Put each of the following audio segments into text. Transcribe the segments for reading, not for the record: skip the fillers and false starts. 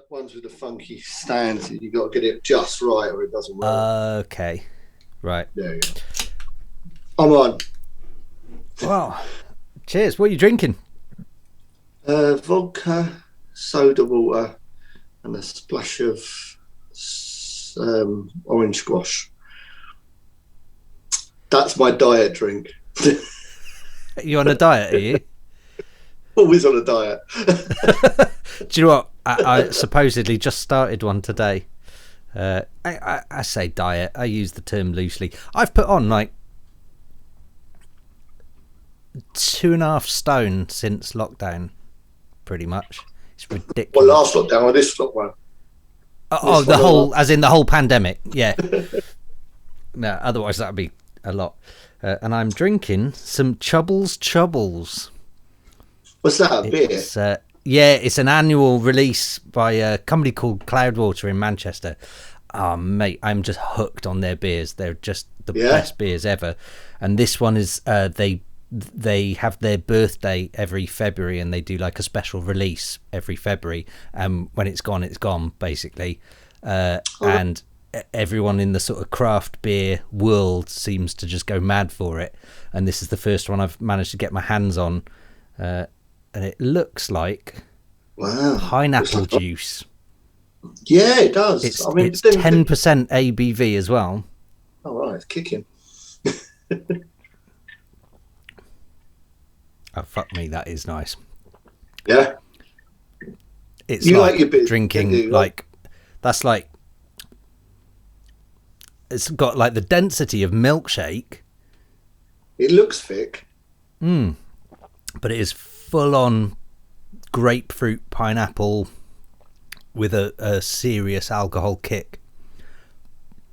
ones with the funky stands. You got to get it just right, or it doesn't work. Okay, right. Yeah. I'm on. Well, cheers. What are you drinking? Vodka, soda water, and a splash of orange squash. That's my diet drink. You on a diet, are you? Always on a diet. Do you know what? I supposedly just started one today. I say diet. I use the term loosely. I've put on like 2.5 stone since lockdown, pretty much. It's ridiculous. Well, last lockdown or this lockdown? The whole, as in the whole pandemic. Yeah. No, otherwise that would be a lot. And I'm drinking some Chubbles. What's that, a beer? It's an annual release by a company called Cloudwater in Manchester. Oh, mate, I'm just hooked on their beers. They're just the best beers ever. And this one is, they have their birthday every February, and they do like a special release every February. When it's gone, basically. And everyone in the sort of craft beer world seems to just go mad for it. And this is the first one I've managed to get my hands on. And it looks like pineapple juice. Yeah, it does. It's 10% ABV as well. Oh, right, it's kicking. Oh, fuck me, that is nice. Yeah. It's like your beer, drinking, like, that's like, it's got like the density of milkshake. It looks thick. But it is full on grapefruit pineapple with a serious alcohol kick.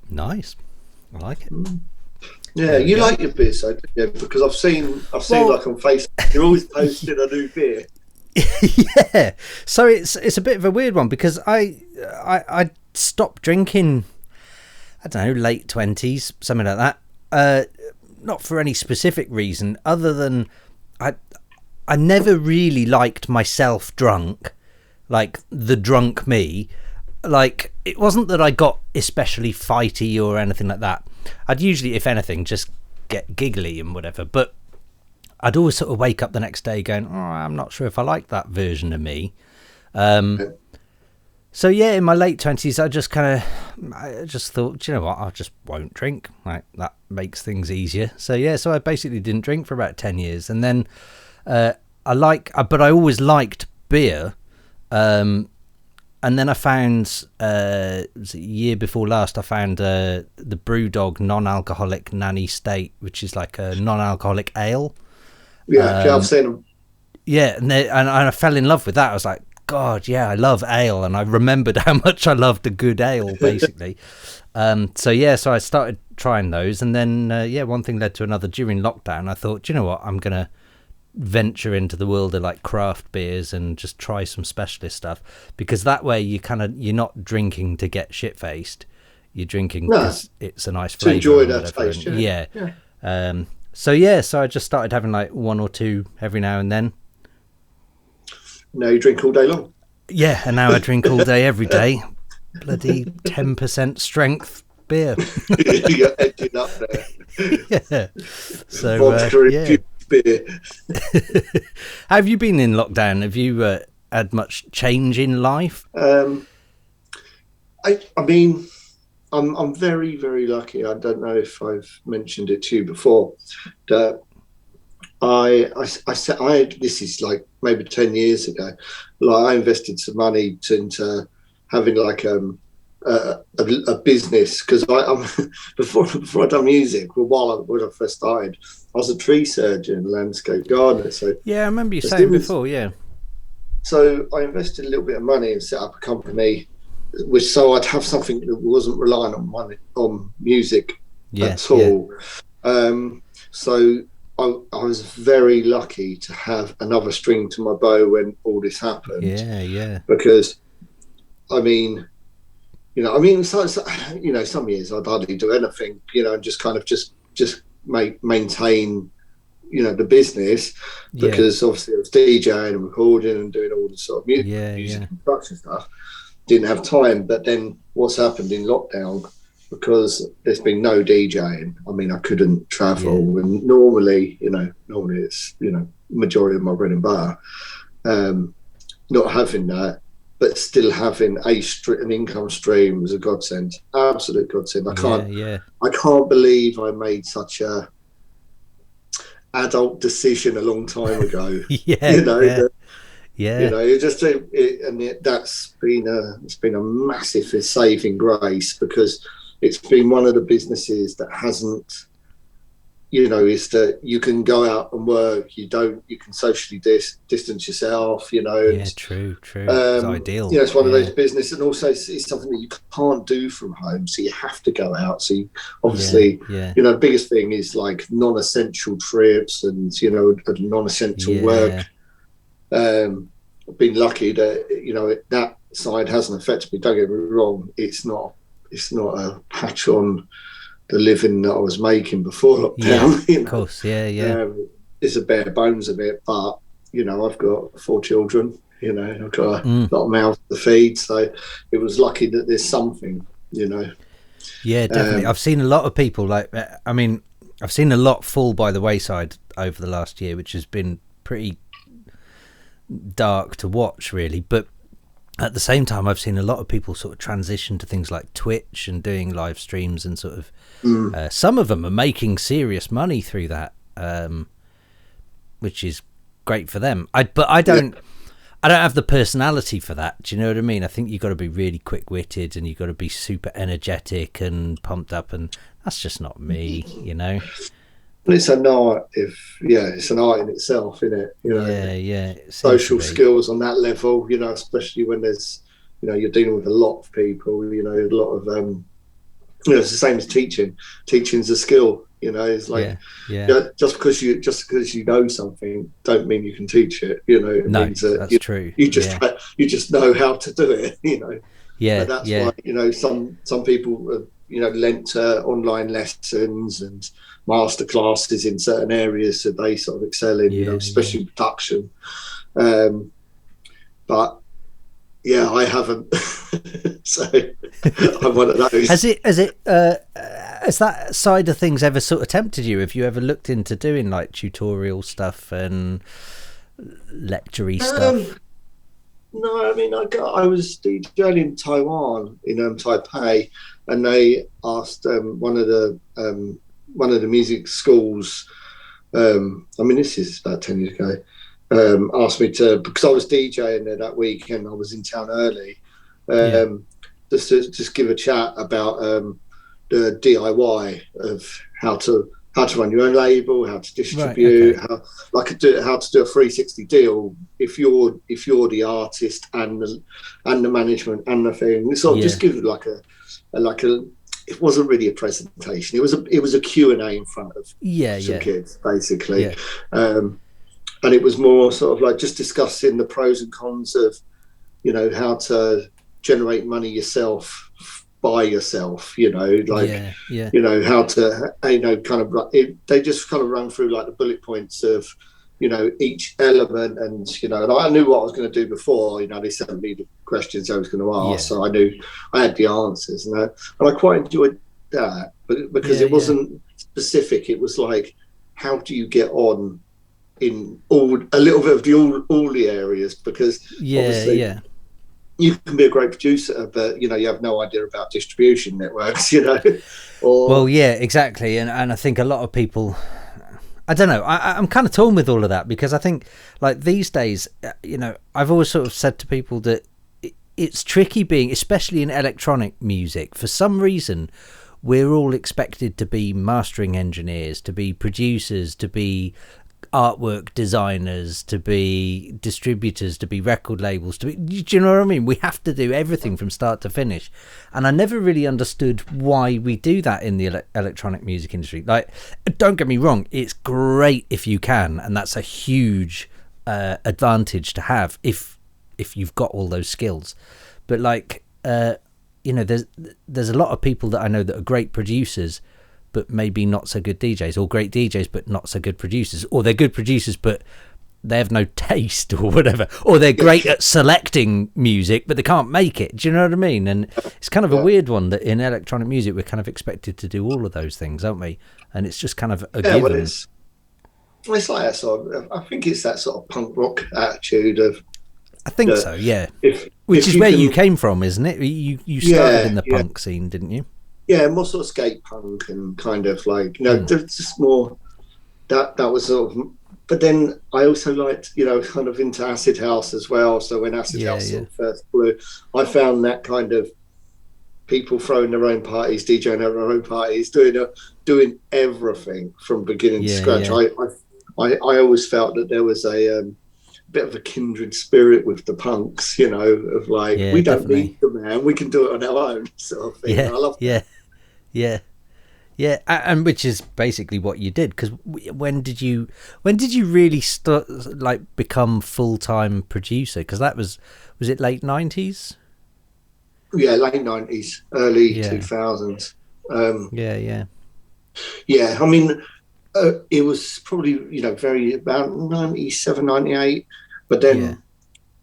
Nice. I like it. Yeah, you like your beer, so yeah, because I've seen like on Facebook, you're always posting a new beer. Yeah. So it's a bit of a weird one because I stopped drinking, I don't know, late 20s, something like that. Not for any specific reason other than I never really liked myself drunk, like the drunk me. Like, it wasn't that I got especially fighty or anything like that. I'd usually, if anything, just get giggly and whatever. But I'd always sort of wake up the next day going, oh, I'm not sure if I like that version of me. So yeah, in my late 20s, I just thought, do you know what? I just won't drink. Like, that makes things easier. So yeah, so I basically didn't drink for about 10 years. And then but I always liked beer. And then I found, it was a year before last, I found the Brewdog non-alcoholic Nanny State, which is like a non-alcoholic ale. Yeah, I've seen them. Yeah, and I fell in love with that. I was like, God, yeah, I love ale. And I remembered how much I loved a good ale, basically. So I started trying those. And then, one thing led to another. During lockdown, I thought, do you know what, I'm going to venture into the world of like craft beers and just try some specialist stuff, because that way you're not drinking to get shit faced, you're drinking because it's a nice flavor to enjoy that taste. So I just started having like one or two every now and then. Now you drink all day long. And now I drink all day every day. Bloody 10% strength beer. You're edging up there. So beer. How have you been in lockdown? Have you had much change in life? I mean, I'm very, very lucky. I don't know if I've mentioned it to you before, that this is like maybe 10 years ago. Like, I invested some money into having like a business, because I'm before I done music. Well, when I first started, I was a tree surgeon, landscape gardener. So yeah, I remember you saying before. Yeah. So I invested a little bit of money and set up a company, so I'd have something that wasn't relying on money, on music at all. Yeah. So I was very lucky to have another string to my bow when all this happened. Yeah. Because, I mean, so, some years I'd hardly do anything, and just kind of just maintain, the business, because obviously I was DJing and recording and doing all the sort of music production stuff. didn't have time. But then what's happened in lockdown, because there's been no DJing, I mean, I couldn't travel, and normally it's, majority of my bread and butter, not having that, but still having an income stream was a godsend, absolute godsend. I can't believe I made such a adult decision a long time ago. That's been a massive saving grace, because it's been one of the businesses that hasn't, is that you can go out and work, you can socially distance yourself, true. It's ideal. It's one of those businesses, and also it's something that you can't do from home, so you have to go out. So you, obviously, the biggest thing is like non-essential trips and non-essential work. I've been lucky that that side hasn't affected me. Don't get me wrong, it's not a patch on the living that I was making before lockdown. Of course, it's a bare bones of it, but I've got 4 children. I've got a lot of mouths to feed, so it was lucky that there's something. Yeah, definitely. I've seen a lot of people I've seen a lot fall by the wayside over the last year, which has been pretty dark to watch, really. But at the same time, I've seen a lot of people sort of transition to things like Twitch and doing live streams, and sort of some of them are making serious money through that, which is great for them. I don't have the personality for that. Do you know what I mean? I think you've got to be really quick-witted, and you've got to be super energetic and pumped up, and that's just not me, But it's an art. It's an art in itself, isn't it? Social skills on that level, especially when there's, you're dealing with a lot of people, a lot of, it's the same as teaching. Teaching's a skill, it's like, just because you know something, don't mean you can teach it. It means that that's true. You just know how to do it. But that's why some people lent to online lessons and master classes in certain areas that they sort of excel in, especially production. But I haven't. So I'm one of those. Has that side of things ever sort of tempted you? Have you ever looked into doing like tutorial stuff and lecture-y stuff? No, I mean, I was DJing in Taiwan, in Taipei, and they asked one of the music schools. This is about 10 years ago. Asked me to, because I was DJing there that weekend. I was in town early, just give a chat about the DIY of how to run your own label, how to distribute, how to do a 360 deal if you're the artist and the management and the thing. So just give it like a. It wasn't really a presentation. It was a Q&A in front of some kids, basically, and it was more sort of like just discussing the pros and cons of, how to generate money yourself by yourself. How to, they just kind of run through like the bullet points of, each element, and and I knew what I was going to do before. They sent me the questions I was going to ask, so I knew I had the answers, and I quite enjoyed that, but because it wasn't specific, it was like, how do you get on in a little bit of all the areas, because obviously you can be a great producer, but you have no idea about distribution networks, exactly, and I think a lot of people, I don't know, I'm kind of torn with all of that, because I think like these days, I've always sort of said to people that it's tricky being, especially in electronic music, for some reason we're all expected to be mastering engineers, to be producers, to be artwork designers, to be distributors, to be record labels, do you know what I mean? We have to do everything from start to finish, and I never really understood why we do that in the electronic music industry. Like, don't get me wrong, it's great if you can, and that's a huge advantage to have if you've got all those skills, but like there's a lot of people that I know that are great producers but maybe not so good DJs, or great DJs but not so good producers, or they're good producers but they have no taste or whatever, or they're great at selecting music but they can't make it. Do you know what I mean? And it's kind of a weird one that in electronic music we're kind of expected to do all of those things, aren't we? And it's just kind of a given. Well, it's like that sort of, I think it's that sort of punk rock attitude of, I think so, yeah. Which is where you came from, isn't it? You started in the punk scene, didn't you? Yeah, more sort of skate punk and kind of like, you know, just more that was sort of. But then I also liked, you know, kind of into acid house as well. So when acid house sort of first blew, I found that kind of people throwing their own parties, DJing their own parties, doing everything from beginning to scratch. I always felt that there was a bit of a kindred spirit with the punks, you know, of like, we don't need the man, we can do it on our own, sort of thing. I love that. Yeah, and which is basically what you did. Because when did you really start, like, become full-time producer? Because that was it late 90s? Yeah, late 90s, early 2000s. Yeah. I mean, it was probably, you know, very about 97, 98, but then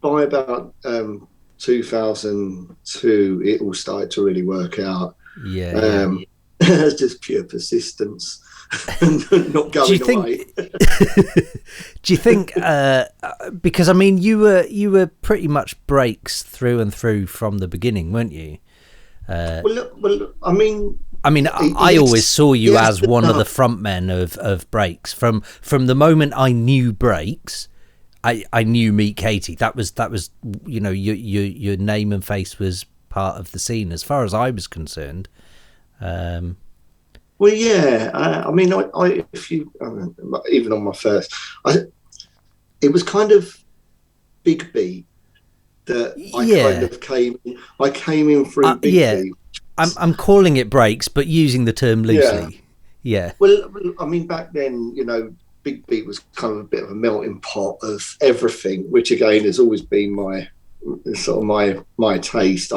by about 2002, it all started to really work out. It's just pure persistence and not going away. Do you think because I mean you were pretty much breaks through and through from the beginning, weren't you? Well, I mean I always saw you as one of the front men of breaks from the moment I knew breaks. I knew Meet Katie. That was you know, your name and face was part of the scene as far as I was concerned. Well, yeah. I mean, even on my first, it was kind of Big Beat that kind of came in through Big Beat. I'm calling it breaks, but using the term loosely. Yeah. Well, I mean, back then, you know, Big Beat was kind of a bit of a melting pot of everything, which again has always been my taste.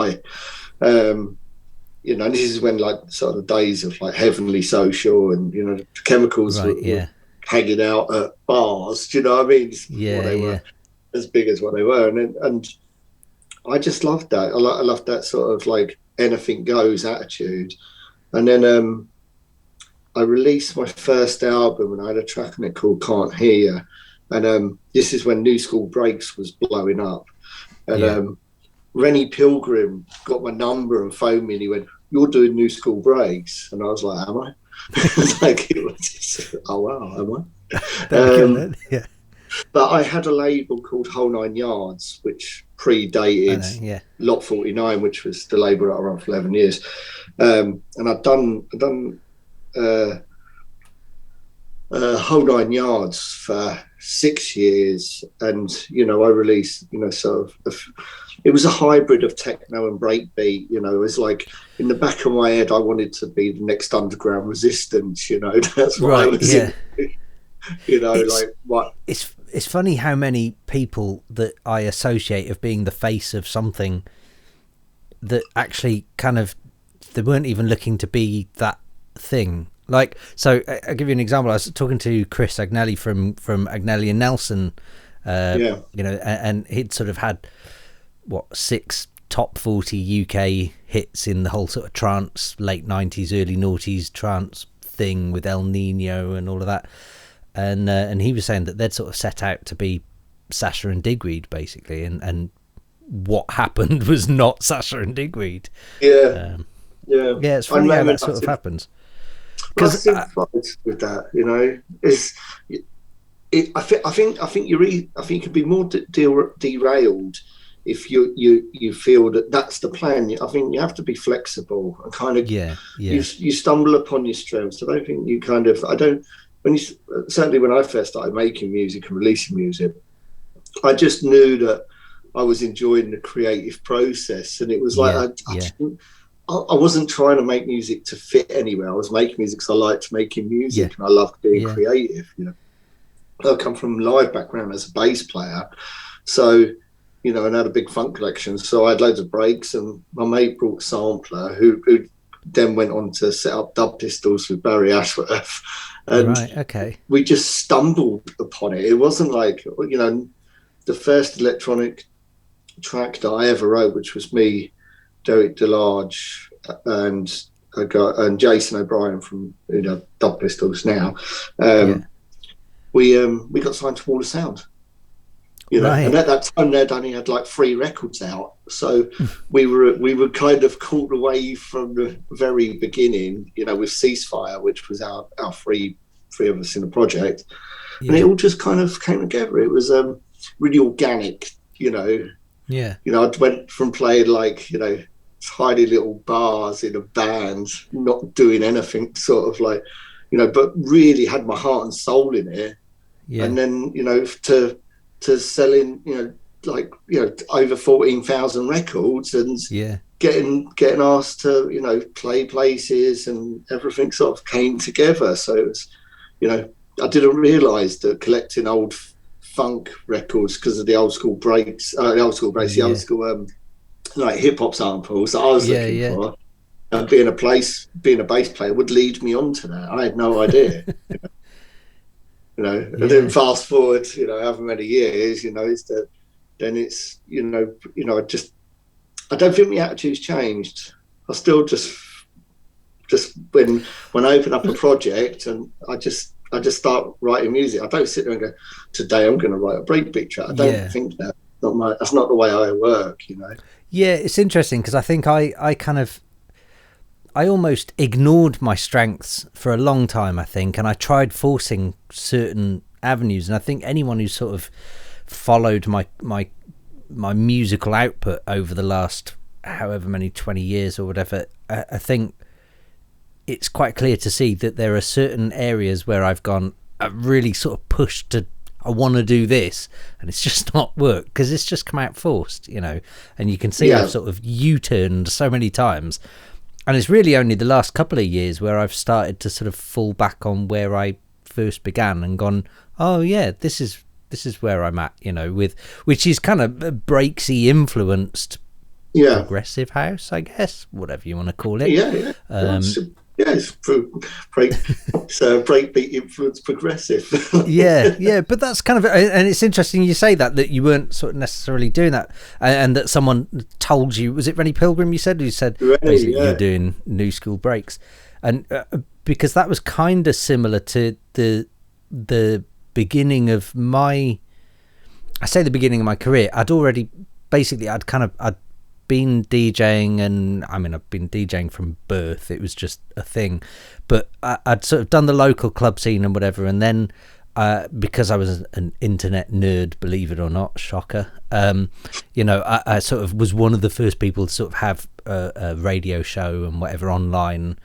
You know, this is when, like, sort of the days of like Heavenly Social and, you know, the Chemicals were hanging out at bars. Do you know what I mean? They were as big as what they were, and I just loved that. I loved that sort of like anything goes attitude. And then I released my first album, and I had a track on it called Can't Hear You. And this is when New School Breaks was blowing up, and Rennie Pilgrim got my number and phoned me, and he went, "You're doing New School Breaks?" And I was like, "Am I?" Oh wow, am I? But I had a label called Whole Nine Yards, which predated Lot 49, which was the label that I ran for 11 years. And I'd done Whole Nine Yards for 6 years, and you know, I released, you know, sort of it was a hybrid of techno and breakbeat. You know, it was like in the back of my head, I wanted to be the next Underground Resistance. You know, that's what I was in. You know, like what? It's funny how many people that I associate of being the face of something that actually kind of, they weren't even looking to be that thing. Like, so I'll give you an example. I was talking to Chris Agnelli from Agnelli and Nelson, you know, and he'd sort of had 6 top 40 UK hits in the whole sort of trance, late 90s, early noughties trance thing with El Nino and all of that. And he was saying that they'd sort of set out to be Sasha and Digweed, basically, and what happened was not Sasha and Digweed. Yeah, it's funny how that sort of happens. Because I sympathise with that, you know. I think you could be more derailed if you feel that that's the plan. I think you have to be flexible and kind of you stumble upon your strengths. I don't think you kind of certainly when I first started making music and releasing music, I just knew that I was enjoying the creative process, and it was like I wasn't trying to make music to fit anywhere. I was making music because I liked making music and I loved being creative. You know, I come from a live background as a bass player, so you know, and I had a big funk collection. So I had loads of breaks, and my mate brought a sampler who then went on to set up Dub Pistols with Barry Ashworth, and we just stumbled upon it. It wasn't like, you know, the first electronic track that I ever wrote, which was me, Derek DeLarge, and Jason O'Brien from, you know, Dub Pistols now. We got signed to Wall of Sound. You know, and at that time they'd only had like 3 records out, so we were kind of caught away from the very beginning, you know, with Ceasefire, which was our three of us in the project, and it all just kind of came together. It was really organic, you know. You know, I went from playing like, you know, tiny little bars in a band, not doing anything, sort of like, you know, but really had my heart and soul in it, and then, you know, to selling, you know, like, you know, over 14,000 records, and getting asked to, you know, play places, and everything sort of came together. So it was, you know, I didn't realise that collecting old funk records, because of the old school like hip hop samples that I was looking for, and being a bass player would lead me on to that. I had no idea. You know, and then fast forward, you know, however many years, you know, it's you know, I don't think my attitude's changed. I still just when I open up a project and I just start writing music, I don't sit there and go, today I'm going to write a breakbeat track. I don't think that. That's not the way I work, you know. Yeah, it's interesting because I think I almost ignored my strengths for a long time, I think, and I tried forcing certain avenues. And I think anyone who sort of followed my musical output over the last however many 20 years or whatever, I think it's quite clear to see that there are certain areas where I've really sort of pushed to, I want to do this, and it's just not worked because it's just come out forced, you know. And you can see I've sort of U-turned so many times. And it's really only the last couple of years where I've started to sort of fall back on where I first began and gone, oh yeah, this is where I'm at, you know, which is kind of breaksy influenced progressive house, I guess, whatever you want to call it. It's breakbeat influenced progressive. But that's kind of, and it's interesting you say that you weren't sort of necessarily doing that, and that someone told you, was it Rennie Pilgrim you said basically you're doing new school breaks, and because that was kind of similar to the beginning of my career. I'd been DJing, and I mean I've been DJing from birth. It was just a thing, but I'd sort of done the local club scene and whatever, and then because I was an internet nerd, believe it or not, shocker, you know, I sort of was one of the first people to sort of have a radio show and whatever online,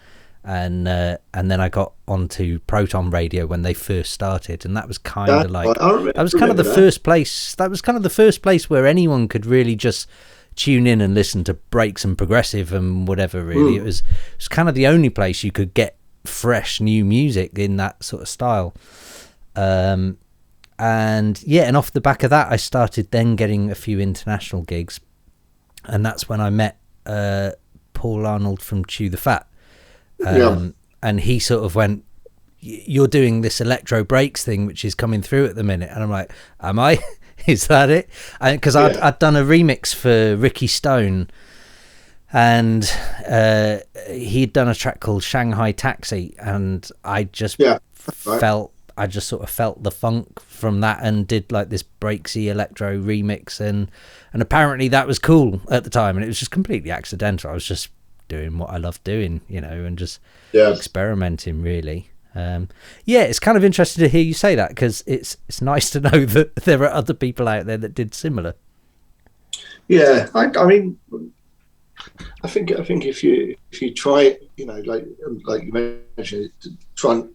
and then I got onto Proton Radio when they first started, and that was kind of like the first place where anyone could really just tune in and listen to breaks and progressive and whatever, really. It was kind of the only place you could get fresh new music in that sort of style. And off the back of that I started then getting a few international gigs, and that's when I met Paul Arnold from Chew the Fat, and he sort of went, you're doing this electro breaks thing which is coming through at the minute, and I'm like, am I? Is that it? Because I'd done a remix for Ricky Stone, and he'd done a track called Shanghai Taxi, and I just felt the funk from that, and did like this breaksy electro remix, and apparently that was cool at the time, and it was just completely accidental. I was just doing what I loved doing, you know, and just experimenting, really. It's kind of interesting to hear you say that, because it's nice to know that there are other people out there that did similar. I mean, I think if you try it, you know, like you mentioned,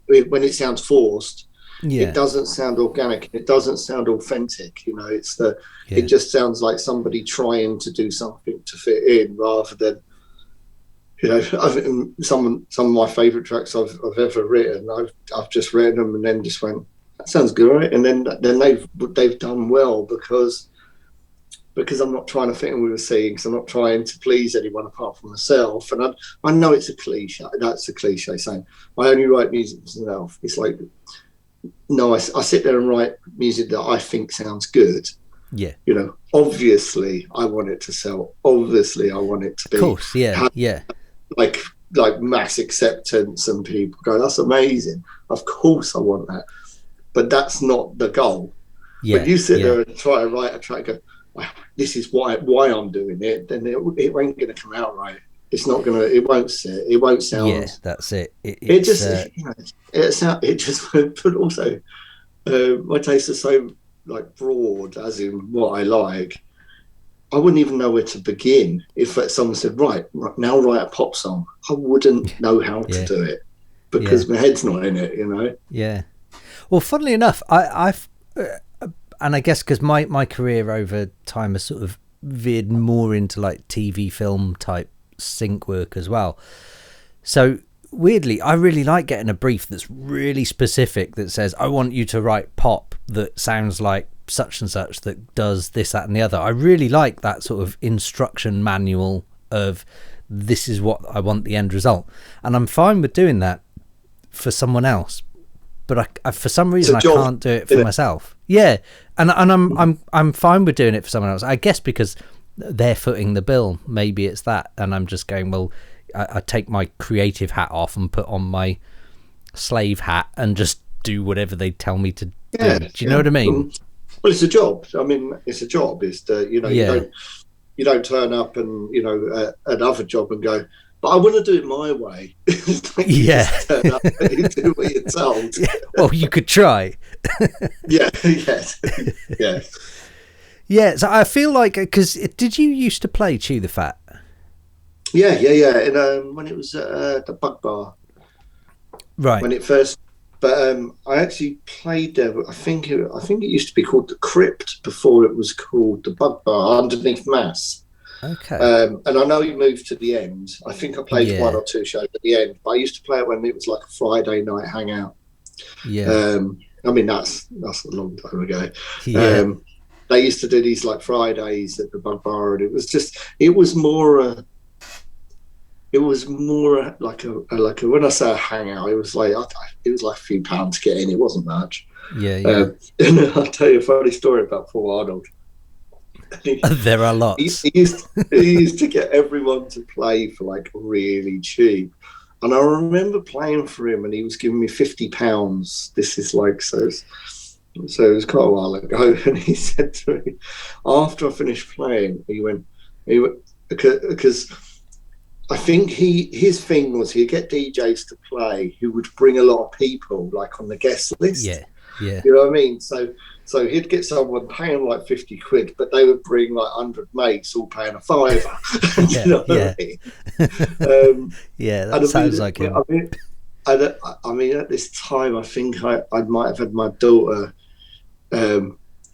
when it sounds forced, it doesn't sound organic, it doesn't sound authentic, you know. It just sounds like somebody trying to do something to fit in, rather than, you know, some of my favourite tracks I've ever written, I've just written them and then just went, that sounds good, right? And then they've done well, because because I'm not trying to fit in with a scene, because I'm not trying to please anyone apart from myself. And I know it's a cliche. That's a cliche saying, I only write music for myself. It's like, no, I sit there and write music that I think sounds good. Yeah. You know, obviously I want it to sell. Obviously I want it to be. Of course, yeah, yeah. Like mass acceptance and people go, that's amazing. Of course I want that. But that's not the goal. Yeah. But you sit there and try to write a track and go, this is why I'm doing it, then it ain't going to come out right. It's not going to, it won't sit, it won't sound. Yeah, that's it. It just, you know, it just, but also, my tastes are so like broad, as in what I like. I wouldn't even know where to begin if someone said, right, now write a pop song. I wouldn't know how to do it because my head's not in it, you know? Yeah. Well, funnily enough, I've and I guess because my career over time has sort of veered more into like TV film type sync work as well. So weirdly, I really like getting a brief that's really specific that says, I want you to write pop that sounds like such and such, that does this, that and the other. I really like that sort of instruction manual of this is what I want the end result. And I'm fine with doing that for someone else. But I for some reason I can't do it for myself. Yeah. And I'm fine with doing it for someone else. I guess because they're footing the bill. Maybe it's that. And I'm just going, well, I take my creative hat off and put on my slave hat and just do whatever they tell me to do. Do you know what I mean? Well, it's a job. I mean, it's a job. It's you know, you don't turn up and, you know, another job and go, but I want to do it my way. Like you just turn up and you do what you're told. Well, you could try. Yeah. So I feel like, because did you used to play Chew the Fat? Yeah. And when it was the Bug Bar, right? When it first, but I actually played there. I think it used to be called the Crypt before it was called the Bug Bar, underneath Mass. Okay. And I know you moved to the end. I think I played one or two shows at the end, but I used to play it when it was like a Friday night hangout. Yeah. I mean that's a long time ago. Yeah. They used to do these like Fridays at the Bug Bar, and it was more like a when I say a hangout, it was like a few pounds to get in. It wasn't much. Yeah. And I'll tell you a funny story about Paul Arnold. There are lots. He used to get everyone to play for like really cheap. And I remember playing for him and he was giving me £50. This is like, so it was quite a while ago. And he said to me, after I finished playing, he went, because I think his thing was he'd get DJs to play who would bring a lot of people like on the guest list. Yeah. You know what I mean? So he'd get someone paying like 50 quid, but they would bring like 100 mates all paying a £5. You know what I mean? That sounds like him. I mean, at this time, I think I might have had my daughter.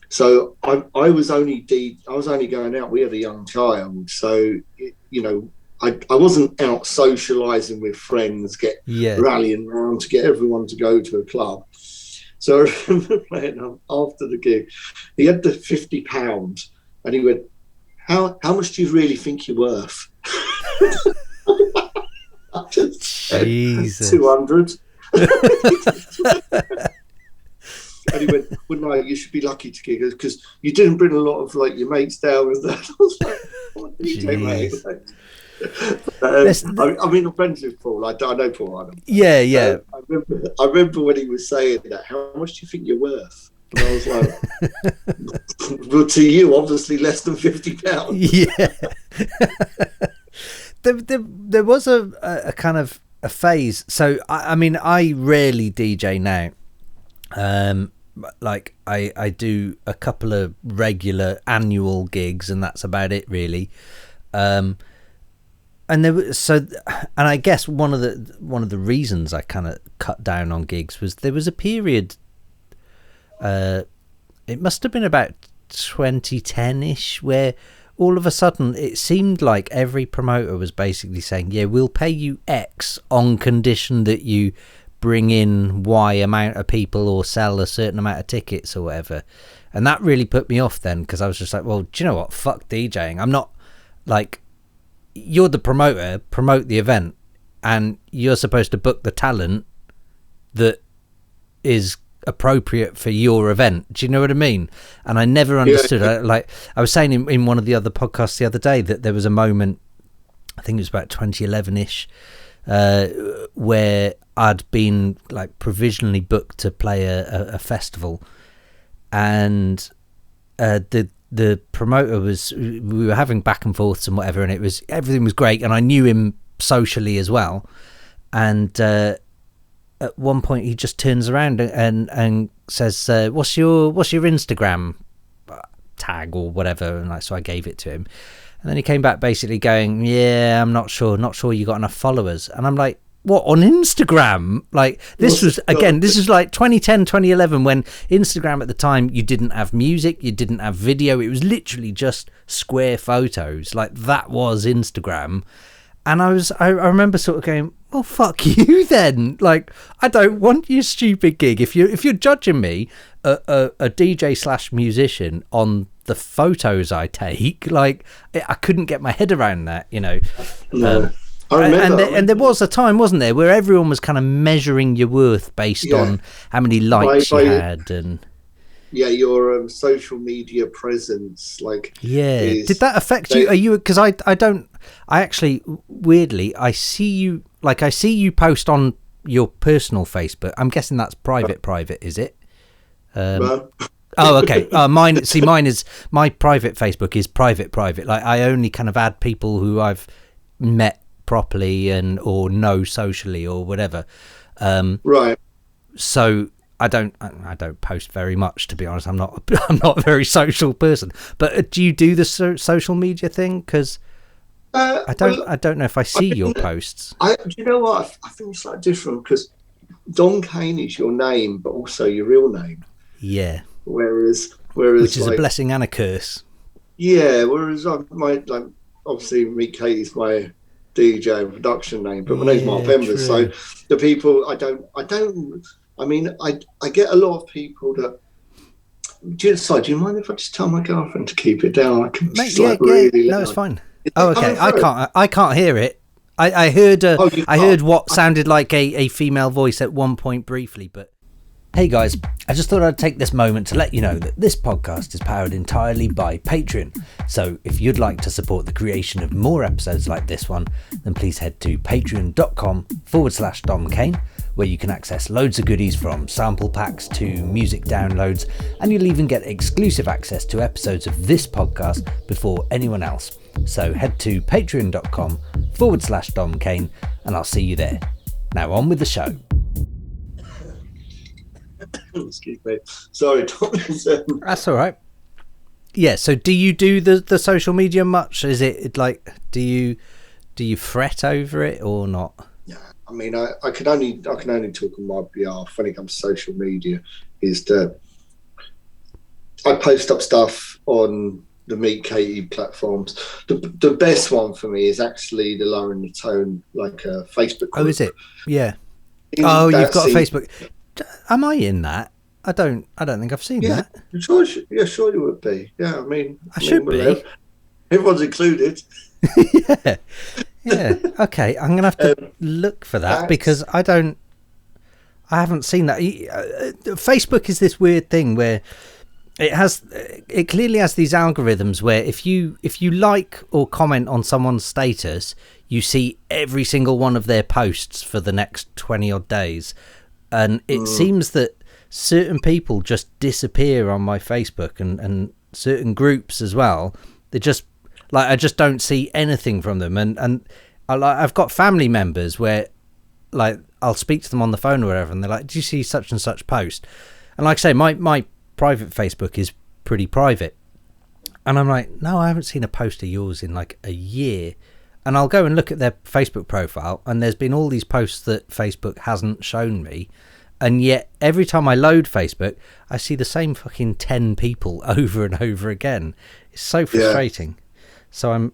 So I was only going out. We had a young child, so you know, I wasn't out socialising with friends, rallying around to get everyone to go to a club. So I remember playing after the gig. He had the £50, and he went, "How much do you really think you're worth?" I just said, 200. And he went, "Well, no, you should be lucky to gig because you didn't bring a lot of like your mates down with that." I was like, "What DJ, mate?" I mean, I'm friends with Paul. I know Paul. I remember when he was saying that. How much do you think you're worth? And I was like, well, to you, obviously less than £50. Yeah. There was a kind of a phase. So I mean, I rarely DJ now. Like I do a couple of regular annual gigs, and that's about it, really. And I guess one of the reasons I kind of cut down on gigs was there was a period. It must have been about 2010-ish, where all of a sudden it seemed like every promoter was basically saying, "Yeah, we'll pay you X on condition that you bring in Y amount of people or sell a certain amount of tickets or whatever." And that really put me off then, because I was just like, well, do you know what? Fuck DJing. I'm not like, you're the promoter, promote the event, and you're supposed to book the talent that is appropriate for your event. Do you know what I mean? And I never understood. I was saying in one of the other podcasts the other day that there was a moment, I think it was about 2011-ish, where I'd been like provisionally booked to play a festival, and the promoter we were having back and forths and whatever, and everything was great, and I knew him socially as well. And at one point he just turns around and says, what's your Instagram tag or whatever? And so I gave it to him, and then he came back basically going, yeah, I'm not sure you got enough followers. And I'm like, what, on Instagram? Like, this was like 2010, 2011, when Instagram at the time, you didn't have music, you didn't have video, it was literally just square photos. Like, that was Instagram. And I remember sort of going, well, fuck you then. Like, I don't want your stupid gig. If you're judging me, a DJ / musician, on the photos I take, like, I couldn't get my head around that, you know. No. I remember, and there was a time, wasn't there, where everyone was kind of measuring your worth based on how many likes you had, and your social media presence, like, did that affect you? Are you, because I actually, weirdly, I see you post on your personal Facebook. I'm guessing that's private, is it? No. Oh, okay. Mine is, my private Facebook is private. Like, I only kind of add people who I've met properly or know socially or whatever. Right. So I don't post very much, to be honest. I'm not a very social person. But do you do the social media thing? Because I don't know if I see your posts. Do you know what? I think it's like different, because Don Kane is your name, but also your real name. Yeah. Whereas which is like a blessing and a curse. Yeah. Whereas obviously Meet Kate is my DJ and production name, but my name's Mark Pember. So the people I mean, I get a lot of people that. Do you mind if I just tell my girlfriend to keep it down? I can really no, it's fine. Oh, okay. I can't hear it. I heard what sounded like a female voice at one point briefly, but. Hey guys, I just thought I'd take this moment to let you know that this podcast is powered entirely by Patreon. So if you'd like to support the creation of more episodes like this one, then please head to patreon.com/Dom Kane, where you can access loads of goodies from sample packs to music downloads, and you'll even get exclusive access to episodes of this podcast before anyone else. So head to patreon.com/Dom Kane, and I'll see you there. Now on with the show. Excuse me. Sorry, Tom. That's all right. Yeah. So, do you do the social media much? Is it like, do you fret over it or not? Yeah. I mean, I can only talk on my behalf when it comes to social media. Is that I post up stuff on the Meet Katie platforms. The best one for me is actually the Lowering the Tone, like a Facebook group. Oh, is it? Yeah. You've got a Facebook. Am I in that? I don't think I've seen that. Sure you would be. Yeah, I mean, I should be. Everyone's included. Yeah. Okay, I'm gonna have to look for that, because I haven't seen that. Facebook is this weird thing where it clearly has these algorithms where if you like or comment on someone's status, you see every single one of their posts for the next 20 odd days. And it seems that certain people just disappear on my Facebook, and certain groups as well. They just, like, I just don't see anything from them. And I've got family members where, like, I'll speak to them on the phone or whatever, and they're like, "Do you see such and such post?" And like I say, my private Facebook is pretty private. And I'm like, no, I haven't seen a post of yours in like a year. And I'll go and look at their Facebook profile, and there's been all these posts that Facebook hasn't shown me. And yet every time I load Facebook, I see the same fucking 10 people over and over again. It's so frustrating. Yeah. So I'm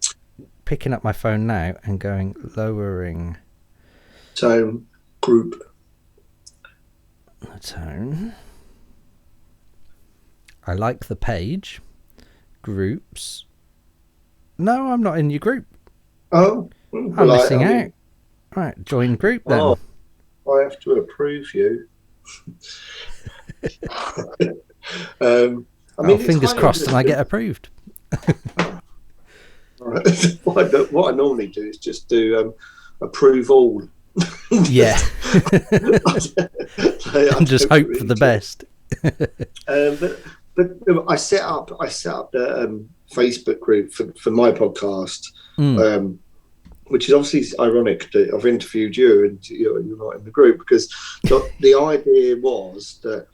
picking up my phone now and going Lowering Tone group. Tone. I like the page. Groups. No, I'm not in your group. Oh, I'm missing out. Right, join group then. Oh, I have to approve you. Fingers crossed and I get approved. What I normally do is just do approve all. Yeah. And just hope for the best. But I set up the Facebook group for my podcast, which is obviously ironic that I've interviewed you and you're not in the group, because the idea was that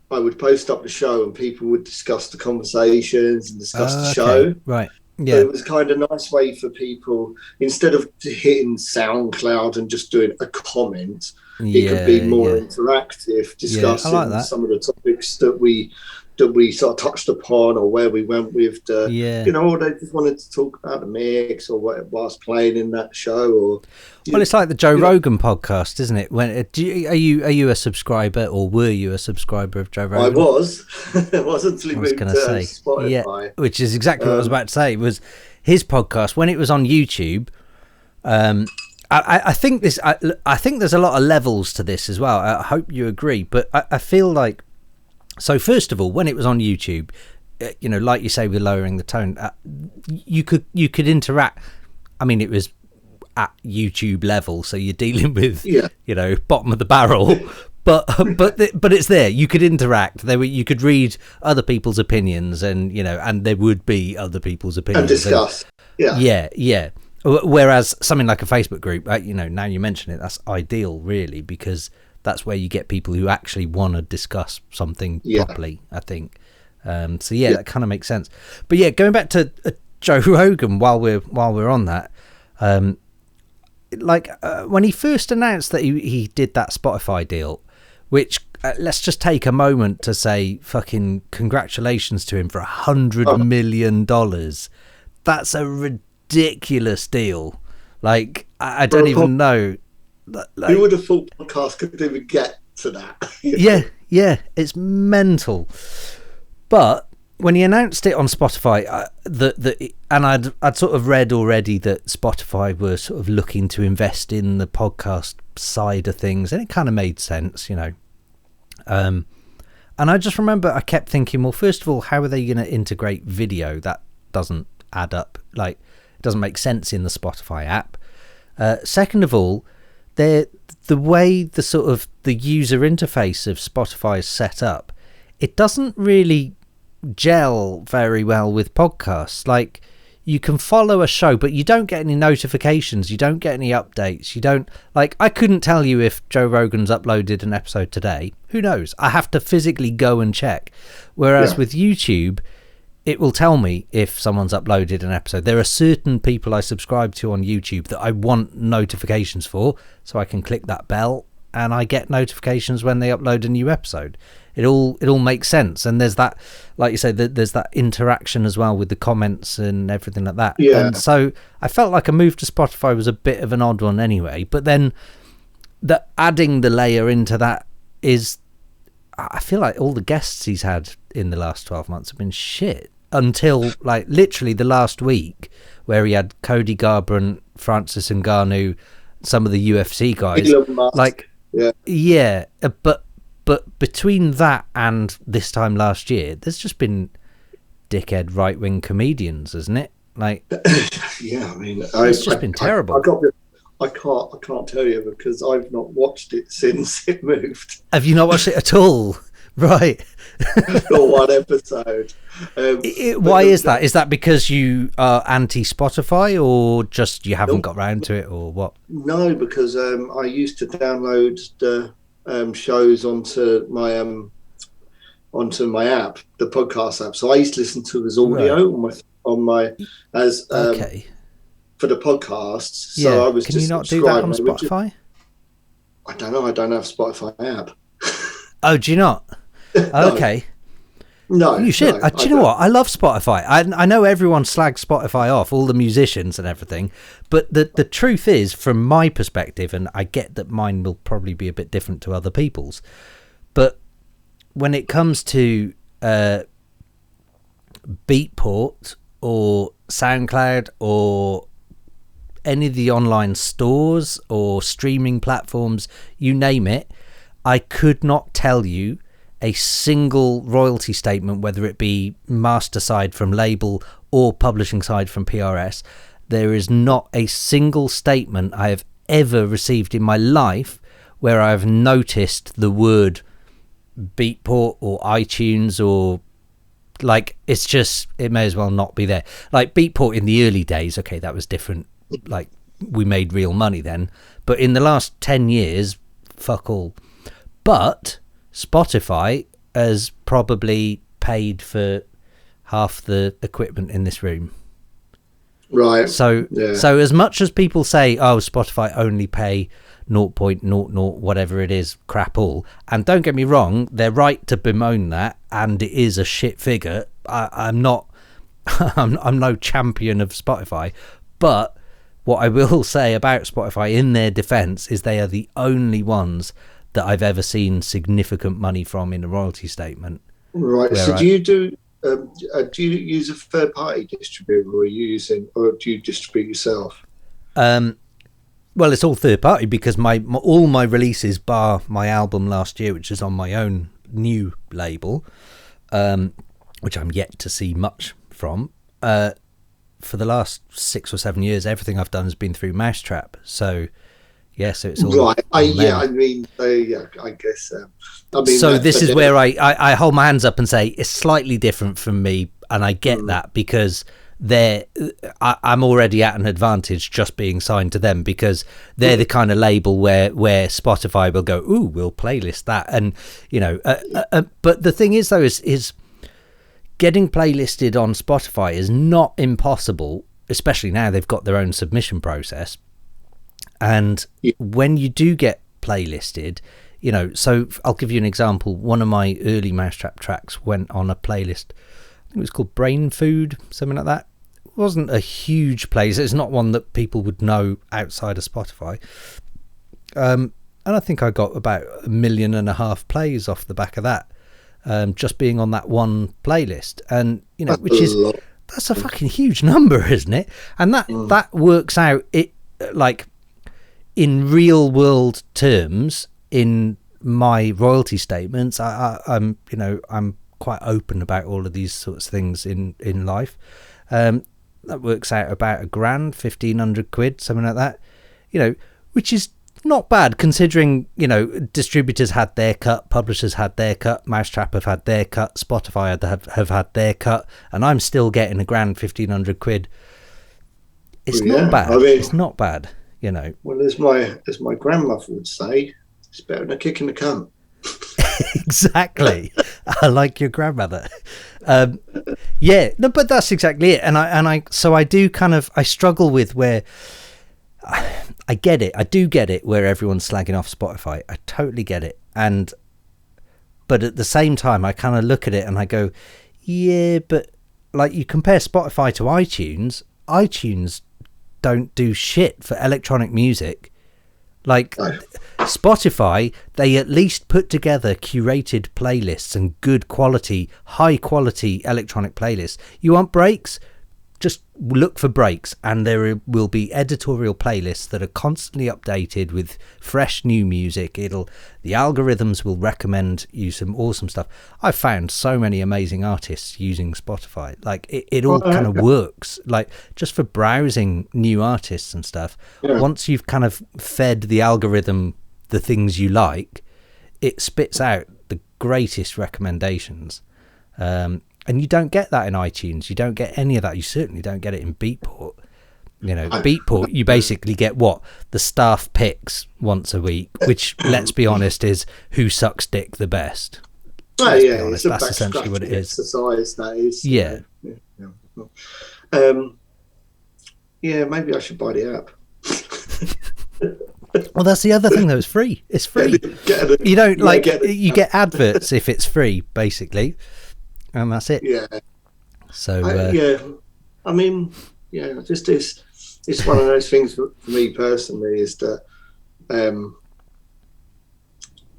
I would post up the show and people would discuss the conversations and discuss the show. Right. Yeah. So it was kind of a nice way for people, instead of hitting SoundCloud and just doing a comment, it could be more interactive, discussing some of the topics that we sort of touched upon, or where we went with or they just wanted to talk about the mix or what was playing in that show. Or it's like the Joe Rogan podcast, isn't it? When are you a subscriber, or were you a subscriber of Joe Rogan? I was. It wasn't until he moved to Spotify. Yeah, which is exactly what I was about to say. Was his podcast when it was on YouTube? I think there's a lot of levels to this as well. I hope you agree, but I feel like, so first of all, when it was on YouTube, like you say, we're lowering the tone. You could interact. I mean, it was at YouTube level, so you're dealing with bottom of the barrel, but it's there. You could interact. You could read other people's opinions, and and there would be other people's opinions and discuss. Yeah. Whereas something like a Facebook group, now you mention it, that's ideal, really, because that's where you get people who actually want to discuss something properly, I think. That kind of makes sense. But yeah, going back to Joe Rogan, while we're on that, when he first announced that he did that Spotify deal, which let's just take a moment to say fucking congratulations to him for $100 million. That's a ridiculous deal. Like, I don't even know. Who would have thought podcasts could even get to that? Yeah, it's mental. But when he announced it on Spotify, and I'd sort of read already that Spotify were sort of looking to invest in the podcast side of things, and it kind of made sense, And I just remember I kept thinking, well, first of all, how are they going to integrate video? That doesn't add up. Like, it doesn't make sense in the Spotify app. Second of all, the way the sort of the user interface of Spotify is set up, it doesn't really gel very well with podcasts. Like, you can follow a show, but you don't get any notifications, you don't get any updates, you don't, like, I couldn't tell you if Joe Rogan's uploaded an episode today. Who knows? I have to physically go and check. Whereas with YouTube, it will tell me if someone's uploaded an episode. There are certain people I subscribe to on YouTube that I want notifications for, so I can click that bell and I get notifications when they upload a new episode. It all makes sense, and there's that, like you say, there's that interaction as well with the comments and everything like that. Yeah. And so I felt like a move to Spotify was a bit of an odd one anyway. But then adding the layer into that is, I feel like all the guests he's had in the last 12 months have been shit. Until like literally the last week, where he had Cody Garbrandt, Francis Ngannou, some of the UFC guys. Like, but between that and this time last year, there's just been dickhead right wing comedians, isn't it? Like, yeah, I mean, it's just been terrible. I can't tell you, because I've not watched it since it moved. Have you not watched it at all? Right. Not one episode. Why is that? Is that because you are anti-Spotify, or just you haven't got round to it, or what? No, because I used to download the shows onto my app, the podcast app. So I used to listen to as audio on my for the podcasts. Yeah. So I was. Can you not do that on Spotify? I don't know. I don't have Spotify app. Oh, do you not? Okay. No, you should. Do you know what? I love Spotify. I know everyone slags Spotify off, all the musicians and everything, but the truth is, from my perspective, and I get that mine will probably be a bit different to other people's, but when it comes to Beatport or SoundCloud or any of the online stores or streaming platforms, you name it, I could not tell you a single royalty statement, whether it be master side from label or publishing side from PRS. There is not a single statement I have ever received in my life where I've noticed the word Beatport or iTunes, or like, it's just, it may as well not be there. Like Beatport in the early days, okay, that was different, like we made real money then, but in the last 10 years, fuck all. But Spotify has probably paid for half the equipment in this room. Right. So as much as people say, oh, Spotify only pay 0.00 whatever it is, crap all, and don't get me wrong, they're right to bemoan that, and it is a shit figure. I'm not I'm no champion of Spotify, but what I will say about Spotify in their defense is they are the only ones that I've ever seen significant money from in a royalty statement. Right. So do you use a third party distributor, or do you distribute yourself? Well, it's all third party because all my releases, bar my album last year, which is on my own new label, which I'm yet to see much from, for the last 6 or 7 years, everything I've done has been through Mousetrap. So yeah, so it's all right. I guess. So this is where I hold my hands up and say it's slightly different from me, and I get that because I'm already at an advantage just being signed to them, because they're the kind of label where Spotify will go, ooh, we'll playlist that, and but the thing is though is getting playlisted on Spotify is not impossible, especially now they've got their own submission process. And when you do get playlisted, so I'll give you an example. One of my early Mousetrap tracks went on a playlist. I think it was called Brain Food, something like that. It wasn't a huge playlist. It's not one that people would know outside of Spotify. And I think I got about 1.5 million plays off the back of that, just being on that one playlist. And, that's a fucking huge number, isn't it? And that works out, it like, in real world terms, in my royalty statements, I'm quite open about all of these sorts of things in life. That works out about £1,000, 1,500 quid, something like that, which is not bad considering, distributors had their cut, publishers had their cut, Mousetrap have had their cut, Spotify have had their cut, and I'm still getting £1,000, 1,500 quid. It's not bad. It's not bad. Well, as my grandmother would say, it's better than a kick in the cunt. Exactly. I like your grandmother. Yeah, no, but that's exactly it. And I do kind of, I struggle with where I get it. I do get it where everyone's slagging off Spotify. I totally get it. But at the same time, I kind of look at it and I go, yeah, but like you compare Spotify to iTunes don't do shit for electronic music. Like Spotify, they at least put together curated playlists and good quality, high quality electronic playlists. You want breaks? Just look for breaks, and there will be editorial playlists that are constantly updated with fresh new music. The algorithms will recommend you some awesome stuff. I've found so many amazing artists using Spotify. Like it all kind of works. Like just for browsing new artists and stuff. Yeah. Once you've kind of fed the algorithm the things you like, it spits out the greatest recommendations. And you don't get that in iTunes. You don't get any of that. You certainly don't get it in Beatport. Beatport, you basically get the staff picks once a week, which, let's be honest, is who sucks dick the best. Let's be honest, that's essentially what it is. Exercise, that is. Yeah. Yeah, maybe I should buy the app. Well, that's the other thing, though. It's free. It's free. You don't you get adverts if it's free, basically. And that's it. Yeah. So I mean, just it's one of those things for me personally is that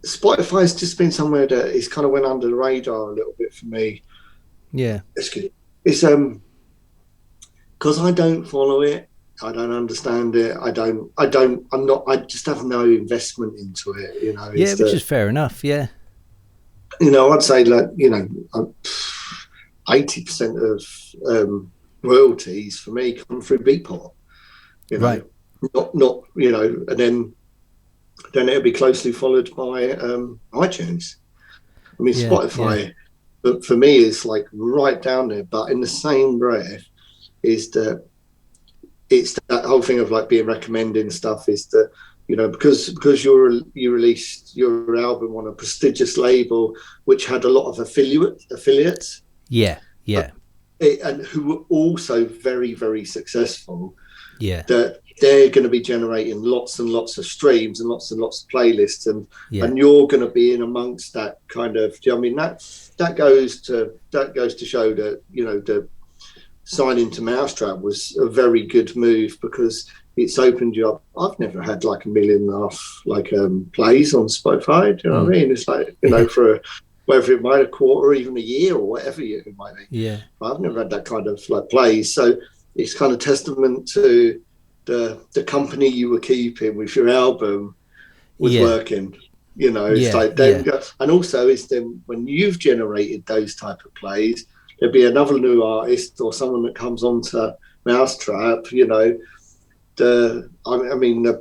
Spotify's just been somewhere that it's kind of went under the radar a little bit for me. Yeah. It's because I don't follow it. I don't understand it. I just have no investment into it, you know. Yeah, which is fair enough. Yeah. You know, I'd say, like, you know, 80% of royalties for me come through Beatport, you know, right. not, you know, and then it'll be closely followed by iTunes. I mean, Spotify, for me, is like right down there, but in the same breath is that it's that whole thing of like being recommending stuff is that, you know, because you released your album on a prestigious label which had a lot of affiliates. Yeah. And who were also very, very successful. Yeah. That they're going to be generating lots and lots of streams and lots of playlists, and you're going to be in amongst that kind of. Do you know what I mean? That goes to show that, you know, the signing to Mousetrap was a very good move because it's opened you up. I've never had like 1.5 million plays on Spotify. Do you know what I mean? It's like, you know, for whether it might a quarter or even a year or whatever it might be. Yeah. But I've never had that kind of like plays. So it's kind of testament to the company you were keeping with your album was working. You know, it's like them and also it's them when you've generated those type of plays, there'll be another new artist or someone that comes onto Mousetrap, you know. The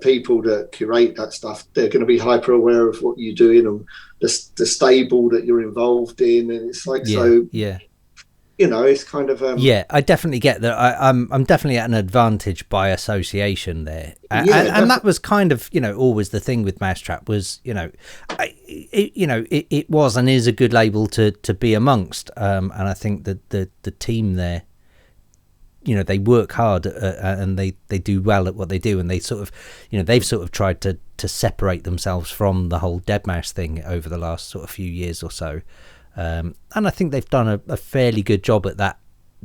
people that curate that stuff, they're going to be hyper aware of what you're doing and the stable that you're involved in, and it's like you know, it's kind of I definitely get that. I'm definitely at an advantage by association there, and that was kind of, you know, always the thing with Mousetrap was, you know, it was and is a good label to be amongst, and I think that the team there, you know, they work hard and they do well at what they do, and they sort of, you know, they've sort of tried to separate themselves from the whole deadmau5 thing over the last sort of few years or so, and I think they've done a fairly good job at that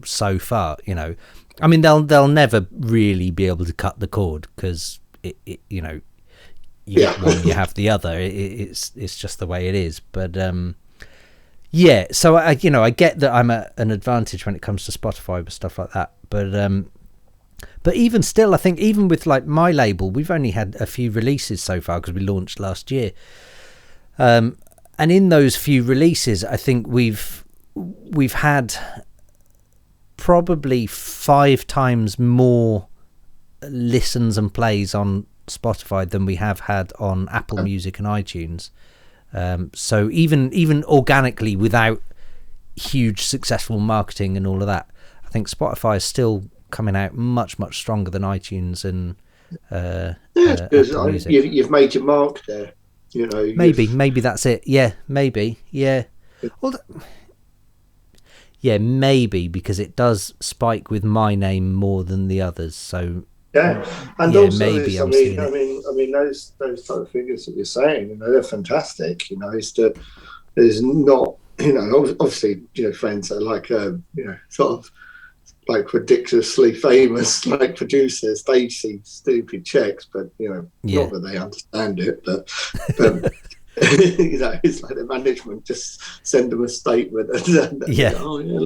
so far. You know, I mean, they'll never really be able to cut the cord because it you know, you get one, you have the other. It's just the way it is, but so I get that I'm at an advantage when it comes to Spotify with stuff like that, but even still, I think even with like my label, we've only had a few releases so far because we launched last year, and in those few releases, I think we've had probably 5 times more listens and plays on Spotify than we have had on Apple Music and iTunes. So even organically, without huge successful marketing and all of that, I think Spotify is still coming out much stronger than iTunes and Apple Music. You've made your mark there, you know. Maybe that's it. Maybe well, maybe because it does spike with my name more than the others, so and also maybe I mean those type of figures that you're saying, you know, they're fantastic. You know, it's that there's not, you know, obviously, you know, friends that are like you know, sort of like ridiculously famous like producers, they see stupid checks, but you know, not that they understand it, but you know, it's like the management just send them a statement and oh yeah,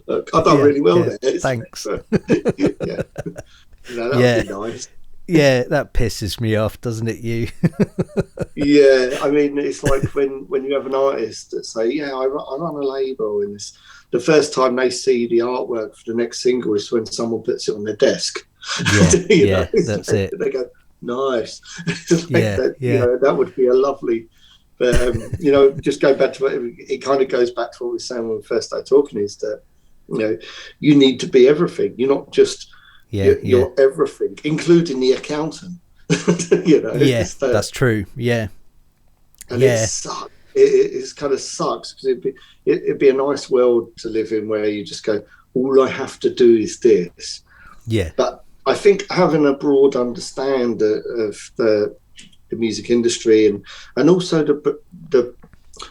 look, I've done really well there. Thanks. You know, that'd be nice. Yeah, that pisses me off, doesn't it, you? Yeah, I mean, it's like when you have an artist that say, I run a label, and it's the first time they see the artwork for the next single is when someone puts it on their desk. Yeah, that's it. They go, nice. You know, that would be a lovely. But you know, just go back to it kind of goes back to what we were saying when we first started talking, is that, you know, you need to be everything. You're not just you're everything, including the accountant. You know, that's true. And it kind of sucks because it'd be a nice world to live in where you just go, all I have to do is this. But I think having a broad understanding of the music industry and also the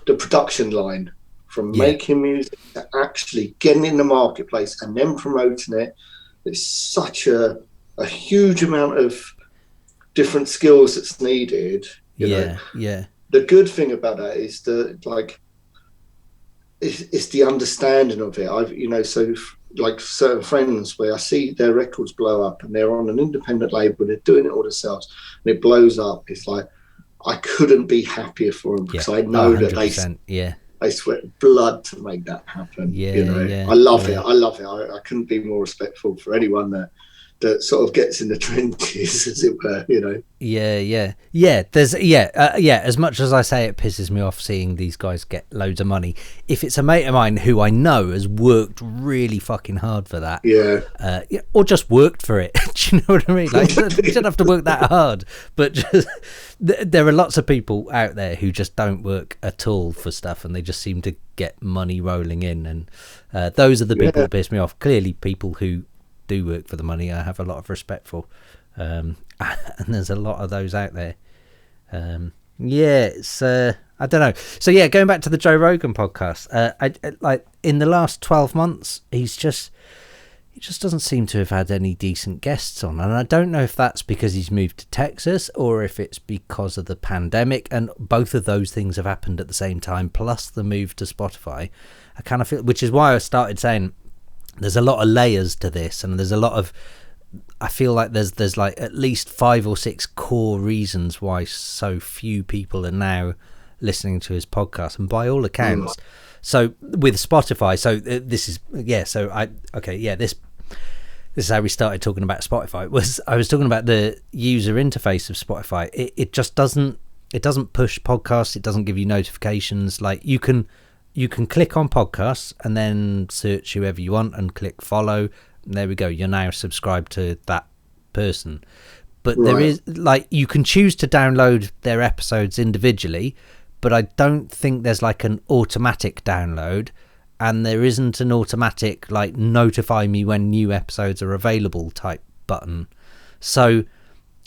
production line, from making music to actually getting in the marketplace and then promoting it, there's such a huge amount of different skills that's needed. You know? the good thing about that is that, like, it's the understanding of it. I've, you know, so like certain friends where I see their records blow up and they're on an independent label, they're doing it all themselves, and it blows up. It's like, I couldn't be happier for them, because I know that they sweat blood to make that happen. You know, I love it. I love it. I couldn't be more respectful for anyone that sort of gets in the trenches, as it were, you know. As much as I say it pisses me off seeing these guys get loads of money, if it's a mate of mine who I know has worked really fucking hard for that, or just worked for it, do you know what I mean? Like, you don't have to work that hard, but just, there are lots of people out there who just don't work at all for stuff, and they just seem to get money rolling in, and those are the people that piss me off. Clearly, people who do work for the money I have a lot of respect for, and there's a lot of those out there. It's I don't know. So going back to the Joe Rogan podcast, I like, in the last 12 months he just doesn't seem to have had any decent guests on, and I don't know if that's because he's moved to Texas or if it's because of the pandemic, and both of those things have happened at the same time, plus the move to Spotify. I kind of feel, which is why I started saying there's a lot of layers to this, and there's a lot of, I feel like there's like at least 5 or 6 core reasons why so few people are now listening to his podcast, and by all accounts. So with Spotify, so this is this is how we started talking about Spotify. I was talking about the user interface of Spotify. It just doesn't push podcasts. It doesn't give you notifications. Like, you can click on podcasts and then search whoever you want and click follow, and there we go, you're now subscribed to that person. But there is, like, you can choose to download their episodes individually, but I don't think there's like an automatic download, and there isn't an automatic like notify me when new episodes are available type button. So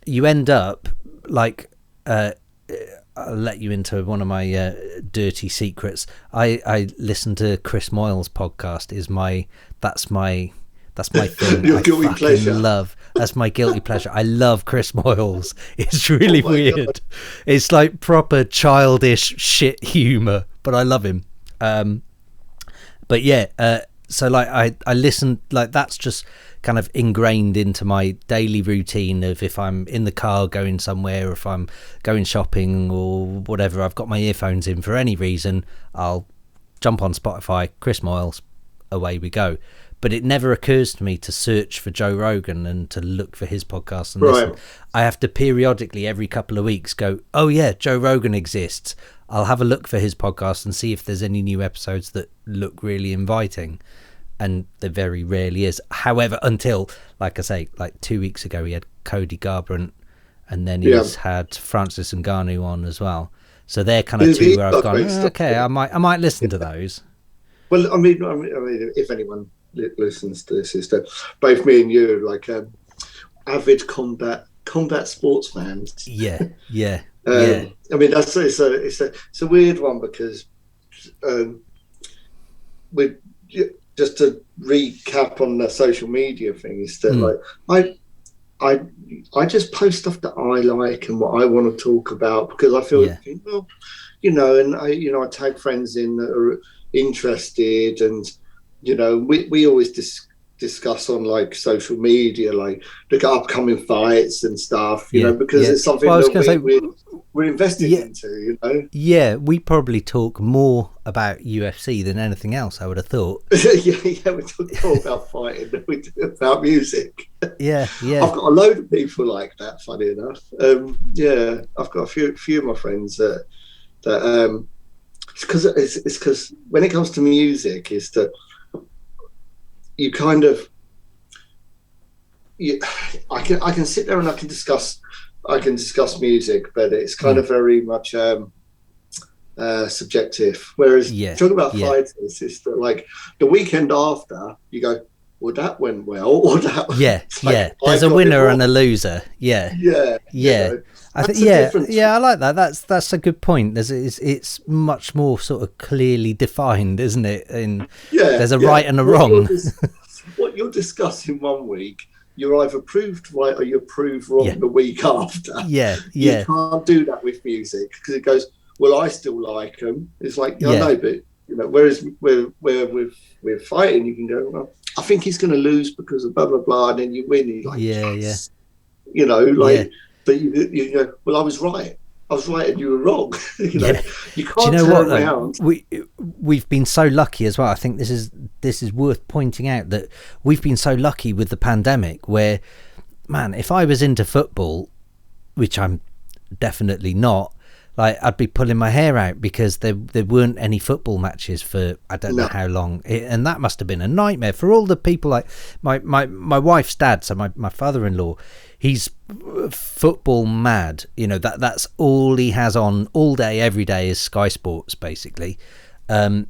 you end up like I'll let you into one of my dirty secrets. I listen to Chris Moyle's podcast. That's my thing. Your guilty pleasure. That's my guilty pleasure. I love Chris Moyles. It's really weird. God. It's like proper childish shit humor, but I love him. So like I listen, like, that's just kind of ingrained into my daily routine of, if I'm in the car going somewhere, or if I'm going shopping or whatever, I've got my earphones in for any reason, I'll jump on Spotify, Chris Moyles, away we go. But it never occurs to me to search for Joe Rogan and to look for his podcast and listen. I have to periodically, every couple of weeks, go, oh yeah, Joe Rogan exists. I'll have a look for his podcast and see if there's any new episodes that look really inviting. And there very rarely is. However, until, like I say, like 2 weeks ago, he had Cody Garbrandt, and then he's had Francis Ngannou on as well. So they're kind of two where I've gone, okay, I might listen to those. Well, I mean, if anyone listens to this, is that both me and you are like avid combat sports fans. Yeah. I mean, it's a weird one, because we. Just to recap on the social media thing, is that like I just post stuff that I like and what I want to talk about, because I feel well, you know, and I tag friends in that are interested, and you know, we always discuss on like social media, like the upcoming fights and stuff, you know, because it's something that we're invested into, you know. Yeah, we probably talk more about UFC than anything else, I would have thought. we talk about fighting than we do about music. Yeah. I've got a load of people like that, funny enough. I've got a few of my friends that it's because when it comes to music, is that you kind of, I can sit there and I can discuss music, but it's kind of very much subjective. Whereas talking about fighters, it's that, like, the weekend after, you go, well, that went well, or that like, there's a winner and a loser. Yeah. You know, I think I like that. That's a good point. It's much more sort of clearly defined, isn't it? There's a right and a wrong. What you're discussing one week, you're either proved right or you're proved wrong the week after. Yeah. You can't do that with music, because it goes, well, I still like them. It's like, I know, but whereas we're fighting, you can go, well, I think he's going to lose because of blah blah blah, and then you win. You're like, yes. But you go, well, I was right. I was right and you were wrong. You can't turn around. We've been so lucky as well. I think this is worth pointing out, that we've been so lucky with the pandemic where, man, if I was into football, which I'm definitely not, like, I'd be pulling my hair out because there weren't any football matches for I don't know how long. And that must have been a nightmare for all the people. Like my wife's dad, so my father-in-law, he's football mad. That's all he has on all day, every day is Sky Sports, basically. And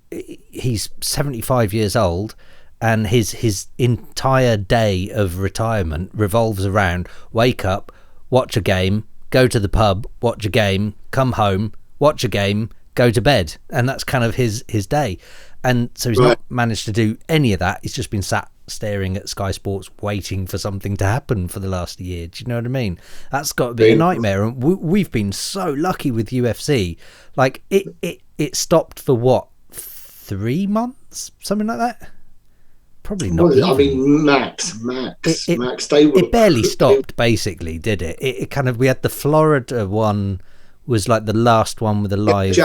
he's 75 years old, and his entire day of retirement revolves around wake up, watch a game, go to the pub, watch a game, come home, watch a game, go to bed. And that's kind of his day. And so he's not managed to do any of that. He's just been sat staring at Sky Sports waiting for something to happen for the last year. Do you know what I mean? That's got to be a nightmare. And we've been so lucky with UFC. Like, it stopped for what, 3 months? Something like that? Probably not. I mean, max. It barely stopped, basically, did it? It kind of, we had the Florida one, was like the last one with a live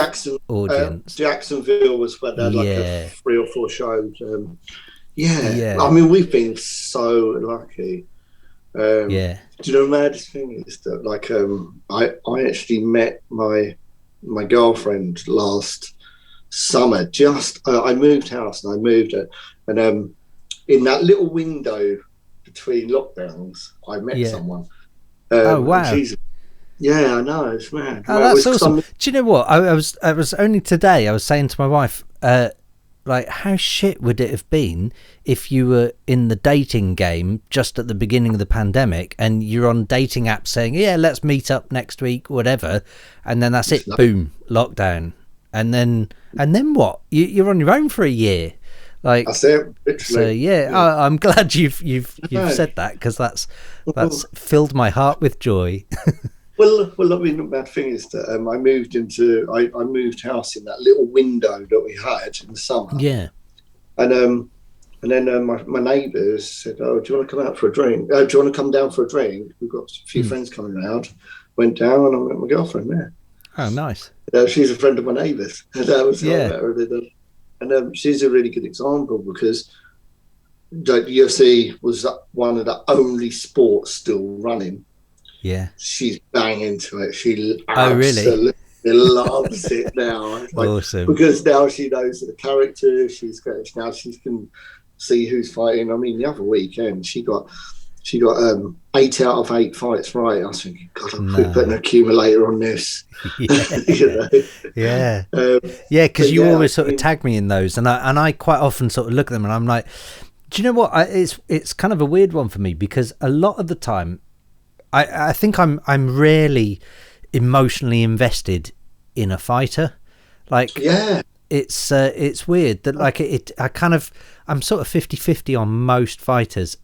audience. Jacksonville was when they had like 3 or 4 shows. I mean, we've been so lucky. Do you know the maddest thing is that, like, I actually met my girlfriend last summer. I moved house and I moved it, and in that little window between lockdowns, I met someone. Oh wow! I know, it's mad. Oh, that's awesome. Do you know what? I was only today. I was saying to my wife, like, how shit would it have been if you were in the dating game just at the beginning of the pandemic and you're on dating apps saying, yeah, let's meet up next week, whatever, and then that's it, boom, lockdown, and then what? You're on your own for a year. Like, that's it, literally. So I'm glad you've said that, because that's filled my heart with joy. Well, I mean, the bad thing is that I moved house in that little window that we had in the summer. Yeah. And then my neighbours said, "Oh, do you want to come out for a drink? Do you want to come down for a drink? We've got a few friends coming around." Went down and I met my girlfriend there. Oh, nice. She's a friend of my neighbours. And that was and she's a really good example, because the UFC was one of the only sports still running. Yeah, she's bang into it. She really loves it now. Like, awesome, because now she knows the character. Now she can see who's fighting. I mean, the other weekend she got 8 out of 8 fights right. I was thinking, God, I'm putting an accumulator on this. Because you always sort of tag me in those, and I quite often sort of look at them and I'm like, do you know what? It's kind of a weird one for me, because a lot of the time, I think I'm rarely emotionally invested in a fighter. Like, it's weird that, like, I'm sort of 50-50 on most fighters,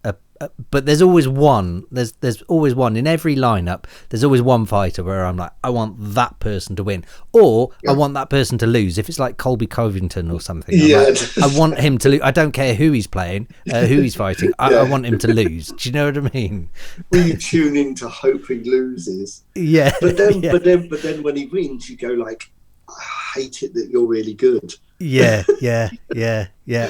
but there's always one. There's always one in every lineup. There's always one fighter where I'm like, I want that person to win, or I want that person to lose. If it's like Colby Covington or something, like, I want him to lose. I don't care who he's playing, who he's fighting. I want him to lose. Do you know what I mean? Well, you tune in to hope he loses. Yeah. But then when he wins, you go like, I hate it that you're really good. Yeah.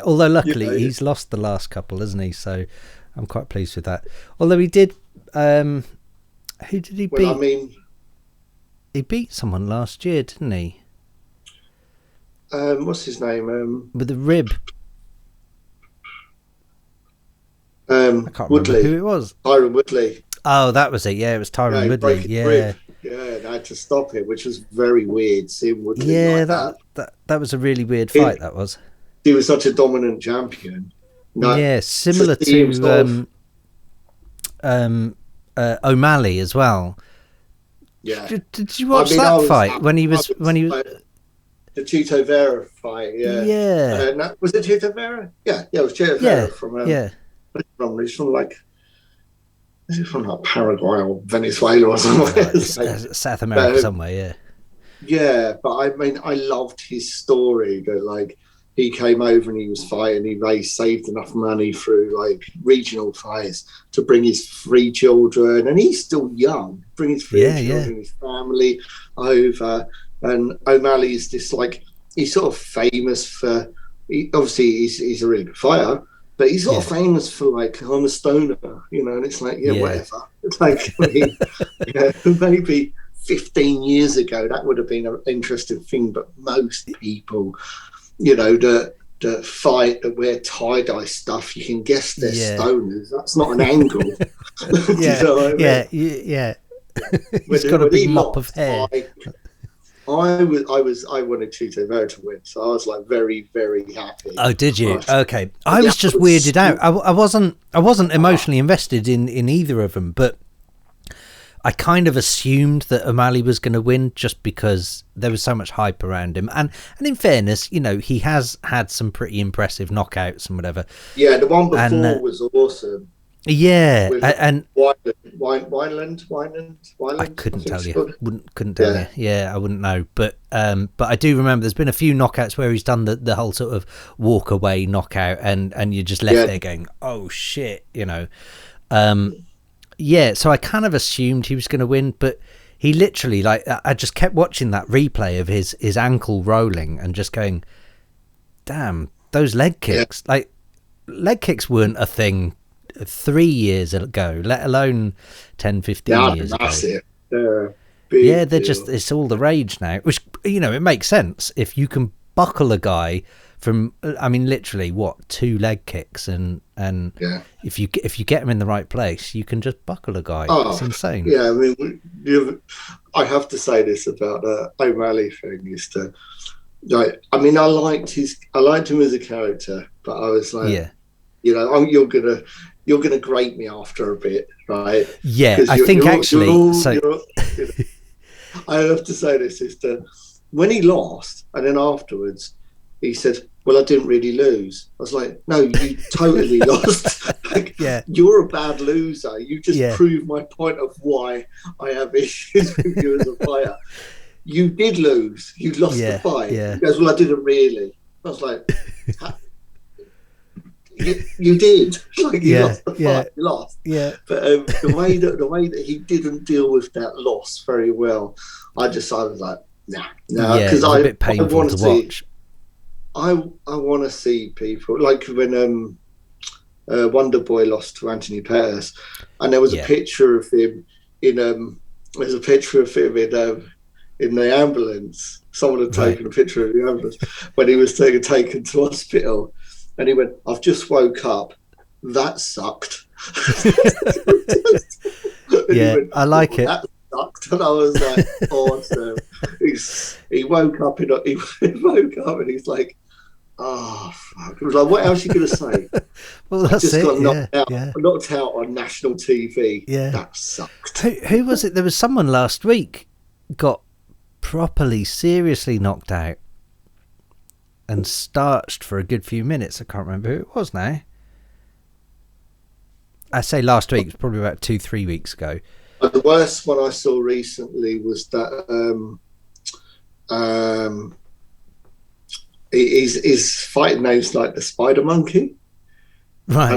Although luckily he's lost the last couple, hasn't he? So I'm quite pleased with that. Although he did, who did he beat? Well, I mean, he beat someone last year, didn't he? What's his name? With the rib. I can't Woodley. remember who it was. Tyron Woodley. Oh, that was it. Yeah, it was Tyron Woodley. Yeah. Yeah, they had to stop it, which was very weird. Seeing Woodley that was a really weird fight. That was. He was such a dominant champion. Similar to O'Malley as well. Yeah. Did you watch that fight when he was the Tito Vera fight? Yeah. Was it Tito Vera? Yeah, it was Tito Vera from. He's from like is it from like Paraguay or Venezuela or somewhere? South America somewhere, yeah. Yeah, but I mean, I loved his story that like he came over and he was fighting. He saved enough money through like regional fights to bring his 3 children, and he's still young. Bring his 3 children, his family over. And O'Malley's just like, he's sort of famous for. Obviously, he's a really good fighter, but he's sort of famous for like, I'm a stoner, you know. And it's like, whatever. It's like, I mean, maybe 15 years ago that would have been an interesting thing, but most people, you know, that fight, that wear tie-dye stuff, you can guess they're stoners. That's not an angle. Yeah, you know what I mean? Yeah. He's got a big mop of hair. I wanted Chito Vera to win, so I was like very, very happy. Oh, did you? Okay, I was just weirded out. I wasn't emotionally invested in either of them, but I kind of assumed that O'Malley was going to win just because there was so much hype around him. And in fairness, you know, he has had some pretty impressive knockouts and whatever. Yeah, the one before was awesome. Yeah, and Wineland. I couldn't tell you. Couldn't tell you. Yeah, I wouldn't know. But I do remember there's been a few knockouts where he's done the whole sort of walk away knockout, and you're just left there going, oh shit, you know. Yeah, so I kind of assumed he was going to win, but he literally, like, I just kept watching that replay of his ankle rolling and just going, damn, those leg kicks. Yeah. Like, leg kicks weren't a thing 3 years ago, let alone 10, 15 years ago. Massive. Yeah, they're just, it's all the rage now, which, you know, it makes sense. If you can buckle a guy from, I mean, literally, 2 leg kicks, and if you get him in the right place, you can just buckle a guy. It's insane. Yeah, I mean, I have to say this about the O'Malley thing is to, like, I mean, I liked him as a character, but I was like, you know, you're gonna grate me after a bit, right? Yeah, I think actually, I have to say this is that when he lost, and then afterwards, he said, well, I didn't really lose. I was like, no, you totally lost. Like, you're a bad loser. You just proved my point of why I have issues with you as a fighter. You did lose. You lost the fight. Yeah. He goes, well, I didn't really. I was like, you did. Like, you lost the fight. You lost. Yeah. But the way that he didn't deal with that loss very well, I was like, nah, because a bit painful to watch. I want to see people like when Wonder Boy lost to Anthony Pettis, and there was a picture of him in the ambulance. Someone had taken a picture of the ambulance when he was taken to hospital, and he went, "I've just woke up. That sucked." Went, I like it. That sucked, and I was like, awesome. He woke up and he's like, oh fuck. It was like, what else are you going to say? Well, that's just it. Got knocked out on national TV. Yeah, that sucked. Who was it? There was someone last week got properly, seriously knocked out and starched for a good few minutes. I can't remember who it was now. I say last week. It's probably about 2-3 weeks ago. The worst one I saw recently was that his fighting name's like the Spider Monkey, right?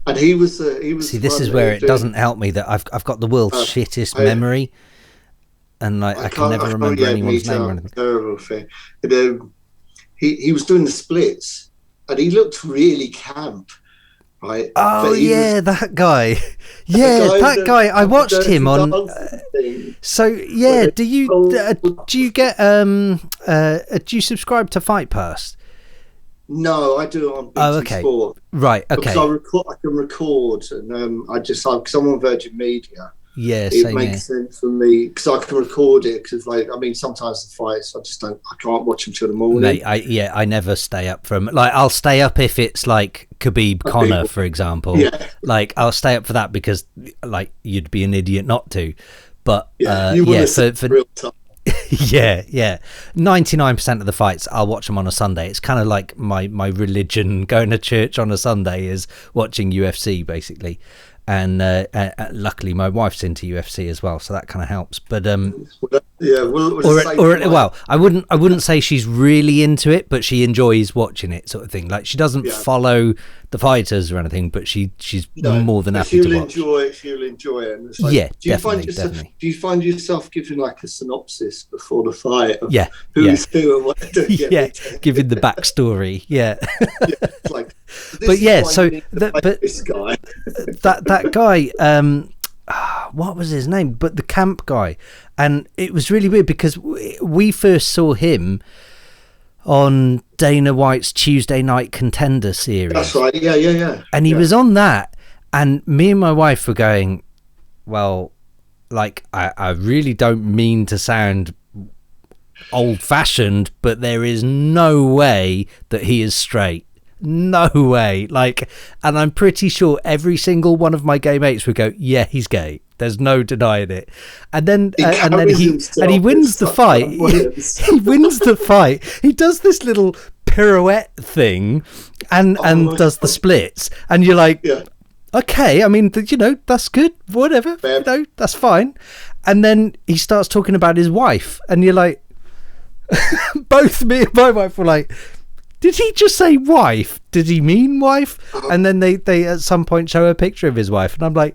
And he was. See, this is where it doesn't help me that I've got the world's shittest memory, and like I can never remember anyone's name or anything. Terrible thing. And, he was doing the splits, and he looked really camp. Right. Oh yeah, that guy. Yeah, that guy. I watched him on. So yeah, do you get do you subscribe to Fight Pass? No, I do it on BT Sport. Right. Okay. Because I can record, and because I'm on Virgin Media. Yeah, it makes sense for me because I can record it. Because sometimes the fights I can't watch them till the morning. Mate, I never stay up from I'll stay up if it's like Khabib Conor, for example. Yeah. Like I'll stay up for that because you'd be an idiot not to. But for real time. Yeah. 99% of the fights I'll watch them on a Sunday. It's kind of like my religion. Going to church on a Sunday is watching UFC basically. And luckily my wife's into UFC as well, so that kind of helps. But well, I wouldn't say she's really into it, but she enjoys watching it, sort of thing. Like, she doesn't follow the fighters or anything, but she's more than happy to watch. She'll enjoy it. And it's like, definitely. Do you find yourself giving like a synopsis before the fight of who's who and what they're doing? Giving the backstory. It's like, but this guy, that guy, what was his name? But the camp guy, and it was really weird because we first saw him on Dana White's Tuesday Night Contender series. That's right. Yeah. And he was on that, and me and my wife were going, well, like, I really don't mean to sound old-fashioned, but there is no way that he is straight. No way. Like, and I'm pretty sure every single one of my gay mates would go, yeah, he's gay. There's no denying it. And then he wins the fight. He wins the fight. He does this little pirouette thing and does the splits. And you're like, okay, I mean, that's good. Whatever. That's fine. And then he starts talking about his wife. And you're like, both me and my wife were like, did he just say wife? Did he mean wife? And then they at some point show a picture of his wife, and I'm like,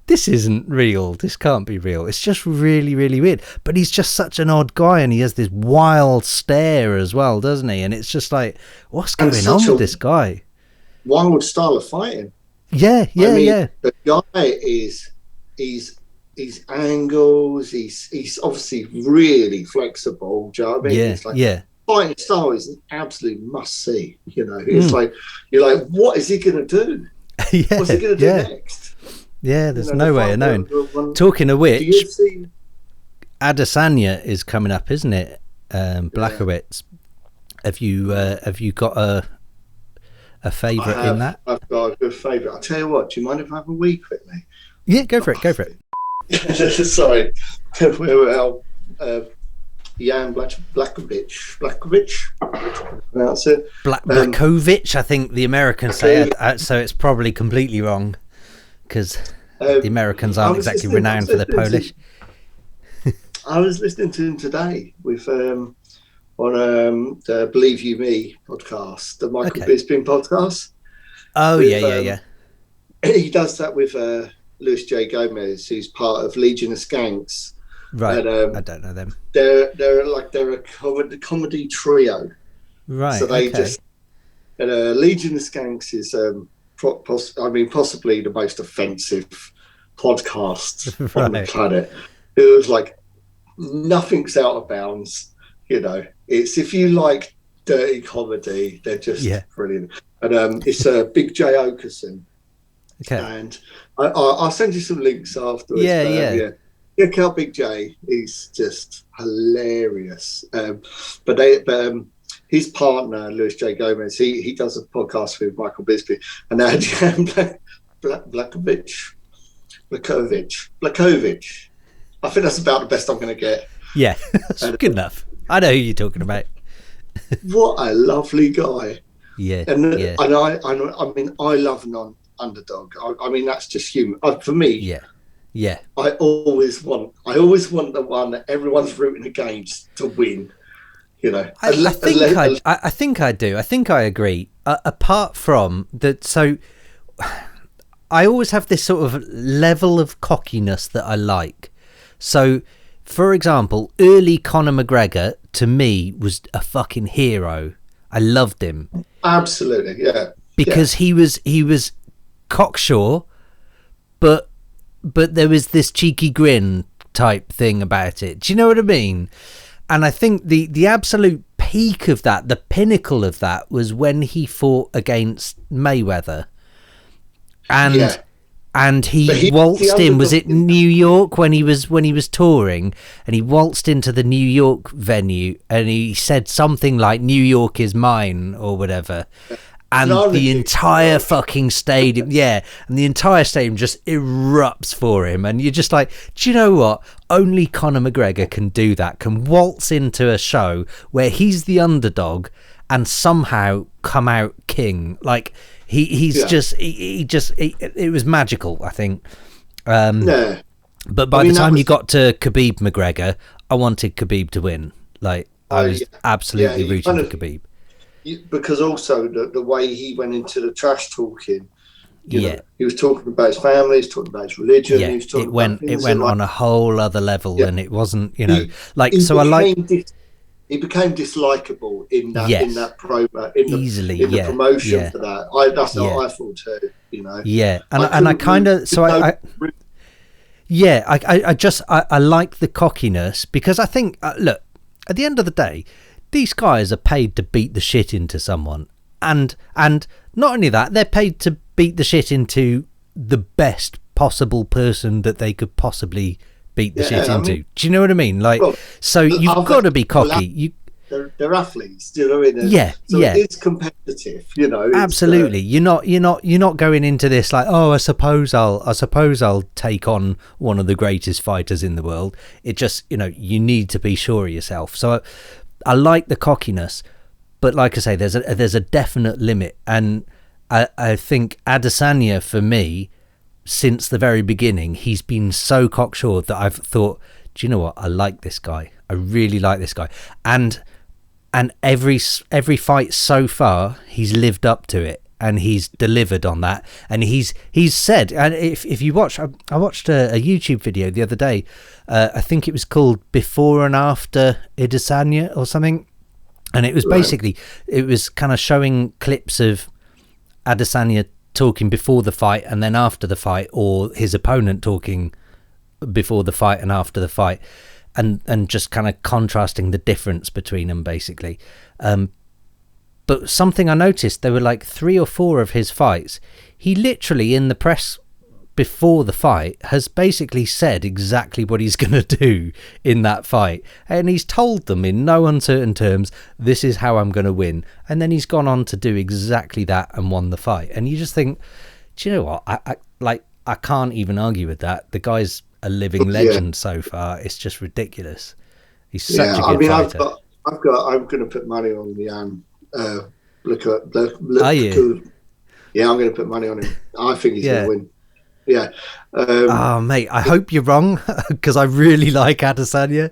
this isn't real. This can't be real. It's just really, really weird. But he's just such an odd guy, and he has this wild stare as well, doesn't he? And it's just like, what's going on with this guy? Wild style of fighting. Yeah. The guy he's angles. He's obviously really flexible. Do you know what I mean? It's like, fighting style is an absolute must see. It's like, you're like, what is he going to do? What's he going to do next? Yeah, there's no way of knowing. Talking of which, Adesanya is coming up, isn't it? Blachowicz. Have you got a favourite in that? I've got a good favourite. I'll tell you what. Do you mind if I have a wee quickly? Yeah, go for it. Sorry. Jan Blachowicz. Pronounce it. Blachowicz, I think the Americans say it, so it's probably completely wrong, because the Americans aren't exactly renowned for the Polish. I was listening to him today with on the Believe You Me podcast, the Michael Bisping podcast. Oh, yeah. He does that with Luis J. Gomez, who's part of Legion of Skanks. Right, I don't know them. They're a comedy trio. Right. So they just Legion of Skanks is possibly the most offensive podcast on the planet. It was like, nothing's out of bounds. It's, if you like dirty comedy, they're just brilliant. And it's Big J Okerson. Okay. And I'll send you some links afterwards. Yeah. Check out Big J. He's just hilarious. But his partner, Luis J. Gomez, he does a podcast with Michael Bisping, and now Blachowicz. I think that's about the best I'm going to get. Yeah, that's good enough. I know who you're talking about. What a lovely guy. Yeah. And I mean, I love an underdog. I mean, that's just human. For me. Yeah. I always want the one that everyone's rooting against to win. I think I do. I think I agree. Apart from that, so I always have this sort of level of cockiness that I like. So, for example, early Conor McGregor to me was a fucking hero. I loved him. Absolutely, yeah. Because he was cocksure, but there was this cheeky grin type thing about it. Do you know what I mean? And I think the absolute peak of that, the pinnacle of that, was when he fought against Mayweather. And he waltzed in. Was it New York when he was touring? And he waltzed into the New York venue and he said something like "New York is mine" or whatever. And the entire fucking stadium, and the entire stadium just erupts for him. And you're just like, do you know what? Only Conor McGregor can do that, can waltz into a show where he's the underdog and somehow come out king. Like he's just it was magical, I think. But by the time you got to Khabib McGregor, I wanted Khabib to win. Like I was absolutely rooting for Khabib. Because also the way he went into the trash talking, you know, he was talking about his family, he was talking about his religion. Yeah, he was talking it went on a whole other level, and it wasn't, you know, he became dislikable in that promo, in the promotion for that. That's what I thought too, you know. Yeah, and I kind of I like the cockiness, because I think look, at the end of the day, these guys are paid to beat the shit into someone, and not only that, they're paid to beat the shit into the best possible person that they could possibly beat the shit into. Do you know what I mean? Like, so you've got to be cocky. They're athletes, do you know what I mean? So it's competitive, you know. Absolutely. You're not going into this like, oh, I suppose I'll take on one of the greatest fighters in the world. It just, you know, you need to be sure of yourself. So I like the cockiness, but like I say, there's a definite limit, and I think Adesanya, for me, since the very beginning, he's been so cocksure that I've thought, do you know what? I like this guy. I really like this guy, and every fight so far, he's lived up to it, and he's delivered on that. And he's said, and if you watch, I watched a YouTube video the other day. I think it was called Before and After Adesanya or something, and it was basically, it was kind of showing clips of Adesanya talking before the fight and then after the fight, or his opponent talking before the fight and after the fight, and just kind of contrasting the difference between them, basically. But something I noticed, there were like 3 or 4 of his fights, he literally in the press before the fight has basically said exactly what he's going to do in that fight, and he's told them in no uncertain terms, this is how I'm going to win, and then he's gone on to do exactly that and won the fight. And you just think, do you know what, I can't even argue with that. The guy's a living legend so far. It's just ridiculous. He's such a good fighter. I'm going to put money on Jan. I'm going to put money on him. I think he's going to win. Yeah. Mate, I hope you're wrong, because I really like Adesanya.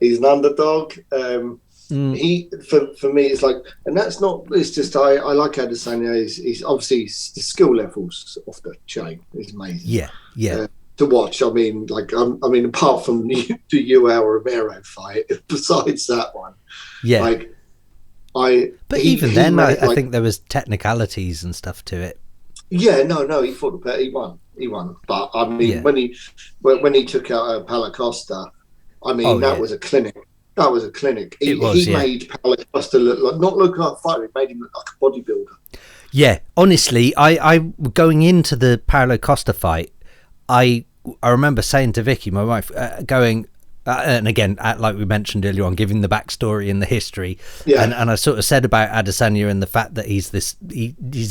He's an underdog. He for me, it's like, and that's not. It's just I like Adesanya. He's obviously, the skill levels off the chain. It's amazing. Yeah. To watch. I mean, like, apart from the Yoel Romero fight, besides that one, But even then, I think there was technicalities and stuff to it. Yeah, no, he fought the better. He won. But I mean, when he took out Paulo Costa, I mean, that was a clinic. That was a clinic. He made Paulo Costa not look like a fighter. He made him look like a bodybuilder. Yeah, honestly, I going into the Paulo Costa fight, I remember saying to Vicky, my wife, going. And again, like we mentioned earlier on, giving the backstory and the history, and I sort of said about Adesanya and the fact that he's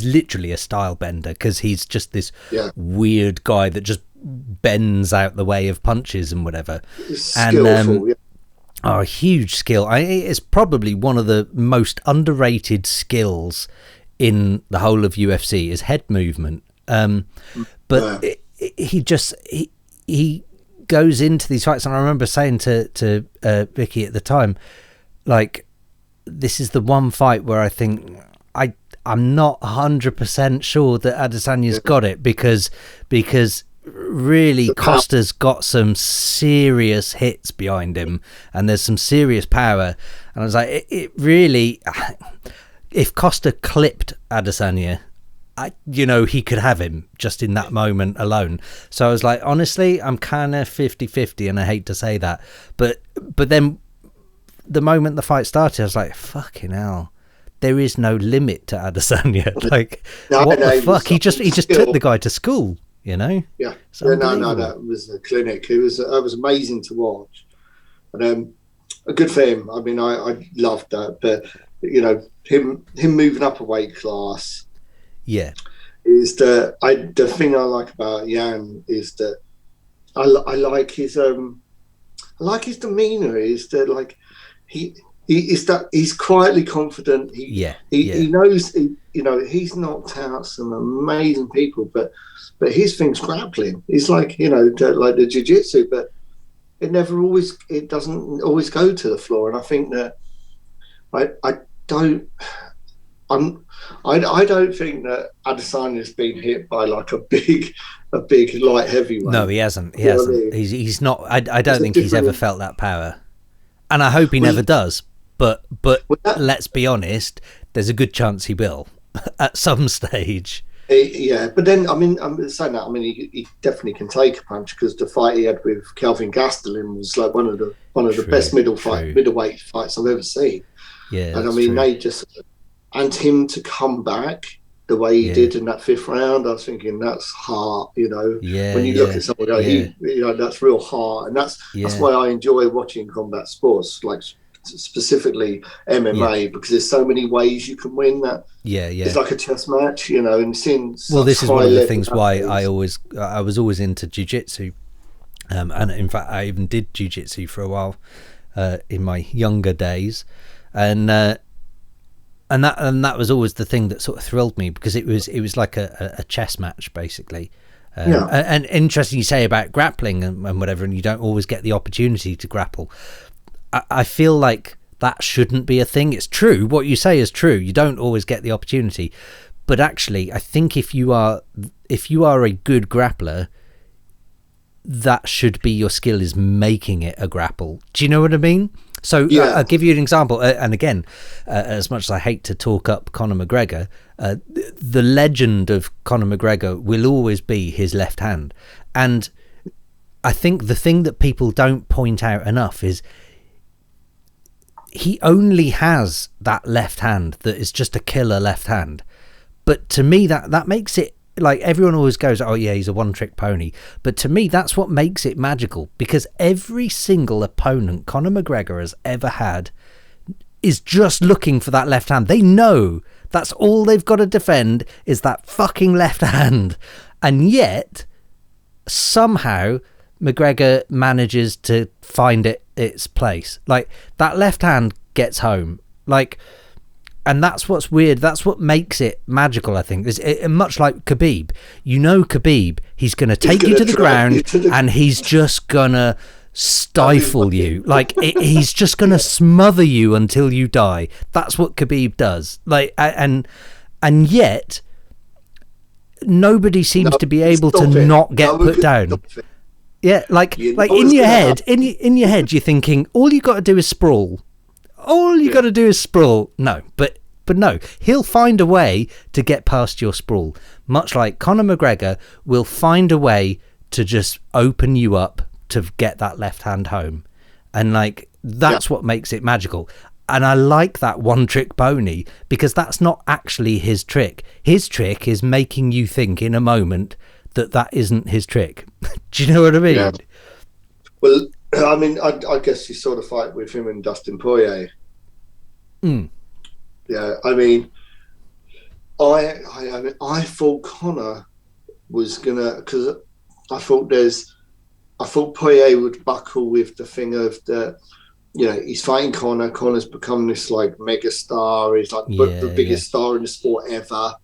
literally a style bender, because he's just this weird guy that just bends out the way of punches and whatever. Skillful, a huge skill. It's probably one of the most underrated skills in the whole of UFC is head movement. But he goes into these fights, and I remember saying to Vicky at the time, like, this is the one fight where I think I'm not 100% sure that Adesanya's got it, because really Costa's got some serious hits behind him, and there's some serious power. And I was like, it really, if Costa clipped Adesanya, he could have him just in that moment alone. So I was like, honestly, I'm kind of 50-50, and I hate to say that, but then the moment the fight started, I was like, fucking hell, there is no limit to Adesanya. Like, what the fuck? He just took the guy to school, you know? Yeah. No, that was a clinic. It was amazing to watch, and a good for him. I mean, I loved that, but him moving up a weight class. Yeah, is the thing I like about Jan is that I like his demeanor. Is that, like, he's quietly confident. He knows, he's knocked out some amazing people, but his thing's grappling. He's like, like the jiu-jitsu, but it doesn't always go to the floor. And I think that I don't think that Adesanya's been hit by like a big light heavyweight. No, he hasn't. He's not. I don't think he's ever felt that power, and I hope he never does. But let's be honest, there's a good chance he will at some stage. Yeah, but then I'm saying that. He definitely can take a punch, because the fight he had with Kelvin Gastelum was like one of the best middleweight fights I've ever seen. Yeah, and they just, and him to come back the way he did in that 5th round, I was thinking that's heart. Yeah, when you look at someone go, that's real heart, and that's why I enjoy watching combat sports, like specifically MMA, because there's so many ways you can win that. It's like a chess match, and seeing. Well, this is one of the things why I was always into jiu-jitsu, and in fact I even did jiu-jitsu for a while in my younger days, and that was always the thing that sort of thrilled me, because it was like a chess match basically. And interesting you say about grappling and whatever, and you don't always get the opportunity to grapple. I feel like that shouldn't be a thing. It's true. What you say is true. You don't always get the opportunity. But actually, I think if you are a good grappler, that should be your skill, is making it a grapple. Do you know what I mean? So I'll give you an example. And again, as much as I hate to talk up Conor McGregor, the legend of Conor McGregor will always be his left hand. And I think the thing that people don't point out enough is he only has that left hand that is just a killer left hand. But to me, that makes it, like, everyone always goes, oh yeah, he's a one-trick pony. But to me, that's what makes it magical, because every single opponent Conor McGregor has ever had is just looking for that left hand. They know that's all they've got to defend, is that fucking left hand. And yet, somehow, McGregor manages to find its place. Like, that left hand gets home. Like, and that's what's weird. That's what makes it magical, I think. Much like Khabib. Khabib, he's going to take you to the ground and he's just going to stifle you. Like, he's just going to smother you until you die. That's what Khabib does. Like, and yet, nobody seems to be able to not get put down. Yeah, like in your head, in your head, you're thinking all you got to do is sprawl. All you got to do is sprawl. No, but no, he'll find a way to get past your sprawl. Much like Conor McGregor will find a way to just open you up to get that left hand home, and like that's what makes it magical. And I like that one-trick pony, because that's not actually his trick. His trick is making you think in a moment that isn't his trick. Do you know what I mean? Yeah. Well, I mean, I guess you saw the fight with him and Dustin Poirier. Yeah, I mean, I thought Conor was gonna, because I thought Poirier would buckle with the thing of he's fighting Conor. Conor's become this like mega star. He's like the biggest star in the sport ever,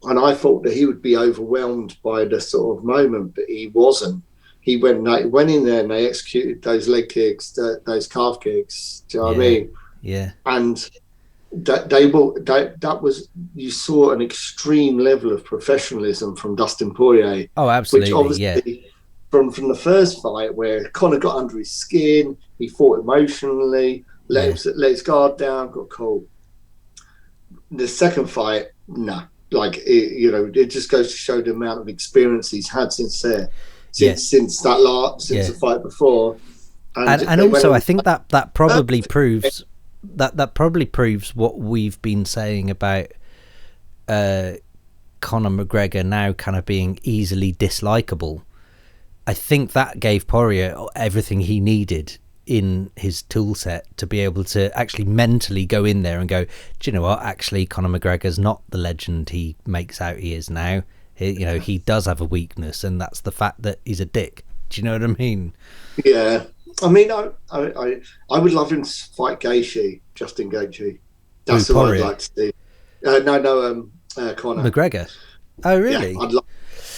And I thought that he would be overwhelmed by the sort of moment, but he wasn't. He went in there and they executed those leg kicks, those calf kicks. Do you know what I mean? Yeah. And that was, you saw an extreme level of professionalism from Dustin Poirier. Oh, absolutely. Which obviously, from the first fight where Conor got under his skin, he fought emotionally, let his guard down, got caught. The second fight, nah. Like, it just goes to show the amount of experience he's had since the fight before. And also, I think that probably proves that probably proves what we've been saying about Conor McGregor now kind of being easily dislikable. I think that gave Poirier everything he needed in his tool set to be able to actually mentally go in there and go, do you know what, actually Conor McGregor's not the legend he makes out he is now. He does have a weakness, and that's the fact that he's a dick. Do you know what I mean? Yeah, I mean, I would love him to fight Gaethje, Justin Gaethje. That's who I'd like to see. Conor McGregor. Oh, really? Yeah,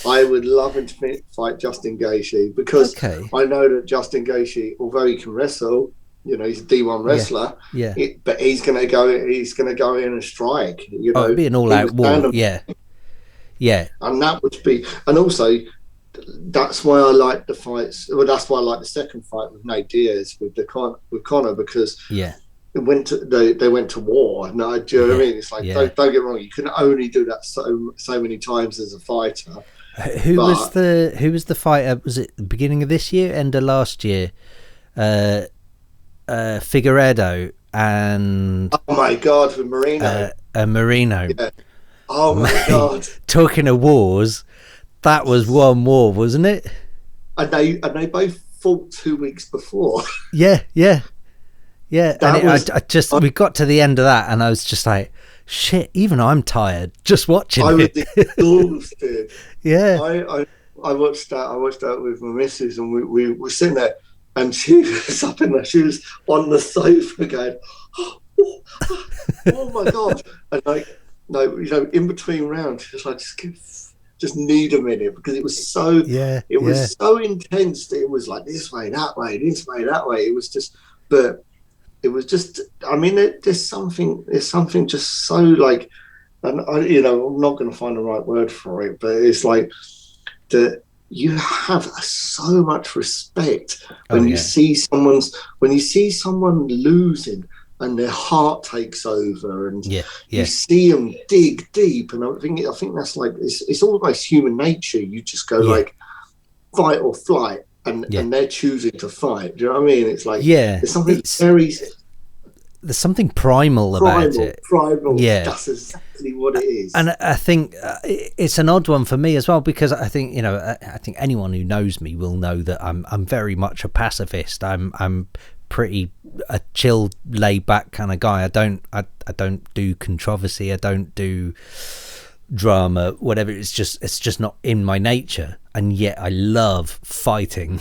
I would love him to fight Justin Gaethje, because I know that Justin Gaethje, although he can wrestle, you know, he's a D1 wrestler. Yeah. But he's going to go in and strike. You know, it'd be an all-out war. Yeah. Yeah. And that would be, and also that's why I like the fights. Well, that's why I like the second fight with Nate Diaz with Conor, because they went to war. No, do you know what I mean? It's like don't get wrong. You can only do that so many times as a fighter. Who was the fighter? Was it the beginning of this year, end of last year? Figueiredo and oh my god, with Marino. Marino. Yeah. Oh my god. Talking of wars, that was one war, wasn't it? And they both fought 2 weeks before. Yeah. And we got to the end of that, and I was just like, shit. Even I'm tired just watching it. I was exhausted. Yeah. I watched that with my missus, and we were sitting there, and she was up in there. She was on the sofa going, oh my god! And in between rounds, she was like, just need a minute, because it was so so intense. It was like this way, that way, this way, that way. It was just, but it was just. I mean, there's something just so like, and I'm not going to find the right word for it, but it's like that. You have so much respect when you see someone losing and their heart takes over, and you see them dig deep. And I think that's like it's almost human nature. You just go like fight or flight, and they're choosing to fight. Do you know what I mean? It's like there's something there's something primal about it. Primal. Yeah, that's exactly what it is. And I think it's an odd one for me as well, because I think I think anyone who knows me will know that I'm very much a pacifist. I'm pretty a chill, laid back kind of guy. I don't do controversy. I don't do drama, whatever. It's just not in my nature, and yet I love fighting.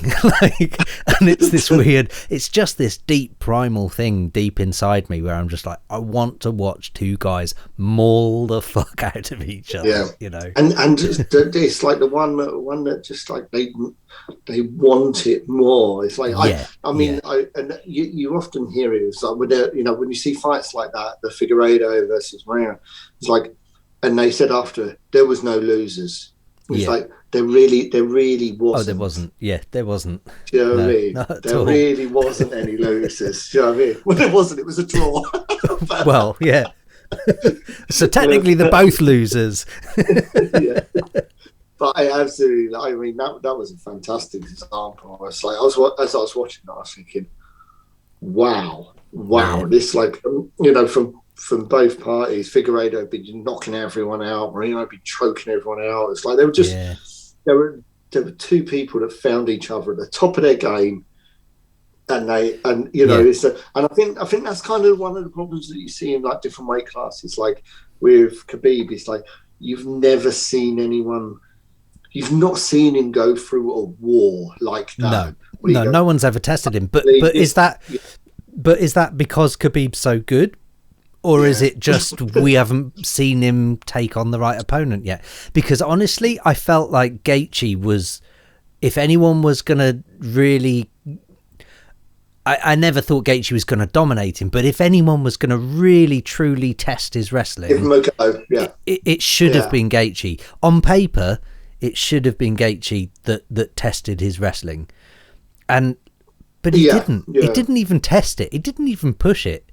And it's this weird, it's just this deep primal thing deep inside me where I'm just like, I want to watch two guys maul the fuck out of each other. And it's like the one that just like they want it more. It's like you often hear it. It's like when you see fights like that, the Figueiredo versus Marino, it's like, and they said after, there was no losers. It's like there really wasn't. Oh, there wasn't. Yeah, there wasn't. Do you know what I mean? There really wasn't any losers. Do you know what I mean? Well, there wasn't. It was a draw. Well, yeah. So technically, they're both losers. Yeah. But I mean, that was a fantastic example. It's like as I was watching that, I was thinking, wow, this like from both parties. Figueiredo had been knocking everyone out. Marino had been choking everyone out. It's like they were just there were two people that found each other at the top of their game, and I think that's kind of one of the problems that you see in like different weight classes. Like with Khabib, it's like you've never seen anyone. You've not seen him go through a war like that. No one's ever tested him. But is that because Khabib's so good? Or is it just we haven't seen him take on the right opponent yet? Because honestly, I felt like Gaethje was, if anyone was going to really... I never thought Gaethje was going to dominate him, but if anyone was going to really, truly test his wrestling, give him a go. It should have been Gaethje. On paper, it should have been Gaethje that tested his wrestling. But he didn't. He didn't even test it. He didn't even push it.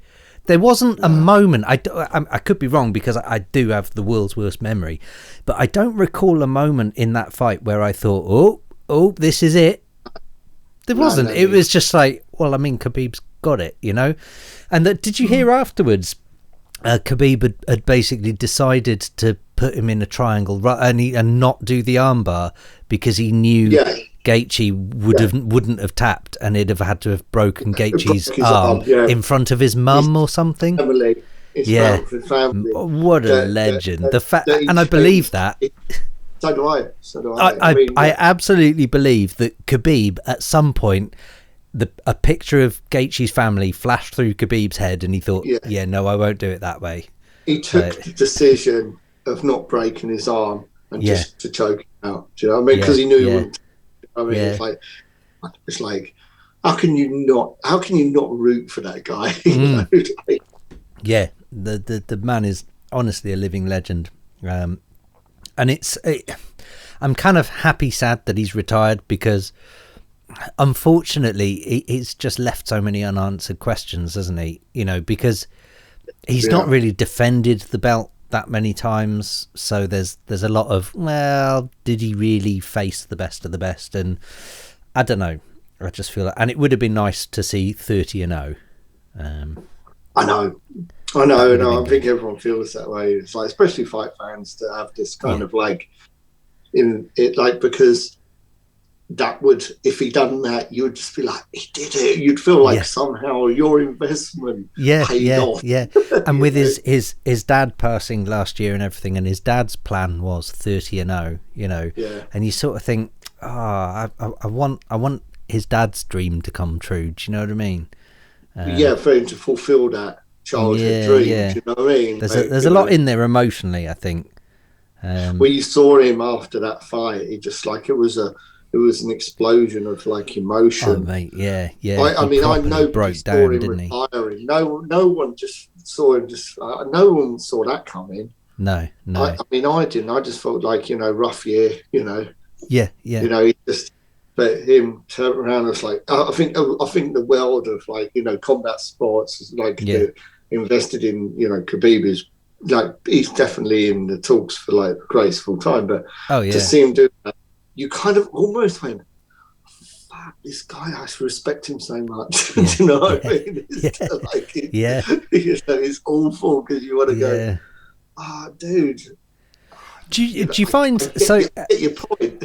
There wasn't a moment, I could be wrong because I do have the world's worst memory, but I don't recall a moment in that fight where I thought, oh, this is it. There wasn't. It was just like, well, I mean, Khabib's got it, And did you hear afterwards, Khabib had basically decided to put him in a triangle and not do the armbar because he knew... Gaethje wouldn't have tapped, and he'd have had to have broken Gaethje's arm in front of his mum or something. Family. What a legend! And I believe that. So do I. I absolutely believe that Khabib at some point a picture of Gaethje's family flashed through Khabib's head, and he thought, yeah, no, I won't do it that way. He took the decision of not breaking his arm and just to choke him out. Do you know what I mean? Because he knew he wouldn't. I mean, it's like, how can you not root for that guy? Yeah, the man is honestly a living legend, and I'm kind of happy, sad that he's retired, because unfortunately he's just left so many unanswered questions, hasn't he? You know, because he's not really defended the belt that many times, so there's a lot of, well, did he really face the best of the best? And I don't know, I just feel like, and it would have been nice to see 30-0. I know, I think everyone feels that way. It's like, especially fight fans, to have this kind of like in it, like, because that would, if he done that, you would just be like, he did it. You'd feel like somehow your investment paid off. And with his dad passing last year and everything, and his dad's plan was 30-0, you know, and you sort of think, I want his dad's dream to come true. Do you know what I mean? For him to fulfill that childhood dream. Do you know what I mean? There's a lot in there emotionally, I think. When you saw him after that fight, he just like, it was an explosion of like emotion. Oh mate, yeah. I mean, I know broke down, didn't he? Retiring. No one just saw him. No one saw that coming. No. I mean, I didn't. I just felt like, rough year. Yeah. He just, but him turn around and was like, I think the world of like combat sports is like invested in Khabib is like, he's definitely in the talks for like greatest of all time. But to see him do that, you kind of almost went, fuck, this guy, I respect him so much. Do you know what I mean? It's awful because you want to go, dude. Do you find so? Get your point.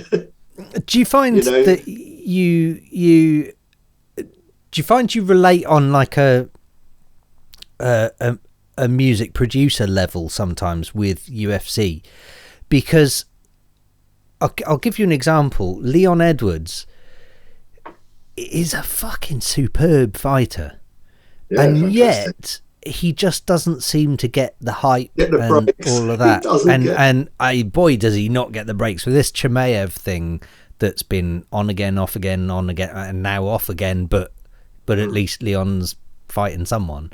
Do you find that you do you find you relate on like a music producer level sometimes with UFC? Because I'll give you an example. Leon Edwards is a fucking superb fighter, and fantastic. Yet he just doesn't seem to get the hype and all of that. Boy, does he not get the breaks with this Chimaev thing that's been on again, off again, on again, and now off again. But at least Leon's fighting someone.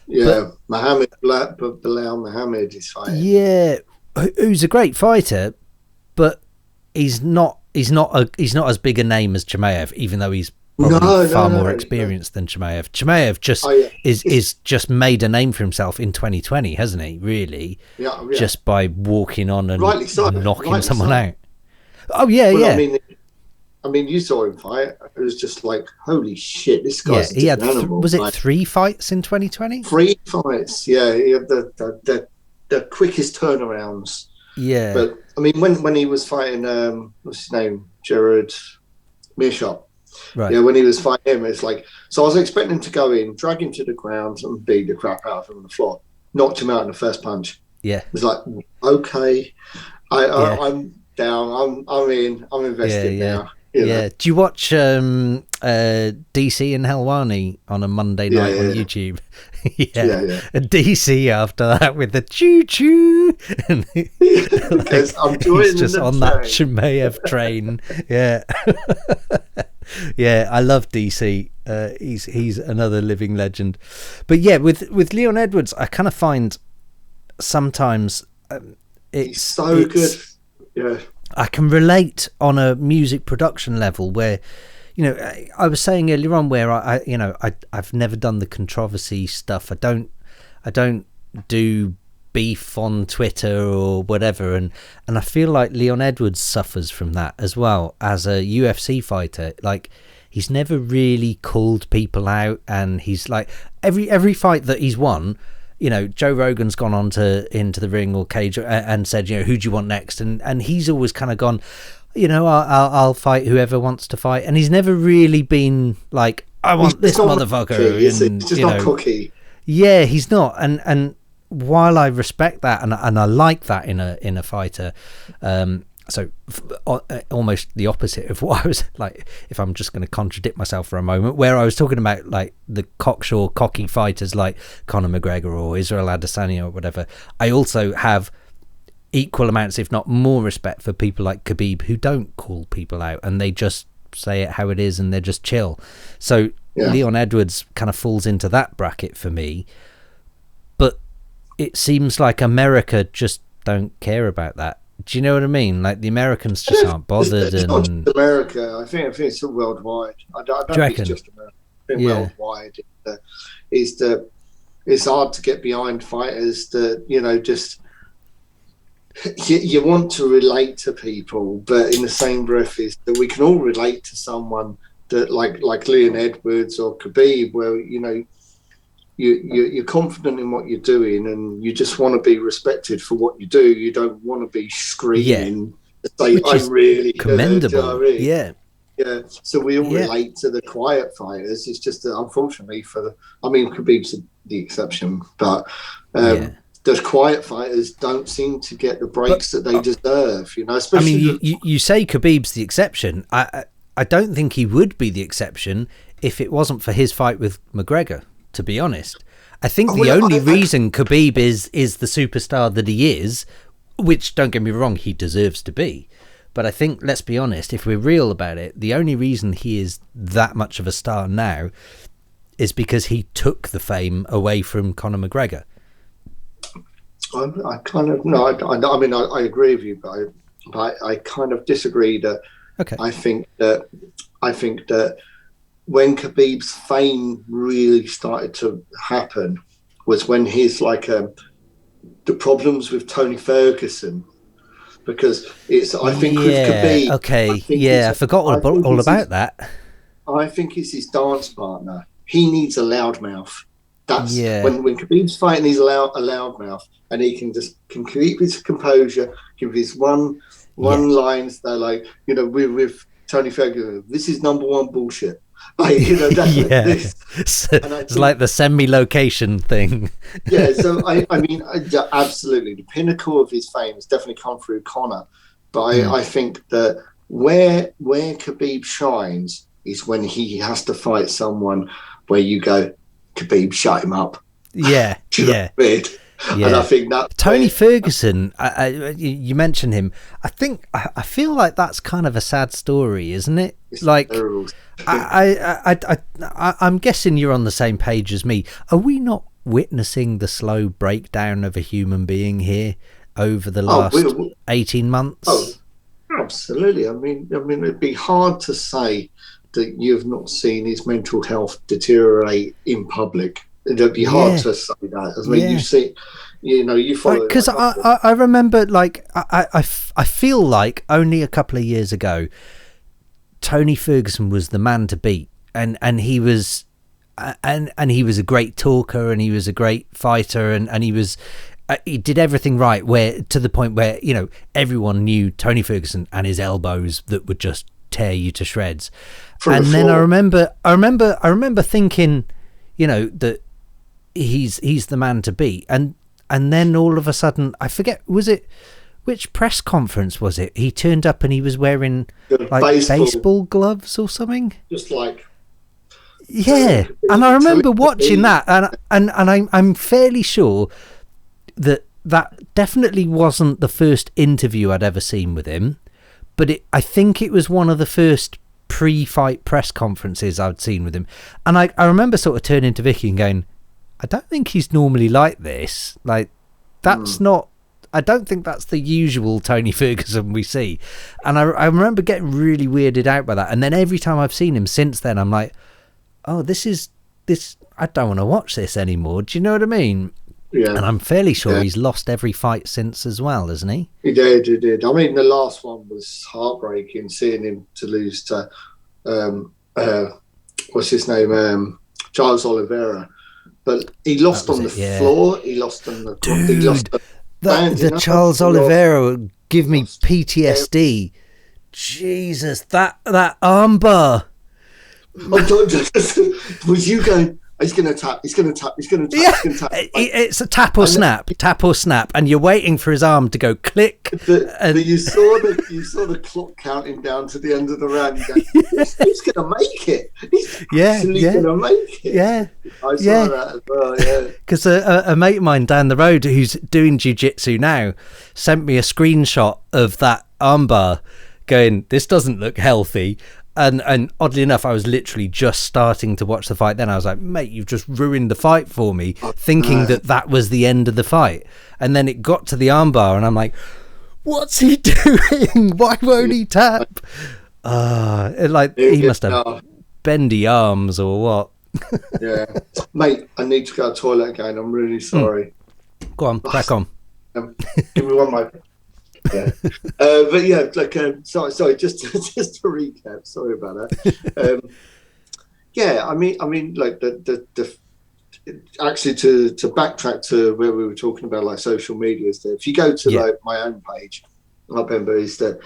Yeah, Bilal Muhammad is fighting. Yeah, who's a great fighter, but he's not as big a name as Chimaev, even though he's probably far more experienced than Chimaev. Chimaev just is just made a name for himself in 2020, hasn't he? Really, just by walking on and knocking someone out. Oh yeah, I mean, you saw him fight. It was just like, holy shit, this guy's he had an animal. Was it 3 fights in 2020? 3 fights, yeah. He had the quickest turnarounds. Yeah, but I mean, when he was fighting, what's his name, Jared Mearshot. Right. Yeah, when he was fighting him, it's like, so I was expecting him to go in, drag him to the ground, and beat the crap out of him on the floor, knocked him out in the first punch. Yeah, it was like, okay, I'm down, I'm in, I'm invested now. Yeah. Do you watch DC and Helwani on a Monday night on YouTube? DC after that with the choo choo, and he's just on that Chimaev train. Yeah. Yeah, I love DC. He's another living legend. But yeah, with Leon Edwards, I kind of find sometimes he's so good. Yeah, I can relate on a music production level where, I was saying earlier on where I've never done the controversy stuff. I don't do beef on Twitter or whatever, and I feel like Leon Edwards suffers from that as well as a UFC fighter. Like, he's never really called people out, and he's like, every fight that he's won, Joe Rogan's gone into the ring or cage and said, who do you want next, and he's always kind of gone, I'll fight whoever wants to fight, and he's never really been like, I want this motherfucker. He's just not cocky. Yeah, he's not, and while I respect that and I like that in a fighter, so almost the opposite of what I was like, if I'm just going to contradict myself for a moment, where I was talking about like the cocksure, cocky fighters like Conor McGregor or Israel Adesanya or whatever. I also have equal amounts, if not more, respect for people like Khabib, who don't call people out and they just say it how it is and they're just chill. So Leon Edwards kind of falls into that bracket for me, but it seems like America just don't care about that. Do you know what I mean? Like the Americans just aren't bothered. It's not just America. I think it's worldwide. I don't think it's just America. I think worldwide. It's hard to get behind fighters that, you know, just you want to relate to people, but in the same breath is that we can all relate to someone that like Leon Edwards or Khabib, where, you know, you're confident in what you're doing and you just want to be respected for what you do. You don't want to be screaming to say, I'm really commendable. Good, you know what I mean? Yeah. So we all relate to the quiet fighters. It's just that, unfortunately, Khabib's the exception, but those quiet fighters don't seem to get the breaks that they deserve. You know, especially. I mean, you say Khabib's the exception. I don't think he would be the exception if it wasn't for his fight with McGregor. To be honest, I think the only reason Khabib is the superstar that he is, which, don't get me wrong, he deserves to be, but I think, let's be honest, if we're real about it, the only reason he is that much of a star now is because he took the fame away from Conor McGregor. I kind of no. I mean, I agree with you, but I kind of disagree. That I think that when Khabib's fame really started to happen was when his the problems with Tony Ferguson, because I think with Khabib, I forgot all about that. I think it's his dance partner. He needs a loudmouth. That's when Khabib's fighting, he's a loudmouth, and he can keep his composure, give his one lines. They're like, you know, with Tony Ferguson, this is number one bullshit. Like, you know, this. It's like the semi-location thing. So I mean, absolutely, the pinnacle of his fame has definitely come through Conor, but I think that where Khabib shines is when he has to fight someone where you go, Khabib, shut him up. And I think that Tony Ferguson, you mentioned him. I feel like that's kind of a sad story, isn't it? It's like, terrible. I'm guessing you're on the same page as me. Are we not witnessing the slow breakdown of a human being here over the last 18 months? Oh, absolutely. I mean, it'd be hard to say that you've not seen his mental health deteriorate in public. It'd be hard to say that. I mean, you see, you know, you follow. Because I remember, like, I feel like only a couple of years ago, Tony Ferguson was the man to beat, and he was he was a great talker, and he was a great fighter, and he did everything right, where to the point where, you know, everyone knew Tony Ferguson and his elbows that would just tear you to shreds. Then I remember thinking, you know, that he's the man to beat, and then all of a sudden, I forget, which press conference was it? He turned up and he was wearing like baseball gloves or something. Just like, and I remember watching that, and I'm fairly sure that definitely wasn't the first interview I'd ever seen with him, but I think it was one of the first pre-fight press conferences I'd seen with him, and I remember sort of turning to Vicky and going, I don't think he's normally like this. Like, that's not. I don't think that's the usual Tony Ferguson we see. And I remember getting really weirded out by that. And then every time I've seen him since then, I'm like, oh, this. I don't want to watch this anymore. Do you know what I mean? Yeah. And I'm fairly sure he's lost every fight since as well, hasn't he? He did. I mean, the last one was heartbreaking, seeing him to lose to, what's his name? Charles Oliveira. But he lost on the floor. He lost on the. Dude, he lost the Charles Oliveira would give me PTSD. Jesus, that armbar. Was you going, He's going to tap. He's going to tap. He's going to tap. Yeah. He's going to tap. It's a tap or snap, and you're waiting for his arm to go click. You saw the clock counting down to the end of the round. You go, he's going to make it. He's actually going to make it. Yeah, I saw that as well. Yeah, because a mate of mine down the road who's doing jiu-jitsu now sent me a screenshot of that armbar, going, "This doesn't look healthy." And oddly enough, I was literally just starting to watch the fight then. I was like, mate, you've just ruined the fight for me, thinking that was the end of the fight. And then it got to the armbar, and I'm like, what's he doing? Why won't he tap? He must have bendy arms or what. Yeah. Mate, I need to go to the toilet again. I'm really sorry. Go on, crack on. Give me one moment. Yeah, but yeah, sorry, just to recap. Sorry about that. Yeah, I mean, like the actually to backtrack to where we were talking about like social media is that if you go to like my own page, I remember is that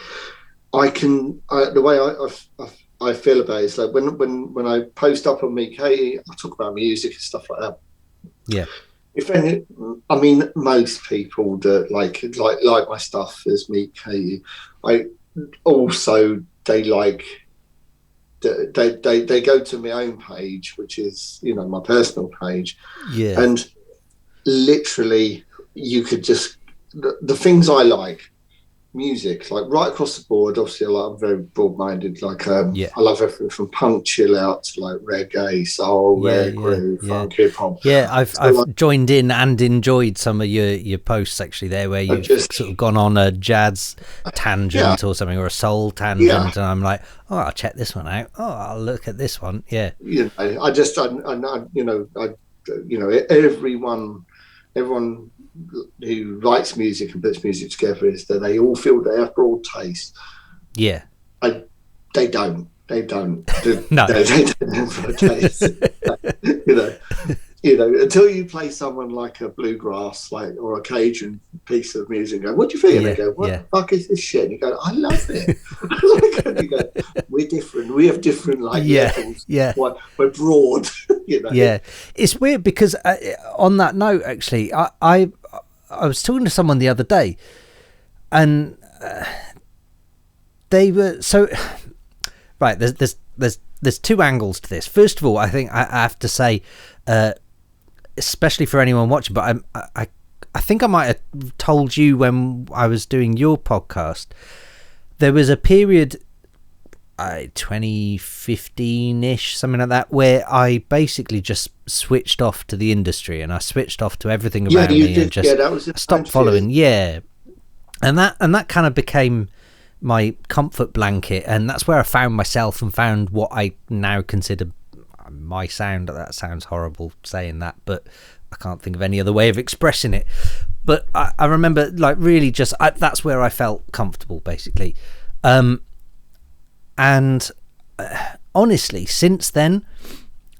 the way I feel about it is like when I post up on me, Katie, I talk about music and stuff like that. Yeah. Most people that like my stuff as me, Katie, they go to my own page, which is my personal page, and literally you could just the things I like. Music, like right across the board. Obviously, I'm very broad-minded. I love everything from punk chill out to like reggae, soul, groove, funk, hip hop. Yeah, I've joined in and enjoyed some of your posts actually there, where you've sort of gone on a jazz tangent or something, or a soul tangent, and I'm like, oh, I'll check this one out. Oh, I'll look at this one. Yeah, everyone who writes music and puts music together is that they all feel they have broad taste. Yeah. They don't. No. They don't have broad taste. Until you play someone like a bluegrass, or a Cajun piece of music, and go, what do you think? And they go, what the fuck is this shit? And you go, I love it. You go, we're different. We have different levels. Yeah. We're broad. Yeah. It's weird because on that note, actually, I was talking to someone the other day, and they were so right. There's two angles to this. First of all, I think I have to say, especially for anyone watching, but I think I might have told you when I was doing your podcast, there was a period, 2015-ish, something like that, where I basically just switched off to the industry, and I switched off to everything around me and just stopped following. Yeah, and that kind of became my comfort blanket, and that's where I found myself and found what I now consider my sound. That sounds horrible saying that, but I can't think of any other way of expressing it. But I remember really just that's where I felt comfortable, basically. And honestly, since then,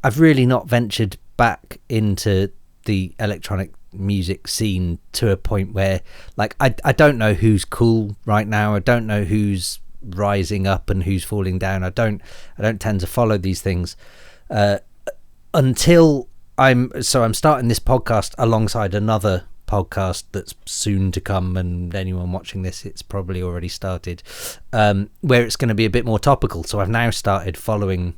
I've really not ventured back into the electronic music scene to a point where I don't know who's cool right now. I don't know who's rising up and who's falling down. I don't tend to follow these things until I'm starting this podcast alongside another podcast that's soon to come, and anyone watching this, it's probably already started, where it's going to be a bit more topical. So I've now started following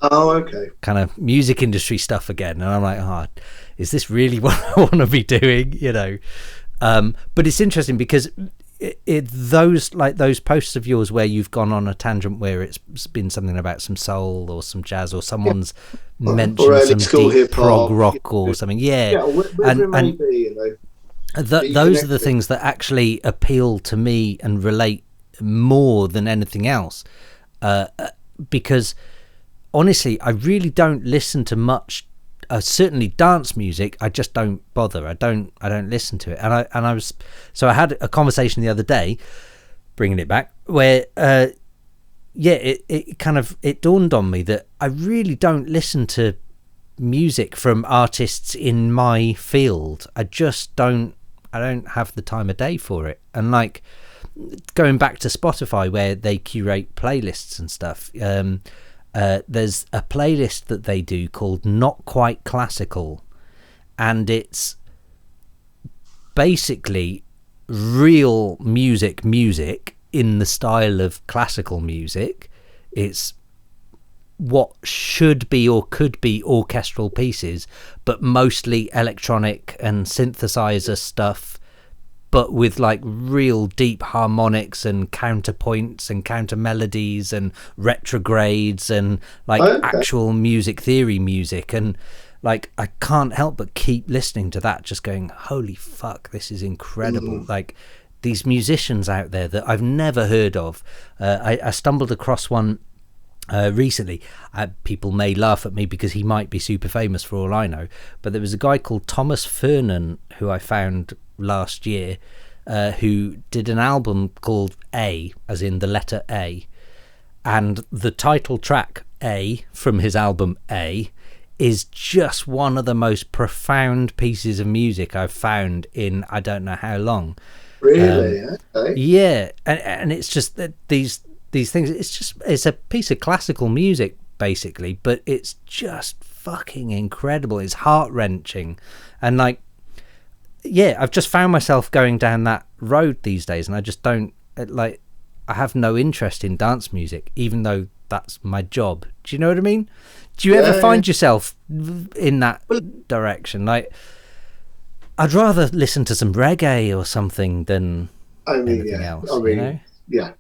kind of music industry stuff again, and I'm like, is this really what I want to be doing? But it's interesting because those posts of yours where you've gone on a tangent where it's been something about some soul or some jazz, or someone's mentioned some deep prog rock or something, those are the things that actually appeal to me and relate more than anything else, because honestly, I really don't listen to much. Certainly dance music, I just don't bother. I don't listen to it. And I had a conversation the other day, bringing it back, where it dawned on me that I really don't listen to music from artists in my field. I don't have the time of day for it. And going back to Spotify, where they curate playlists and stuff, there's a playlist that they do called Not Quite Classical, and it's basically real music in the style of classical music. It's what should be or could be orchestral pieces, but mostly electronic and synthesizer stuff, but with like real deep harmonics and counterpoints and counter melodies and retrogrades and like actual music theory music. And like, I can't help but keep listening to that, just going, holy fuck, this is incredible. Like, these musicians out there that I've never heard of. I stumbled across one recently. People may laugh at me because he might be super famous for all I know, but there was a guy called Thomas Fernan who I found last year, who did an album called A, as in the letter A, and the title track A from his album A is just one of the most profound pieces of music I've found in I don't know how long. Really? Okay. Yeah, and it's just that these things, it's a piece of classical music basically, but it's just fucking incredible. It's heart-wrenching, and like, yeah, I've just found myself going down that road these days, and I just don't like, I have no interest in dance music, even though that's my job. Do you know what I mean? Do you ever find yourself in that direction? Like, I'd rather listen to some reggae or something than anything else. I mean, you know? Yeah.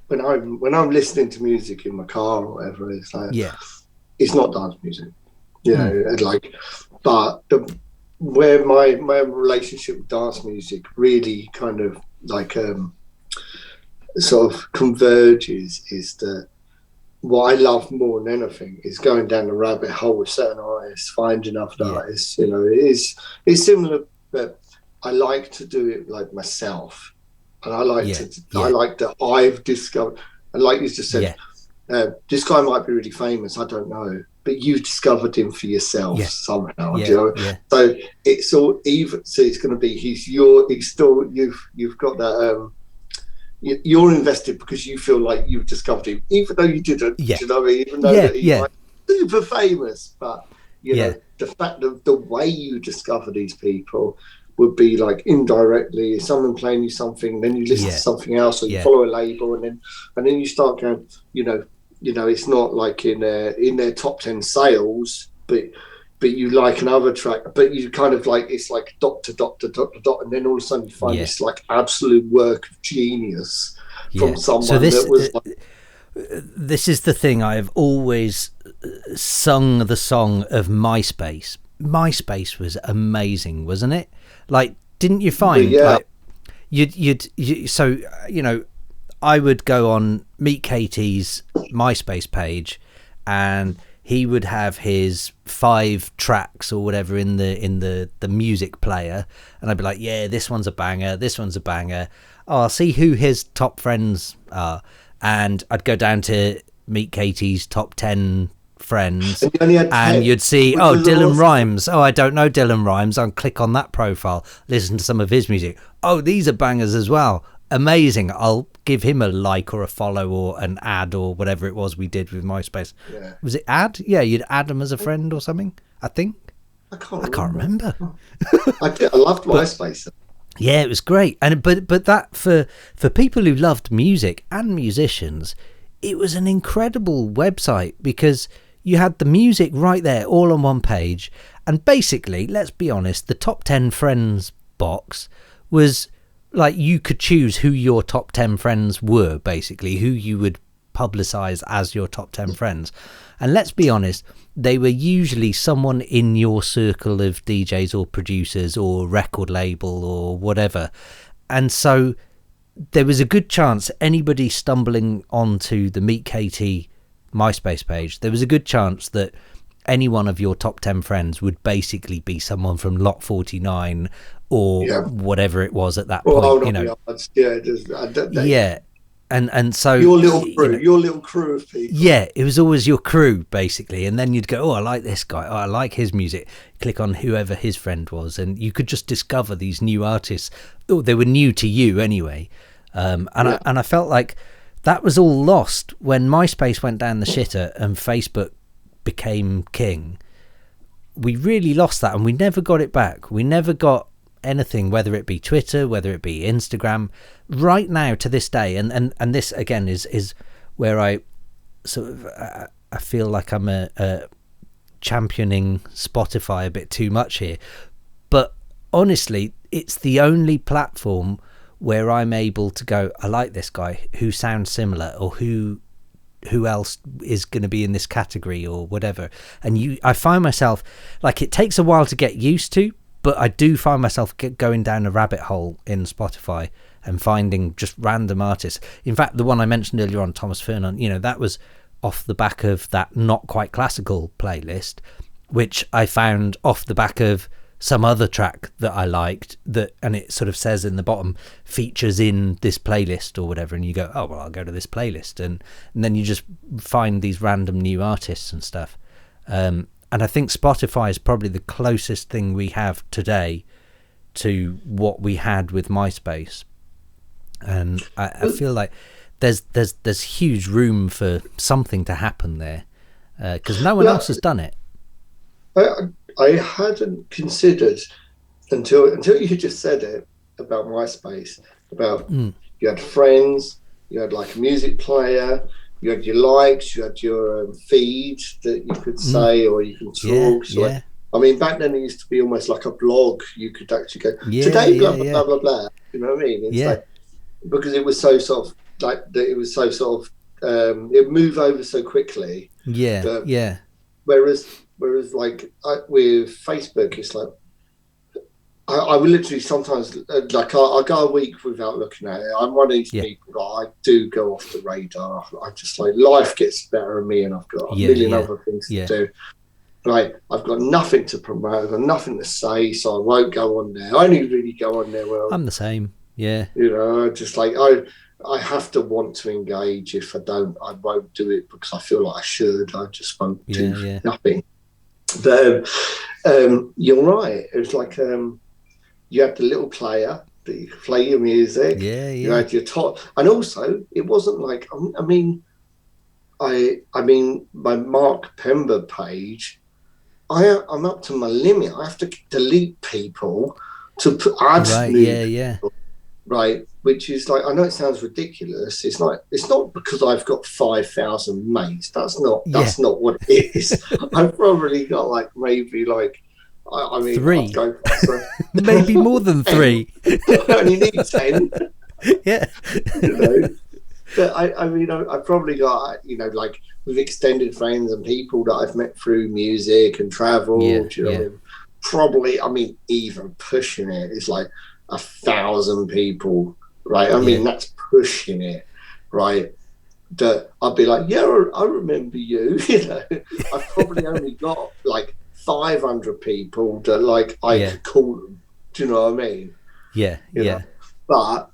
When I'm listening to music in my car or whatever, it's like, it's not dance music, you know. And like, but where my relationship with dance music really kind of like sort of converges is that what I love more than anything is going down the rabbit hole with certain artists, finding other artists. You know, it's similar, but I like to do it like myself, and I like that I've discovered. And like you just said, this guy might be really famous. I don't know, but you discovered him for yourself somehow. You know, so it's all even. So it's going to be you've got that. You're invested because you feel like you've discovered him, even though you didn't. Do you know what I mean? Even though that he's like super famous, but you know, the fact of the way you discover these people would be like indirectly someone playing you something, then you listen to something else, or you follow a label, and then you start going, you know, it's not like in their top 10 sales, but you like another track, but you kind of like, it's like dot to dot to dot to dot, and then all of a sudden you find this like absolute work of genius from someone that was like... This is the thing, I've always sung the song of MySpace. MySpace was amazing, wasn't it? Like, didn't you find like you'd so, you know, I would go on Meet Katie's MySpace page, and he would have his 5 tracks or whatever in the music player, and I'd be like, yeah, this one's a banger, this one's a banger. Oh, I'll see who his top friends are, and I'd go down to Meet Katie's top 10 friends, and you'd see, oh, Dylan Rhymes. Oh, I don't know Dylan Rhymes. I'll click on that profile, listen to some of his music. Oh, these are bangers as well. Amazing. I'll give him a like or a follow or an ad or whatever it was we did with MySpace. Was it ad? Yeah, you'd add them as a friend or something, I think. I can't remember. I loved MySpace. Yeah, it was great. And but that for people who loved music and musicians, it was an incredible website, because you had the music right there all on one page, and basically, let's be honest, the top 10 friends box was like, you could choose who your top 10 friends were, basically, who you would publicize as your top 10 friends. And let's be honest, they were usually someone in your circle of DJs or producers or record label or whatever. And so there was a good chance anybody stumbling onto the Meet Katie MySpace page, there was a good chance that any one of your top 10 friends would basically be someone from Lot 49 or whatever it was at that point, you know. And so your little crew of people. Yeah, it was always your crew basically, and then you'd go, oh, I like this guy, oh, I like his music. Click on whoever his friend was, and you could just discover these new artists. Oh, they were new to you anyway. And I felt like that was all lost when MySpace went down the shitter and Facebook became king. We really lost that, and we never got it back. We never got anything, whether it be Twitter, whether it be Instagram. Right now, to this day, and this again is where I sort of I feel like I'm a championing Spotify a bit too much here, but honestly, it's the only platform where I'm able to go, I like this guy who sounds similar, or who else is going to be in this category or whatever. And I find myself, like, it takes a while to get used to, but I do find myself going down a rabbit hole in Spotify and finding just random artists. In fact, the one I mentioned earlier on, Thomas Fernand, that was off the back of that Not Quite Classical playlist, which I found off the back of some other track that I liked, and it sort of says in the bottom, features in this playlist or whatever, and you go, oh well, I'll go to this playlist, and then you just find these random new artists and stuff. And I think Spotify is probably the closest thing we have today to what we had with MySpace, and I feel like there's huge room for something to happen there, because no one else has done it. I hadn't considered until you just said it about MySpace, about you had friends, you had like a music player, you had your likes, you had your feed that you could say, or you can talk. I mean, back then it used to be almost like a blog. You could actually go, today, blah, blah, blah, blah, blah. You know what I mean? It's like, because it was so sort of like, it was so sort of, it moved over so quickly. Whereas like with Facebook, it's like, I will literally sometimes, like I'll go a week without looking at it. I'm one of these people that I do go off the radar. I just like, life gets better than me, and I've got a million other things to do. Like, I've got nothing to promote, I've got nothing to say, so I won't go on there. I only really go on there I'm the same. Yeah. Just like, I have to want to engage. If I don't, I won't do it because I feel like I should. I just won't do nothing. But you're right. It was like, you had the little player that you could play your music. You had your top, and also it wasn't like, I mean, my Mark Pember page, I'm up to my limit. I have to delete people to add new people, right? Which is like, I know it sounds ridiculous. It's not because I've got 5,000 mates. That's not what it is. I've probably got like maybe like, I mean, 3, maybe more than 3. I only need 10. Yeah. But I mean, I probably got, like with extended friends and people that I've met through music and travel, probably, I mean, even pushing it is like 1,000 people, right? I mean, that's pushing it, right? That I'd be like, I remember you, I've probably only got like 500 people that like I could call them. Do you know what I mean? You know? But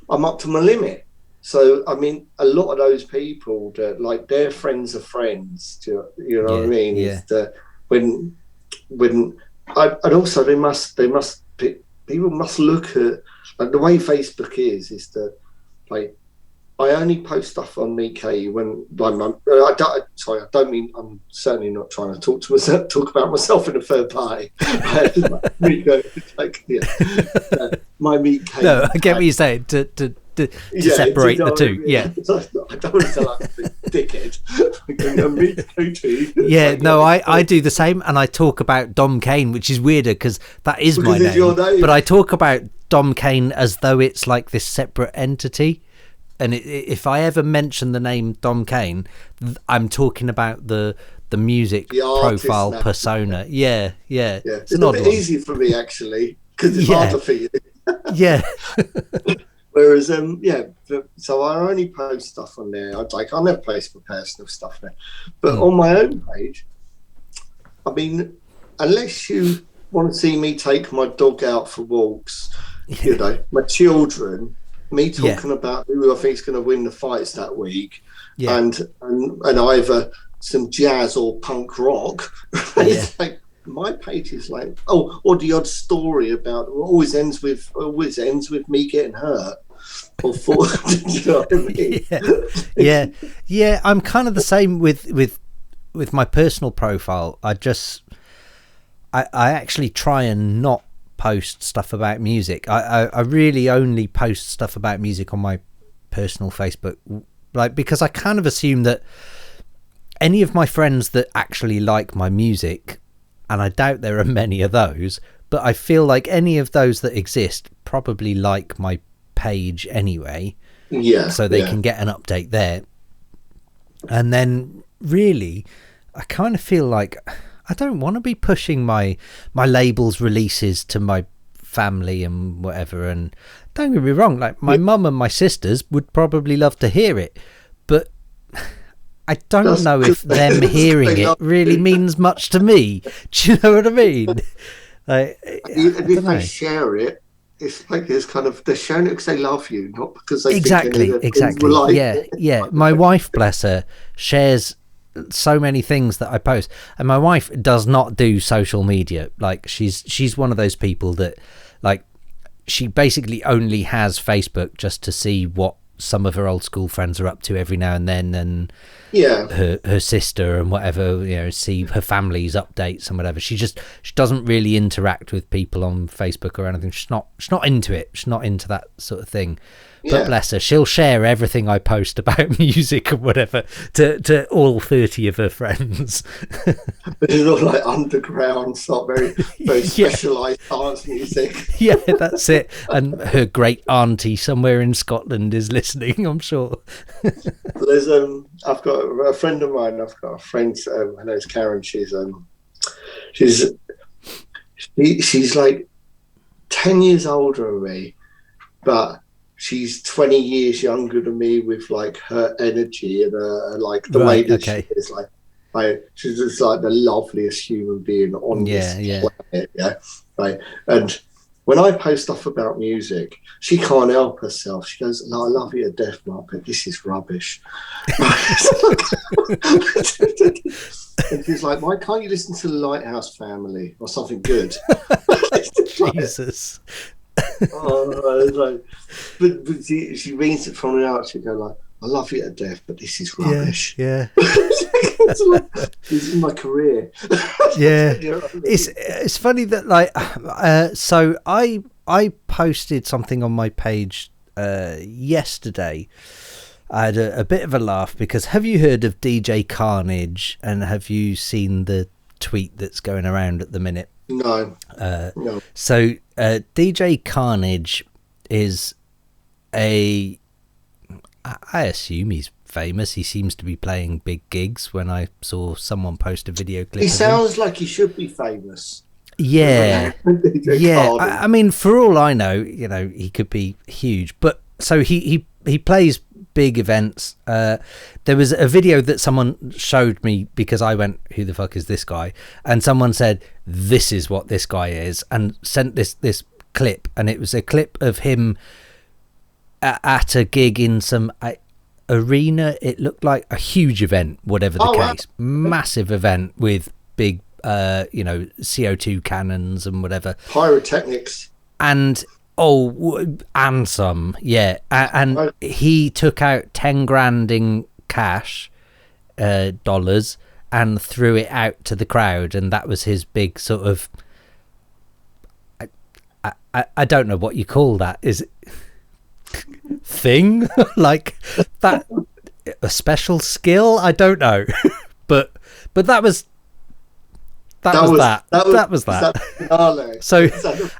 I'm up to my limit. So, I mean, a lot of those people that like their friends are friends, do you know what I mean? It's that when and also they must people must look at, like, the way Facebook is that like, I only post stuff on Meet when I don't mean, I'm certainly not trying to talk about myself in a third party. My Meet. No, I get what you're saying. To separate the two. I don't want to sound like a dickhead. I do the same, and I talk about Dom Kane, which is weirder because that is my name. Your name. But I talk about Dom Kane as though it's like this separate entity. And if I ever mention the name Dom Kane, I'm talking about the music profile persona. Yeah. It's a bit easy for me, actually, because it's harder for you. Whereas, so I only post stuff on there. I never post my personal stuff there. But on my own page, I mean, unless you want to see me take my dog out for walks, my children, me talking about who I think is going to win the fights that week, and either some jazz or punk rock. It's like, my page is like, or the odd story about always ends with me getting hurt. or 4. You know what I mean? Yeah. I'm kind of the same with my personal profile. I actually try and not post stuff about music. I really only post stuff about music on my personal Facebook, like, because I kind of assume that any of my friends that actually like my music, and I doubt there are many of those, but I feel like any of those that exist probably like my page anyway. Yeah. So they can get an update there. And then really, I kind of feel like I don't want to be pushing my label's releases to my family and whatever. And don't get me wrong, like my mum and my sisters would probably love to hear it, but I don't know if them hearing it really means much to me. Do you know what I mean? Like, if they share it, it's like it's kind of, they're sharing it because they love you, not because they exactly. Yeah. My wife, bless her, shares so many things that I post, and my wife does not do social media. Like she's one of those people that, like, she basically only has Facebook just to see what some of her old school friends are up to every now and then, and her sister and whatever, you know, see her family's updates and whatever. She doesn't really interact with people on Facebook or anything. She's not into it. She's not into that sort of thing. But bless her, she'll share everything I post about music or whatever to all 30 of her friends. But it's all like underground, not very specialised dance music. Yeah, that's it. And her great auntie somewhere in Scotland is listening, I'm sure. There's I've got a friend of mine. I've got a friend. Her name's Karen. She's like 10 years older than me, but she's 20 years younger than me with like her energy and like the way that she is. Like she's just like the loveliest human being on this planet. Yeah, right. And when I post stuff about music, she can't help herself. She goes, "No, I love you to death, Mark, but this is rubbish." And she's like, "Why can't you listen to the Lighthouse Family or something good?" Jesus. But she means it from the out. She go like, "I love you to death, but this is rubbish." Yeah. This is my career. Yeah. You know what I mean? It's funny that, like, so I posted something on my page yesterday. I had a bit of a laugh because, have you heard of DJ Carnage, and have you seen the tweet that's going around at the minute? No. So DJ Carnage is I assume he's famous. He seems to be playing big gigs. When I saw someone post a video clip, he sounds like he should be famous. Yeah. I mean, for all I know, you know, he could be huge. But so he plays big events. There was a video that someone showed me because I went, "Who the fuck is this guy?" And someone said, "This is what this guy is," and sent this clip, and it was a clip of him at a gig in some arena. It looked like a huge event, whatever the case. Wow. Massive event with big CO2 cannons and whatever, pyrotechnics, and some, and he took out 10 grand in cash, dollars, and threw it out to the crowd, and that was his big sort of, I don't know what you call that, is it thing? Like that, a special skill? I don't know. but that was that. So,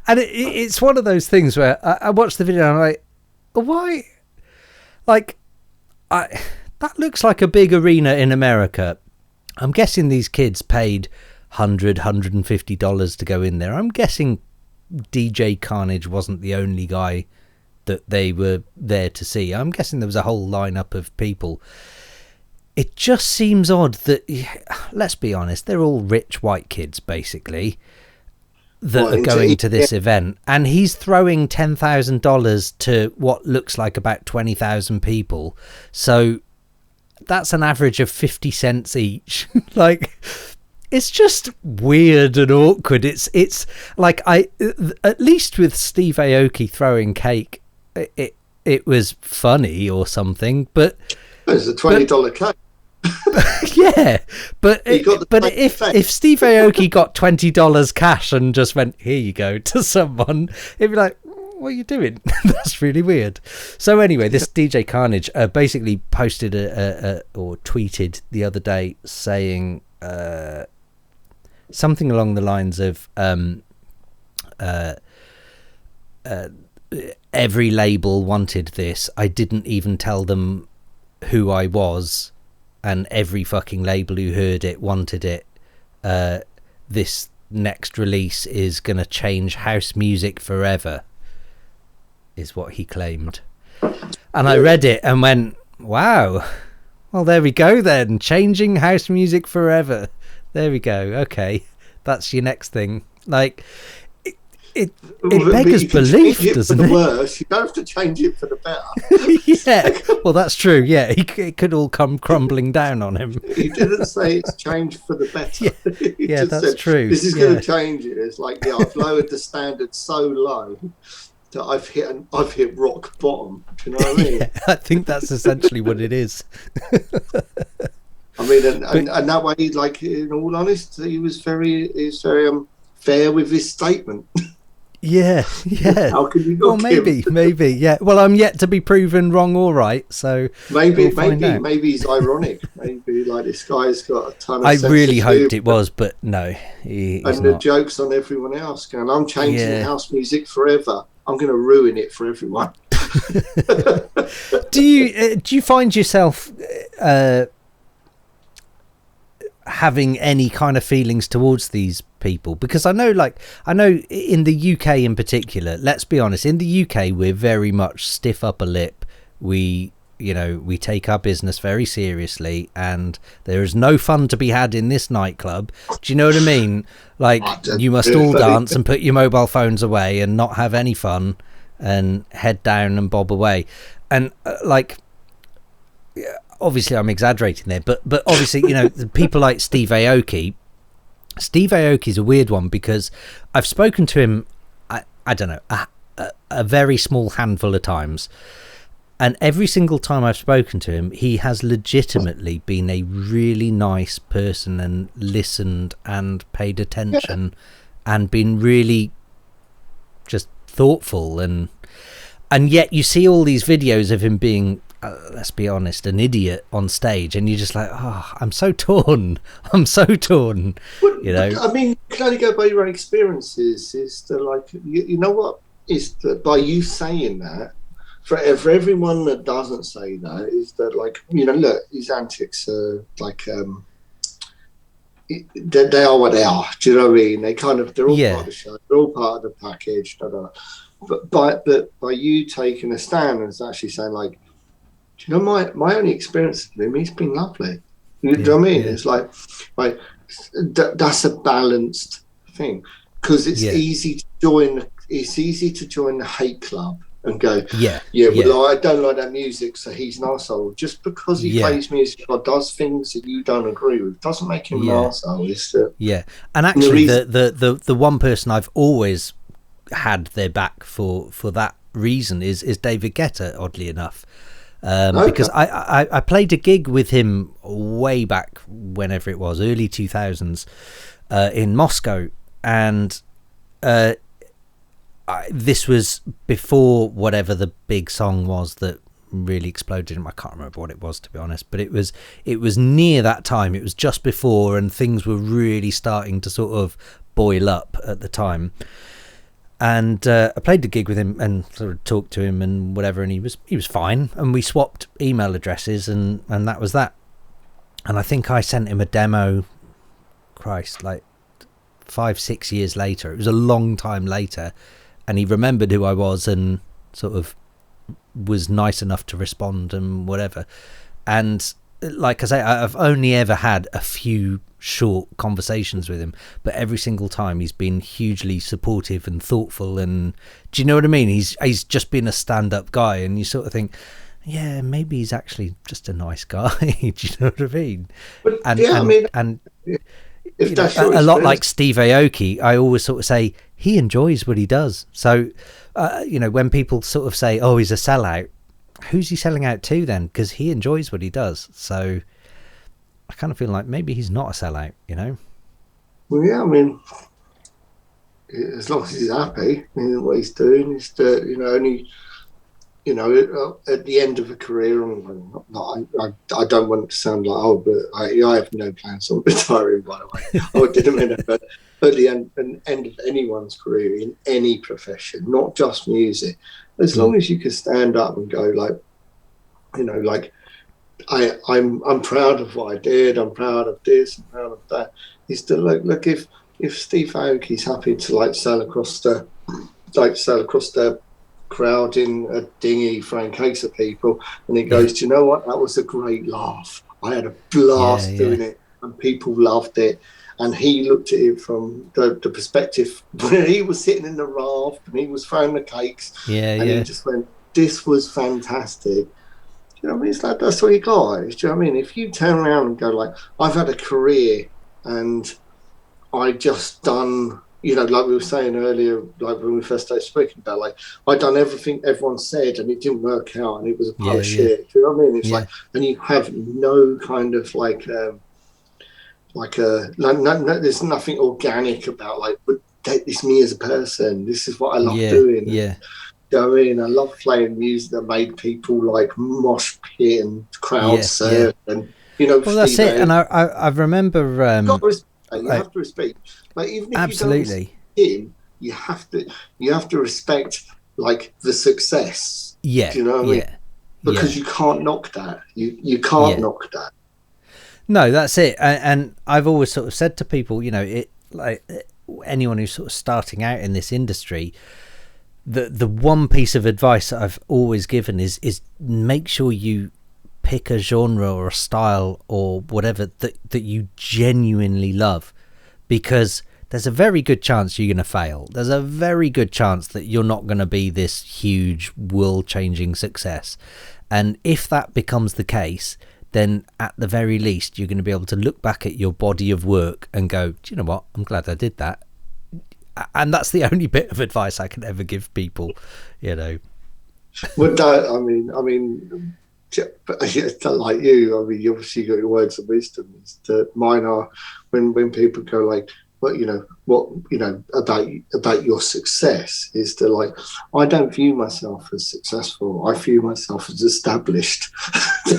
and it's one of those things where I watched the video and I'm like, why? Like, that looks like a big arena in America. I'm guessing these kids paid $150 to go in there. I'm guessing DJ Carnage wasn't the only guy that they were there to see. I'm guessing there was a whole lineup of people. It just seems odd that, let's be honest, they're all rich white kids, basically, that are going to this event. And he's throwing $10,000 to what looks like about 20,000 people. So that's an average of 50 cents each. Like, it's just weird and awkward. It's like, at least with Steve Aoki throwing cake, it was funny or something, but it was a $20 cake. Yeah, but if Steve Aoki got $20 cash and just went, here you go, to someone, it'd be like, what are you doing? That's really weird. So anyway, this DJ Carnage basically posted or tweeted the other day saying something along the lines of every label wanted this. I didn't even tell them who I was, and every fucking label who heard it wanted it. This next release is gonna change house music forever, is what he claimed. And I read it and went, wow, well, there we go then, changing house music forever. There we go. Okay, that's your next thing. Like, it beggars belief, doesn't it? For the worse, you don't have to change it for the better. Yeah, well, that's true. Yeah, it could all come crumbling down on him. He didn't say it's changed for the better. Yeah, that's said, true. This is going to change it. It's like, yeah, I've lowered the standard so low that I've hit rock bottom. Do you know what I mean? Yeah, I think that's essentially what it is. I mean, and that way, like, in all honesty, he was very fair with his statement. Yeah. How can you not? Well, maybe, yeah. Well, I'm yet to be proven wrong or right, so maybe he's ironic. Maybe like this guy's got a ton of. I really hoped it was, but no. He's and the joke's on everyone else. Going, I'm changing house music forever. I'm going to ruin it for everyone. Do you find yourself having any kind of feelings towards these people? Because I know in the UK in particular, let's be honest, in the UK we're very much stiff upper lip. We take our business very seriously, and there is no fun to be had in this nightclub. Do you know what I mean? Like, you must all dance and put your mobile phones away and not have any fun and head down and bob away. And obviously I'm exaggerating there, but obviously, people like Steve Aoki. Steve Aoki's a weird one because I've spoken to him, I don't know, a very small handful of times. And every single time I've spoken to him, he has legitimately been a really nice person and listened and paid attention and been really just thoughtful. And yet you see all these videos of him being, let's be honest, an idiot on stage, and you're just like, oh, I'm so torn. Well, I mean, you can only go by your own experiences. Is that, like, you know what? Is that by you saying that, for everyone that doesn't say that, is that, like, look, his antics are like, they are what they are. Do you know what I mean? They're all part of the show. They're all part of the package. But by you taking a stand and actually saying, like, do you know, my only experience with him, he's been lovely. You know what I mean? It's like that's a balanced thing, because it's easy to join. It's easy to join the hate club and go, well, I don't like that music, so he's an arsehole. Just because he plays music or does things that you don't agree with doesn't make him an arsehole. And actually, the one person I've always had their back for that reason is David Guetta, oddly enough. Because I played a gig with him way back, whenever it was, early 2000s, in Moscow, and this was before whatever the big song was that really exploded him. I can't remember what it was, to be honest, but it was near that time. It was just before, and things were really starting to sort of boil up at the time. And I played the gig with him and sort of talked to him and whatever, and he was fine. And we swapped email addresses, and that was that. And I think I sent him a demo, like 5-6 years later. It was a long time later, and he remembered who I was and sort of was nice enough to respond and whatever. And like I say, I've only ever had a few short conversations with him, but every single time he's been hugely supportive and thoughtful. And do you know what I mean? He's just been a stand-up guy, and you sort of think, yeah, maybe he's actually just a nice guy. Do you know what I mean? if that's your a lot like Steve Aoki, I always sort of say he enjoys what he does. So, when people sort of say, "Oh, he's a sellout," who's he selling out to then? Because he enjoys what he does. So, I kind of feel like maybe he's not a sellout. Well, yeah, I mean, as long as he's happy in what he's doing, is that only. At the end of a career, I don't want to sound like but I have no plans on retiring. By the way, I didn't mean it, but at the end of anyone's career in any profession, not just music, as long as you can stand up and go I'm proud of what I did. I'm proud of this. I'm proud of that. Is to look if Steve Aoki's happy to sail across the crowd in a dinghy throwing cakes at people, and he goes, do you know what, that was a great laugh, I had a blast doing it, and people loved it. And he looked at it from the perspective where he was sitting in the raft and he was throwing the cakes, and he just went, this was fantastic. Do you know what I mean? It's like, that's all you got. Do you know what I mean? If you turn around and go I've had a career and I just done, like we were saying earlier, like when we first started speaking about, I'd done everything everyone said and it didn't work out and it was a pile of shit. Do you know what I mean? It's and you have no kind of there's nothing organic about this me as a person. This is what I love doing. Yeah. Do you know what I mean? I love playing music that made people mosh pit and crowd surf and Well, that's it. And I remember. You have to respect. Even if absolutely. you don't him, you have to respect the success. Yeah. Do you know what I mean? Because you can't knock that. You can't knock that. No, that's it. And I've always sort of said to people, anyone who's sort of starting out in this industry, the one piece of advice that I've always given is make sure you pick a genre or a style or whatever that you genuinely love, because there's a very good chance you're going to fail. There's a very good chance that you're not going to be this huge world-changing success. And if that becomes the case, then at the very least you're going to be able to look back at your body of work and go, do you know what, I'm glad I did that. And that's the only bit of advice I can ever give people. Well, I mean but like you obviously got your words of wisdom. Mine are when people go about your success is to I don't view myself as successful. I view myself as established.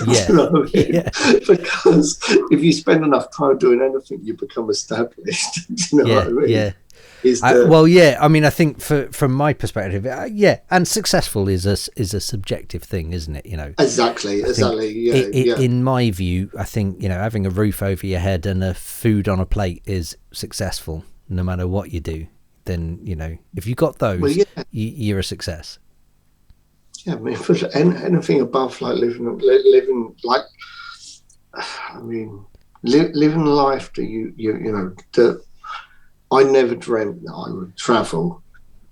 Yeah. You know what I mean? Because if you spend enough time doing anything, you become established. Do you know what I mean? Yeah. I mean, I think from my perspective, and successful is a subjective thing, isn't it? Exactly. In my view, I think having a roof over your head and a food on a plate is successful, no matter what you do. Then if you got those, you're a success. Yeah, I mean, anything above living life that I never dreamt that I would travel.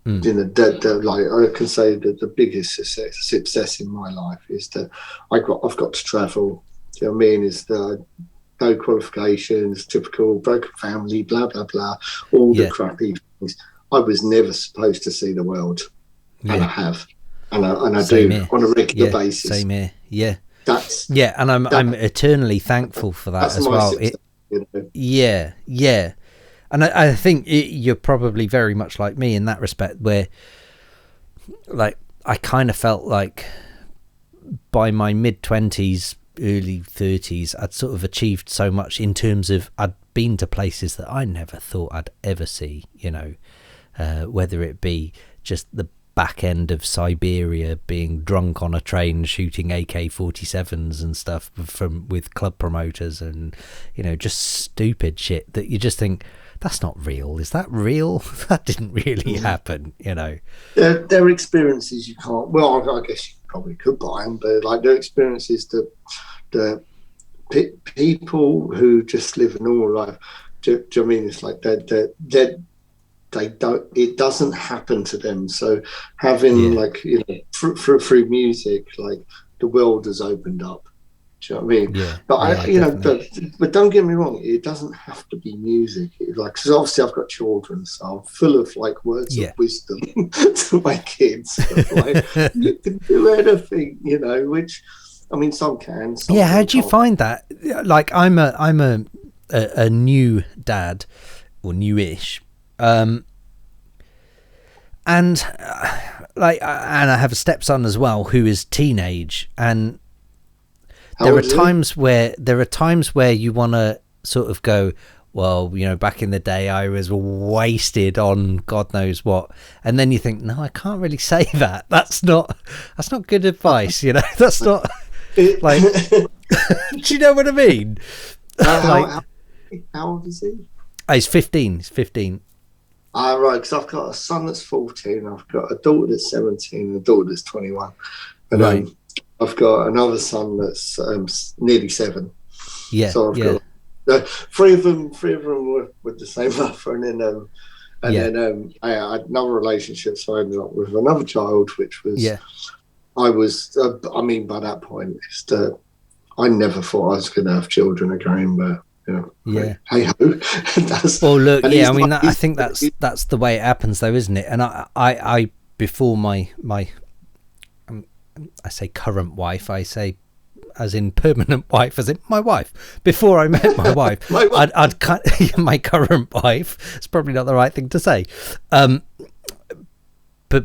I can say that the biggest success in my life is that I've got to travel. Do you know what I mean? Is the no qualifications, typical broken family, blah blah blah, all the crappy things. I was never supposed to see the world, and I have, and I do here. On a regular basis. Same here. Yeah. And I'm eternally thankful for that as well. Yeah. And I think you're probably very much like me in that respect, where I kind of felt like by my mid-20s, early 30s, I'd sort of achieved so much in terms of I'd been to places that I never thought I'd ever see, whether it be just the back end of Siberia, being drunk on a train shooting AK-47s and stuff with club promoters, and just stupid shit that you just think, that's not real. Is that real? That didn't really happen, There are experiences you can't. Well, I guess you probably could buy them, but there are experiences that the people who just live a normal life. Do you know what I mean? It's like they don't. It doesn't happen to them. So having through music, the world has opened up. Do you know what I mean? Yeah. But but don't get me wrong, it doesn't have to be music. Because obviously I've got children, so I'm full of like words of wisdom to my kids. Like, you can do anything, which, I mean, some can. Some how do you find that? Like, I'm a new dad, or newish, and I have a stepson as well who is teenage, and there are times where you want to sort of go, well, back in the day I was wasted on God knows what, and then you think, no, I can't really say that. That's not good advice. That's not like. Do you know what I mean? How old is he? He's 15. He's 15. Right, because I've got a son that's 14, I've got a daughter that's 17, and a daughter that's 21. And I've got another son that's nearly 7. Yeah. So I've got three of them were with the same mother, and then I had another relationship, so I ended up with another child, which was I was by that point I never thought I was going to have children again, but hey ho. Well, look, I think that's the way it happens, though, isn't it? And I before my I say current wife, I say as in permanent wife, as in my wife. Before I met my wife, my current wife. It's probably not the right thing to say. But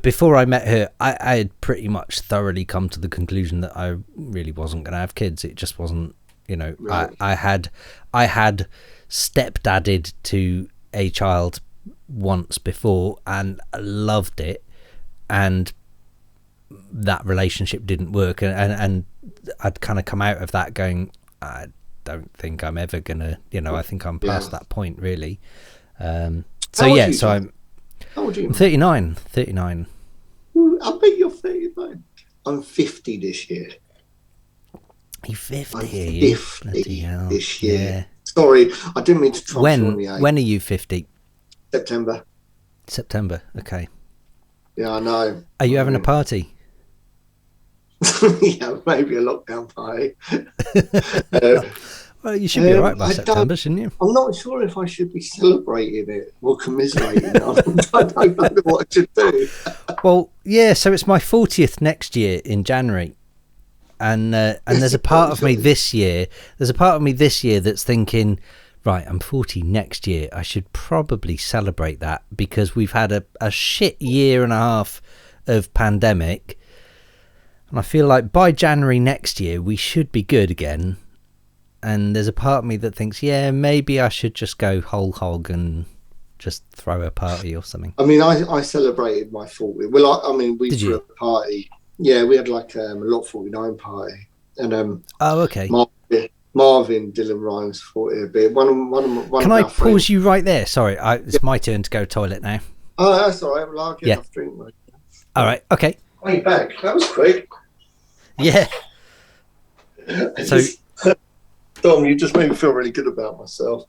before I met her, I had pretty much thoroughly come to the conclusion that I really wasn't going to have kids. It just wasn't, right. I had stepdadded to a child once before and loved it, and that relationship didn't work, and I'd kind of come out of that going, I don't think I'm ever gonna, I think I'm past that point, really. I'm How old are you? 39. I bet you're 39. I'm 50 this year. You're 50. I'm 50 this year. Yeah. Sorry, I didn't mean to trump you on the age. When are you 50? September. Okay. Yeah, I know. Are you having a party? Yeah, maybe a lockdown party. Well, you should be all right by September, shouldn't you? I'm not sure if I should be celebrating it or commiserating it. I don't know what I should do. Well, yeah, so it's my 40th next year in January. And there's a part of me this year that's thinking, right, I'm 40 next year. I should probably celebrate that, because we've had a shit year and a half of pandemic. And I feel like by January next year, we should be good again. And there's a part of me that thinks, yeah, maybe I should just go whole hog and just throw a party or something. I mean, I celebrated my 40. Well, we threw a party. Yeah, we had like a Lot 49 party. And okay. Marvin Dylan Rhymes 40 a bit. One Can I pause you right there? Sorry, it's my turn to go toilet now. Oh, that's all right. Well, I'll get enough drink. Mate. All right, okay. Way back. That was quick. Yeah. So, Dom, you just made me feel really good about myself.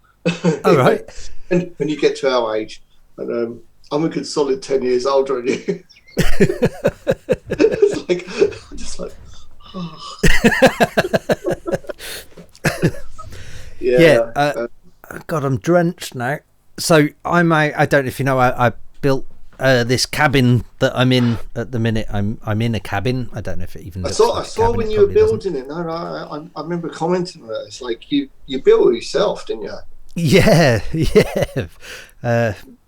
All right. And when you get to our age, and I'm a good solid 10 years older than you. It's like, I'm just like, oh. God, I'm drenched now. So I don't know if you know, I built this cabin that I'm in at the minute. I'm in a cabin. I don't know if it even. I saw when you were building it. No, I remember commenting on it. It's like you built it yourself, didn't you? Yeah.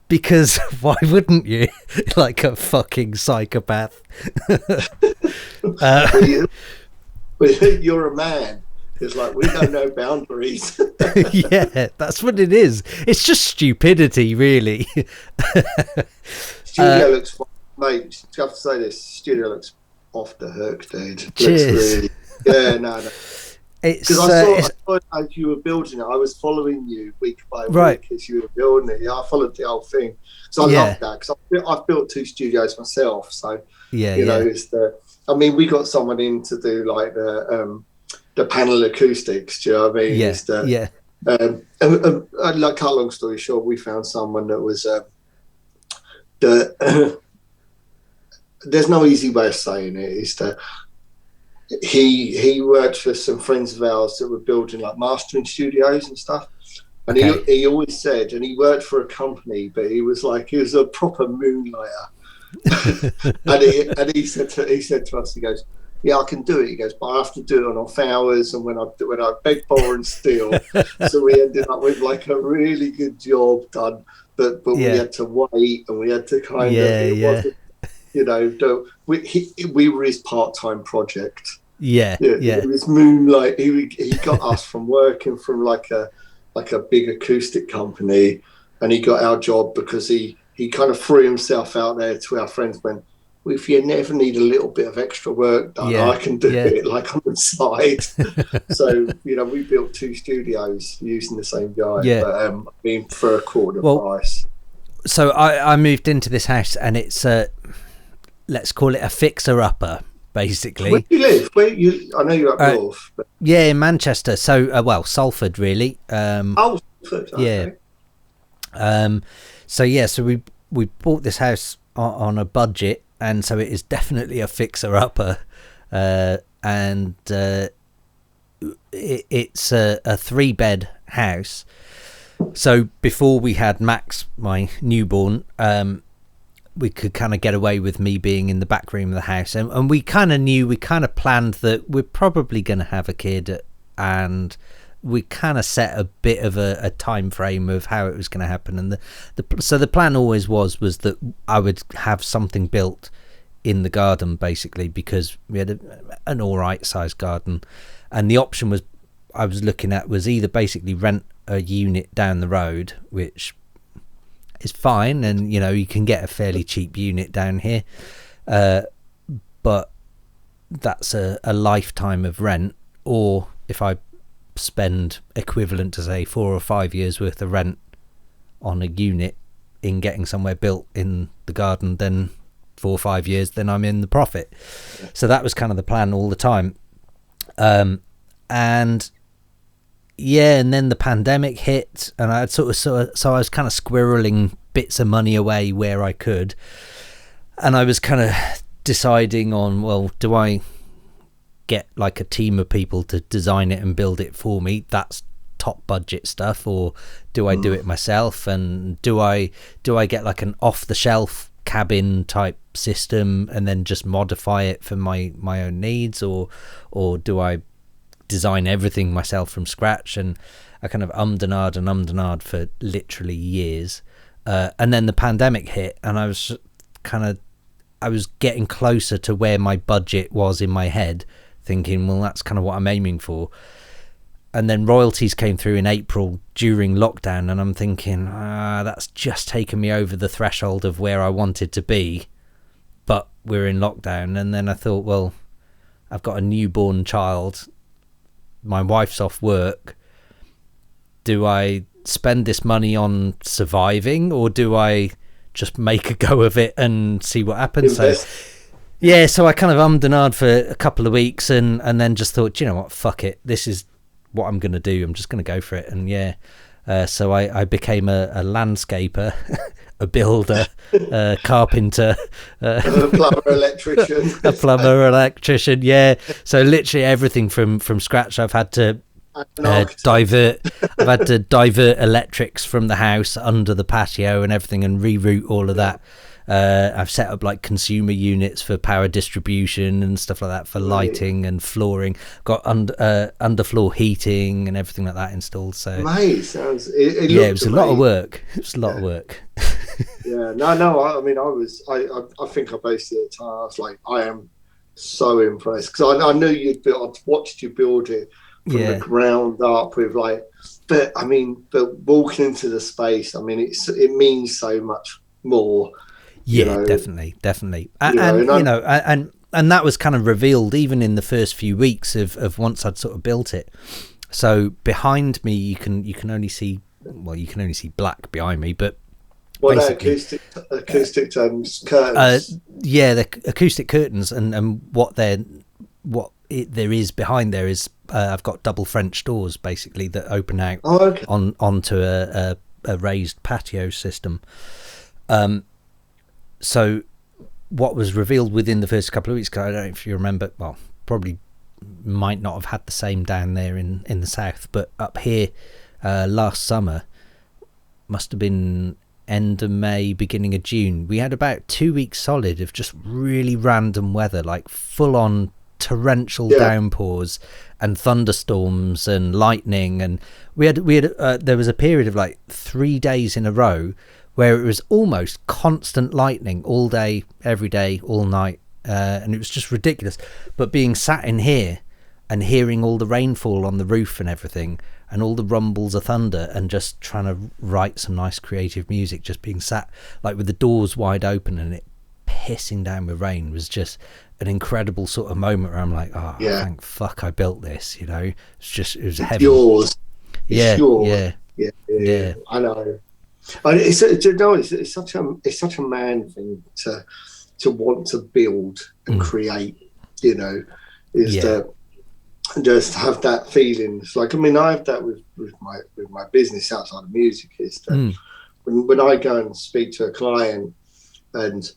Because why wouldn't you? Like a fucking psychopath. You're a man. It's like, we don't know boundaries. Yeah, that's what it is. It's just stupidity, really. Studio looks fun. Mate, I have to say this. Studio looks off the hook, dude. Cheers. No. Because I saw as you were building it, I was following you week by week as you were building it. Yeah, I followed the whole thing. So I love that, because I've built 2 studios myself. So, it's we got someone in to do like the panel acoustics. Do you know what I mean? Like, cut long story short, we found someone that was there's no easy way of saying it. Is that he worked for some friends of ours that were building like mastering studios and stuff. And he always said, and he worked for a company, but he was a proper moonlighter. and he said to us, he goes, "Yeah, I can do it." He goes, "But I have to do it on off hours and when I beg, borrow, and steal." So we ended up with like a really good job done, but we had to wait and we had to kind of. Wasn't, you know, we were his part-time project. It was moonlight. He got us from working from like a big acoustic company, and he got our job because he kind of threw himself out there to our friends. Went, well, if you never need a little bit of extra work done, I can do it like on the side. So, you know, we built 2 studios using the same guy, but I mean, for a quarter price. So I moved into this house, and it's let's call it a fixer-upper, basically. Where do you live? I know you're up north. But... Yeah, in Manchester. So, Salford, really. Salford. Okay. Yeah. So we bought this house on a budget, and so it is definitely a fixer-upper, and it's a 3-bed house. So before we had Max, my newborn, we could kind of get away with me being in the back room of the house, and we kind of planned that we're probably going to have a kid, and we kind of set a bit of a time frame of how it was going to happen. And so the plan always was that I would have something built in the garden, basically, because we had an all right sized garden, and the option I was looking at was either basically rent a unit down the road, which is fine, and you know, you can get a fairly cheap unit down here, but that's a lifetime of rent, or if I spend equivalent to say 4 or 5 years worth of rent on a unit in getting somewhere built in the garden, then 4 or 5 years, then I'm in the profit. So that was kind of the plan all the time. And then the pandemic hit, and I so I was kind of squirreling bits of money away where I could, and I was kind of deciding on, well, do I get like a team of people to design it and build it for me? That's top budget stuff. Or do I do it myself? And do I get like an off the shelf cabin type system and then just modify it for my own needs, or do I design everything myself from scratch? And I kind of ummed and ahed for literally years, and then the pandemic hit, and I was getting closer to where my budget was in my head, thinking, well, that's kind of what I'm aiming for. And then royalties came through in April during lockdown, and I'm thinking, that's just taken me over the threshold of where I wanted to be, but we're in lockdown. And then I thought, well, I've got a newborn child, my wife's off work. Do I spend this money on surviving, or do I just make a go of it and see what happens? So I kind of ummed and ahed for a couple of weeks, and then just thought, you know what, fuck it, this is what I'm going to do. I'm just going to go for it. And so I became a landscaper, a builder, a carpenter, a plumber, electrician. A plumber, electrician, yeah. So literally everything from scratch. I've had to divert electrics from the house under the patio and everything, and reroute all of that. I've set up like consumer units for power distribution and stuff like that, for lighting and flooring. Got underfloor heating and everything like that installed. So mate, it was a lot of work. It was a lot of work. Yeah, no. I mean, I think I basically at the time I was like, I am so impressed, because I knew I'd watched you build it from the ground up with like, but walking into the space, I mean, it means so much more. Yeah, definitely. And that was kind of revealed even in the first few weeks of once I'd sort of built it. So behind me, you can only see black behind me, but acoustic curtains. The acoustic curtains, and what there is behind there is I've got double French doors basically that open out onto a raised patio system. So what was revealed within the first couple of weeks, 'cause I don't know if you remember, well, probably might not have had the same down there in the south, but up here last summer, must have been end of May, beginning of June, we had about 2 weeks solid of just really random weather, like full on torrential downpours and thunderstorms and lightning, and we had there was a period of like 3 days in a row where it was almost constant lightning all day, every day, all night, and it was just ridiculous. But being sat in here and hearing all the rainfall on the roof and everything, and all the rumbles of thunder, and just trying to write some nice creative music, just being sat like with the doors wide open and it pissing down with rain, was just an incredible sort of moment where I'm like, thank fuck I built this, you know. It was heavy. Yours. Yeah, yours. Yeah. I know. It's such a man thing to want to build and create, you know, that just have that feeling. It's like, I mean, I have that with my business outside of music, is that when I go and speak to a client and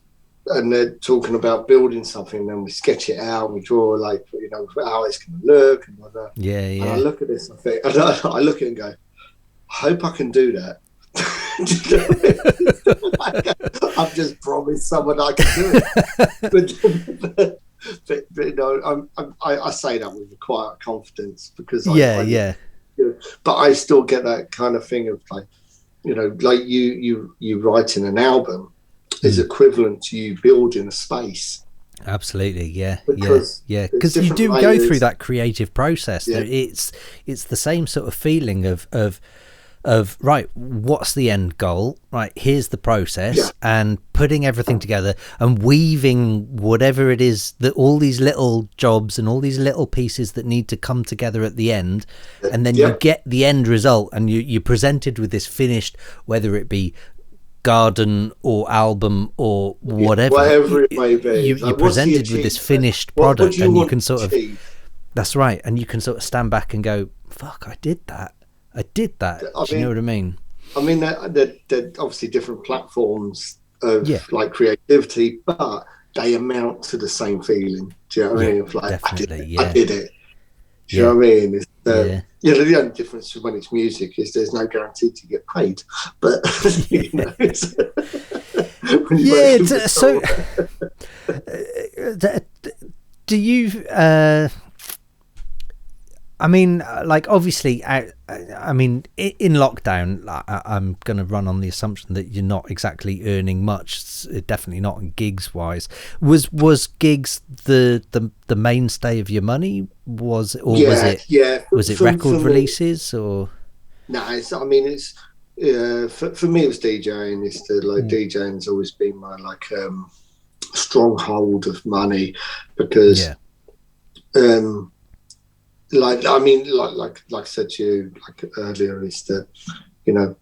they're talking about building something, then we sketch it out and we draw, like, you know, how it's going to look and whatnot. And I look at this, I think, I look at it and go, I hope I can do that. I've just promised someone I can do it. But you know, I say that with quite a confidence, because but I still get that kind of thing of, like, you know, like you writing an album is equivalent to you building a space. Absolutely, because you do go through that creative process. It's the same sort of feeling of right, what's the end goal, right, here's the process, and putting everything together and weaving whatever it is, that all these little jobs and all these little pieces that need to come together at the end, and then you get the end result, and you're presented with this finished, whether it be garden or album or whatever it may be. You're presented with this finished product, and you can sort of, that's right, and you can sort of stand back and go, fuck, I did that. Do you know what I mean? I mean, they're obviously different platforms of like creativity, but they amount to the same feeling. Do you know what I mean? Of like, definitely, I did it. Do you know what I mean? It's, the only difference when it's music is there's no guarantee to get paid. But you know, so do you? I mean, like, obviously, I mean, in lockdown, I'm going to run on the assumption that you're not exactly earning much, definitely not gigs-wise. Was gigs the mainstay of your money? Was it record releases, or? No, I mean, it's for me, it was DJing. It's DJing's always been my, like, stronghold of money, because like I said to you, like, earlier, is that, you know,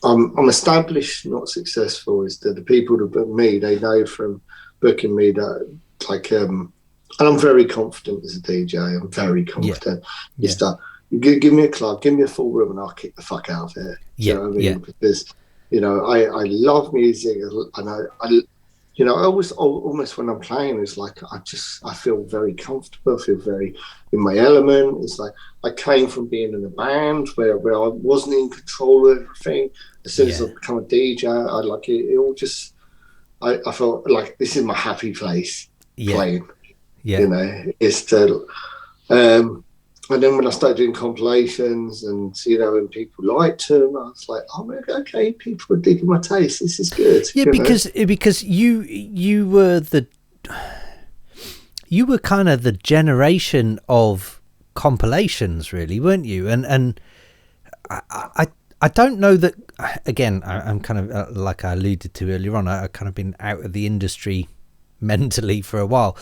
I'm established, not successful. Is that the people that book me, they know from booking me that, like, and I'm very confident as a DJ. I'm very confident. Is that you give me a club, give me a full room, and I'll kick the fuck out of here. You know what I mean? Because, you know, I love music, and I you know, I almost when I'm playing, it's like I feel very comfortable. I feel very in my element. It's like I came from being in a band where I wasn't in control of everything. As soon as I become a DJ, I like it all just. I felt like this is my happy place playing. You know, it's to. And then when I started doing compilations, and, you know, and people liked them, I was like, oh, okay, people are digging my taste. This is good. Yeah, because you were kind of the generation of compilations, really, weren't you? And I don't know that. Again, I'm kind of like I alluded to earlier on. I've kind of been out of the industry mentally for a while.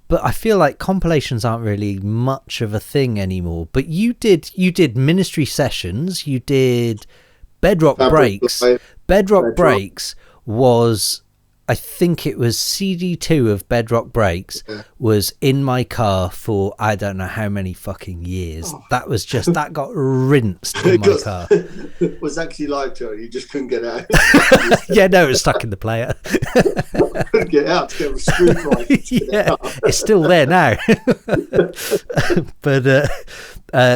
But I feel like compilations aren't really much of a thing anymore. But you did Ministry Sessions, you did Bedrock Breaks. Bedrock Breaks was I think it was CD2 of Bedrock Breaks was in my car for I don't know how many fucking years. That got rinsed in my car. It was actually live to it. You just couldn't get out. Yeah, no, it was stuck in the player. Couldn't get out to get a screwdriver. Yeah, it's still there now. But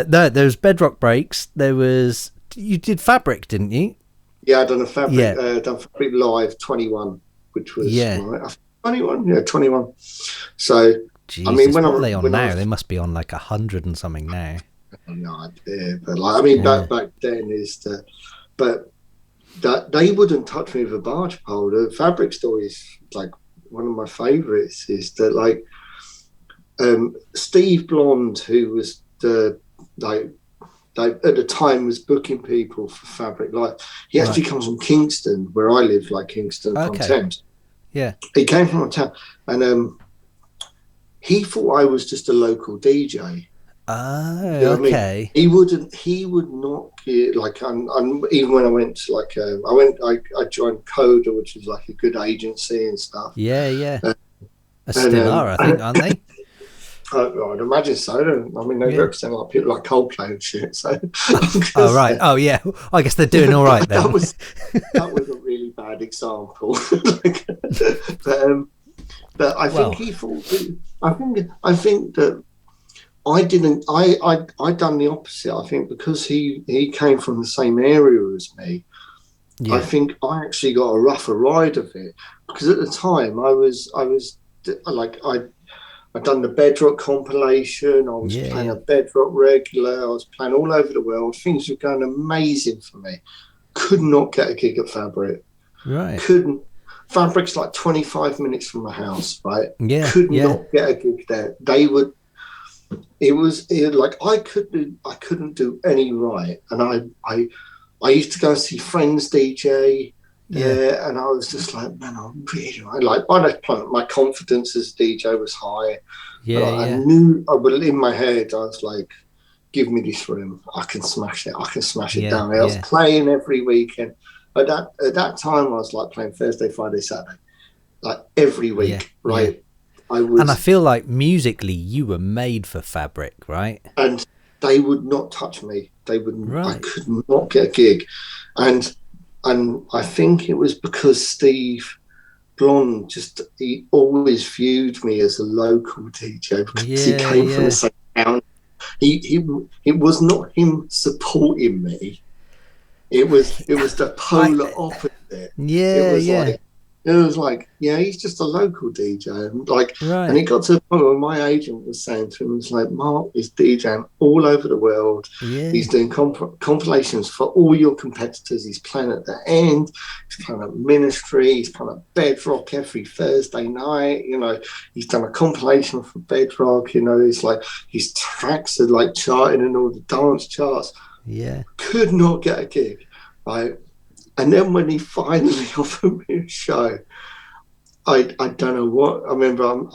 no, there was Bedrock Breaks. There was, you did Fabric, didn't you? Yeah, I done a Fabric. Done Fabric Live 21, which was 21. Yeah, 21. So Jesus, I mean, what are they on now? They must be on like 100 and something now. I have no idea, but like, I mean, back then is that, but that they wouldn't touch me with a barge pole. The Fabric story is like one of my favourites. Is that like Steve Blonde, who was the at the time was booking people for Fabric Live. He actually comes from Kingston, where I live, like Kingston upon Thames. Yeah, he came from town, and he thought I was just a local DJ. Oh, you know okay. I mean? He would not get like. Even when I went to like, I joined Coda, which is like a good agency and stuff. Yeah, yeah. Still are, I think, aren't they? I'd imagine so. I mean, they represent like people like Coldplay and shit. So. Oh right. Oh yeah. I guess they're doing all right then. that was a really bad example. But I think he thought. I think that I didn't. I done the opposite. I think because he came from the same area as me. Yeah. I think I actually got a rougher ride of it because at the time I was like I'd done the Bedrock compilation. I was playing a Bedrock regular. I was playing all over the world. Things were going amazing for me. Could not get a gig at Fabric. Right. Couldn't. Fabric's like 25 minutes from my house, right? Yeah. Could not get a gig there. They would. It was like I couldn't do any right, and I used to go and see friends DJ. Yeah, and I was just like, man, I'm really like by that point, my confidence as a DJ was high. Yeah, I knew, well, in my head, I was like, give me this room, I can smash it. I can smash it down. I was playing every weekend. At that time, I was like playing Thursday, Friday, Saturday, like every week, right? Yeah. And I feel like musically, you were made for Fabric, right? And they would not touch me. They wouldn't. Right. I could not get a gig, and I think it was because Steve Blonde he always viewed me as a local DJ because he came from the same town. It was not him supporting me. It was the polar opposite. Yeah, it was like, he's just a local DJ. And and it got to the point where my agent was saying to him, like, Mark is DJing all over the world. Yeah. He's doing compilations for all your competitors. He's playing at the end. He's playing at Ministry. He's playing at Bedrock every Thursday night. You know, he's done a compilation for Bedrock. You know, it's like his tracks are like charting in all the dance charts. Yeah. Could not get a gig, right? And then when he finally offered me a show, I don't know what. I remember,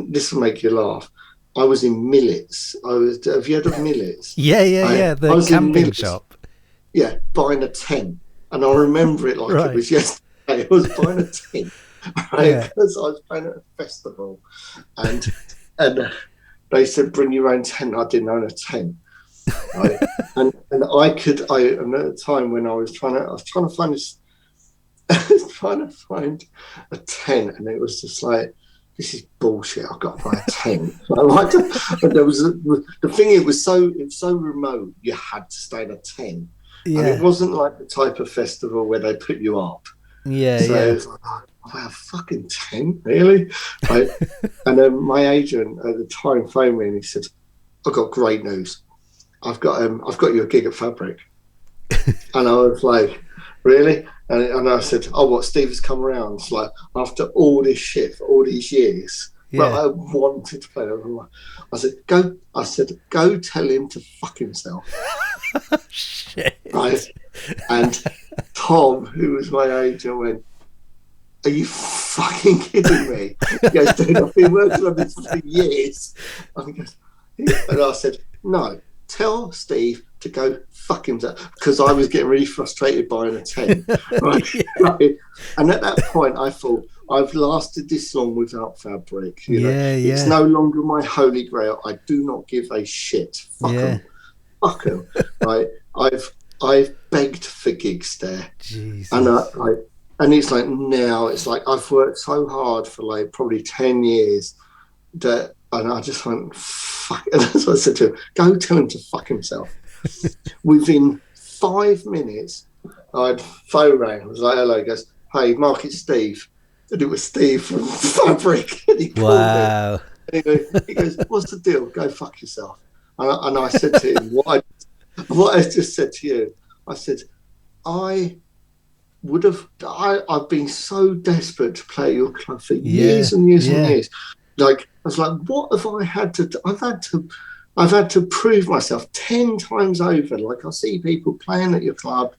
this will make you laugh. I was in Millets. Have you heard of Millets? Yeah. The camping shop. Yeah, buying a tent. And I remember it like it was yesterday. I was buying a tent, right? Because I was playing at a festival. And they said, bring your own tent. I didn't own a tent. Right? and at the time when I was trying to find this, trying to find a tent, and it was just like, this is bullshit. I've got to buy a tent. But there was the thing. It was so remote. You had to stay in a tent, and it wasn't like the type of festival where they put you up. It was like, a fucking tent, really? Right? And then my agent at the time phoned me and he said, I've got great news. I've got you a gig at Fabric. And I was like, really? And I said, oh, what, Steve has come around? It's like, after all this shit for all these years, I wanted to play. I said, go tell him to fuck himself. Shit. Right? And Tom, who was my agent, went, are you fucking kidding me? He goes, dude, I've been working on this for years. And I said, no. Tell Steve to go fuck himself, because I was getting really frustrated buying a tent. Right? Right? And at that point, I thought, I've lasted this long without Fabric. You know? It's no longer my holy grail. I do not give a shit. Fuck them. Fuck them. Right? I've begged for gigs there. Jesus. And it's like, now it's like I've worked so hard for like probably 10 years and I just went, fuck. And that's what I said to him, go tell him to fuck himself. Within 5 minutes, I'd phone rang. I was like, hello. He goes, hey, Mark, it's Steve. And it was Steve from Fabric. And he called me. And he goes, what's the deal? Go fuck yourself. And I said to him, what I just said to you, I said, I've been so desperate to play at your club for years and years and years. Like, I was like, what have I had to do? I've had to prove myself 10 times over. Like, I see people playing at your club.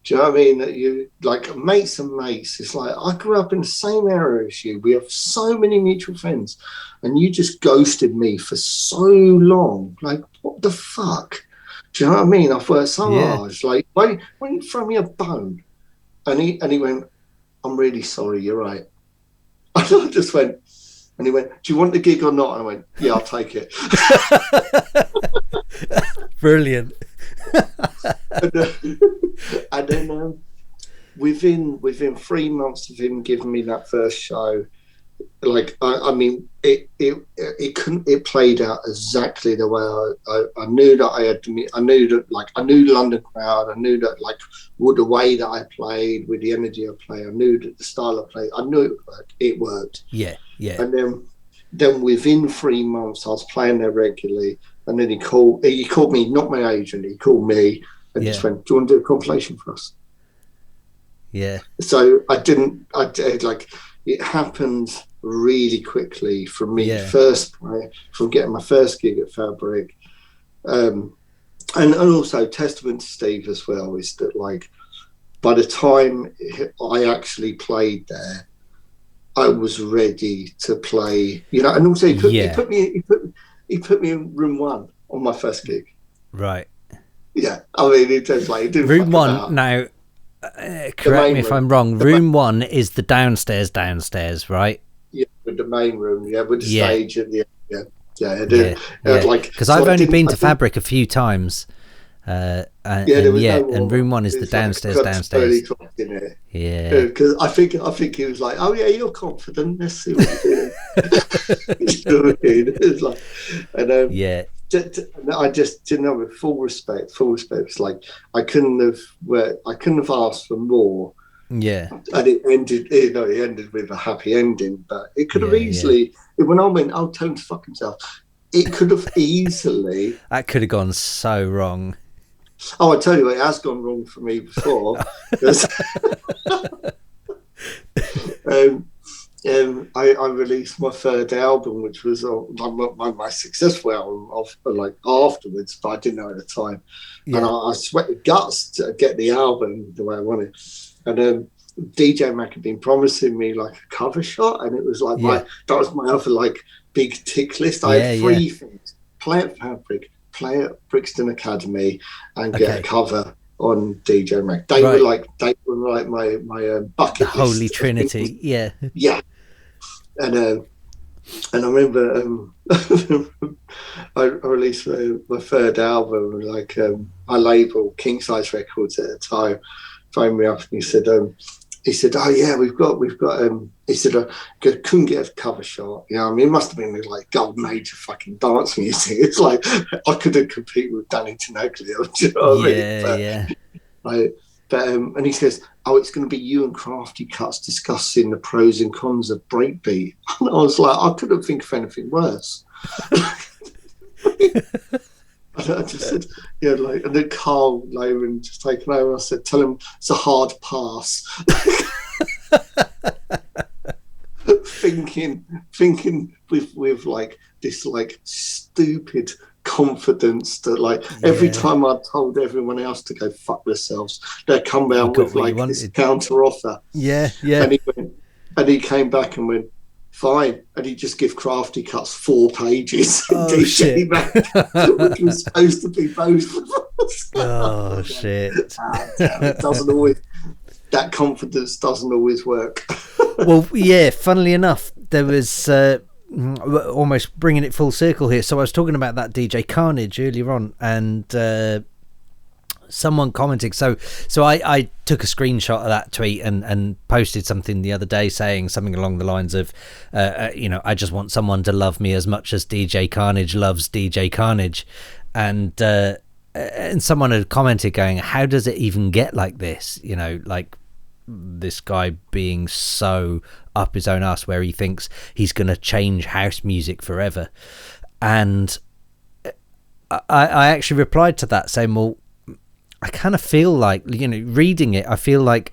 Do you know what I mean? That you like mates and mates. It's like, I grew up in the same area as you. We have so many mutual friends, and you just ghosted me for so long. Like, what the fuck? Do you know what I mean? I've worked so hard. It's like, why don't you throw me a bone? And he went, I'm really sorry, you're right. And I just went, and he went, do you want the gig or not? And I went, yeah, I'll take it. Brilliant. And then within 3 months of him giving me that first show, like I mean, it played out exactly the way I knew that I knew the London crowd. I knew that, like, with the way that I played, with the energy I played, I knew that the style I played, I knew it worked. Yeah. And then within 3 months, I was playing there regularly. And then he called me, not my agent. He called me and just went, "Do you want to do a compilation for us?" Yeah. So I did, like, it happened really quickly from me from getting my first gig at Fabric. And also testament to Steve as well is that, like, by the time I actually played there, I was ready to play, you know. And also he put me in room 1 on my first gig. Right. Yeah. I mean, it just like, it didn't room 1 now. Correct me if I'm wrong. Room 1 is the downstairs, right? Yeah, with the main room. Yeah, with the stage at the end. Like, because I've only been to Fabric a few times. And room 1 is the downstairs. Yeah, because I think he was like, "Oh yeah, you're confident. Let's see what you're doing." You know what I mean? It's like, and I just, you know, with full respect, it's like I couldn't have asked for more. Yeah, and it ended with a happy ending, but it could have easily. When I went, "I'll tell him to fuck himself," it could have easily. That could have gone so wrong. Oh, I tell you what, it has gone wrong for me before. I released my third album, which was my successful album, like afterwards, but I didn't know at the time. Yeah. And I sweated guts to get the album the way I wanted. And DJ Mac had been promising me like a cover shot, and it was like that was my other like big tick list. I had 3 things: play at Fabric, play at Brixton Academy, and get a cover on DJ Mac. They were like my bucket list. Holy Trinity. Yeah. And I remember I released my third album. Like, my label, King Size Records at the time, phoned me up and he said, "Oh yeah, we've got." He said, "I couldn't get a cover shot." You know, I mean, it must have been like golden age of fucking dance music. It's like I couldn't compete with Danny Tenaglia. Do you know what I mean? And he says, "Oh, it's going to be you and Crafty Cuts discussing the pros and cons of breakbeat." And I was like, I couldn't think of anything worse. I just said, and then Carl Lehman just taken over. I said, "Tell him it's a hard pass." thinking with like this like stupid confidence that like every time I told everyone else to go fuck themselves, they'd come out with like this counter offer. And he came back and went, "Fine," and he just give Crafty Cuts 4 pages. Oh, shit. Which was supposed to be both. Oh shit! It doesn't always. That confidence doesn't always work. Well, yeah. Funnily enough, there was almost bringing it full circle here. So I was talking about that DJ Carnage earlier on, and someone commenting. So I took a screenshot of that tweet and posted something the other day saying something along the lines of, I just want someone to love me as much as DJ Carnage loves DJ Carnage, and someone had commented going, how does it even get like this? Like this guy being so up his own ass where he thinks he's going to change house music forever. And I actually replied to that saying, well, I kind of feel like, reading it, I feel like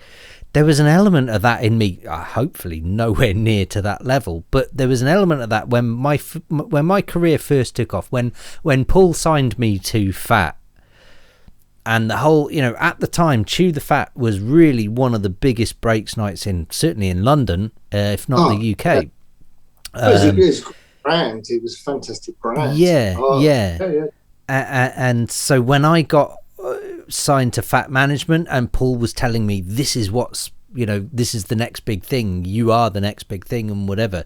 there was an element of that in me, hopefully nowhere near to that level, but there was an element of that when my career first took off, when Paul signed me to Fat. And the whole, at the time, Chew the Fat was really one of the biggest breaks nights certainly in London, if not the UK. Yeah. It was a brand. It was a fantastic brand. Yeah. And so when I got signed to Fat Management and Paul was telling me, this is this is the next big thing. You are the next big thing and whatever.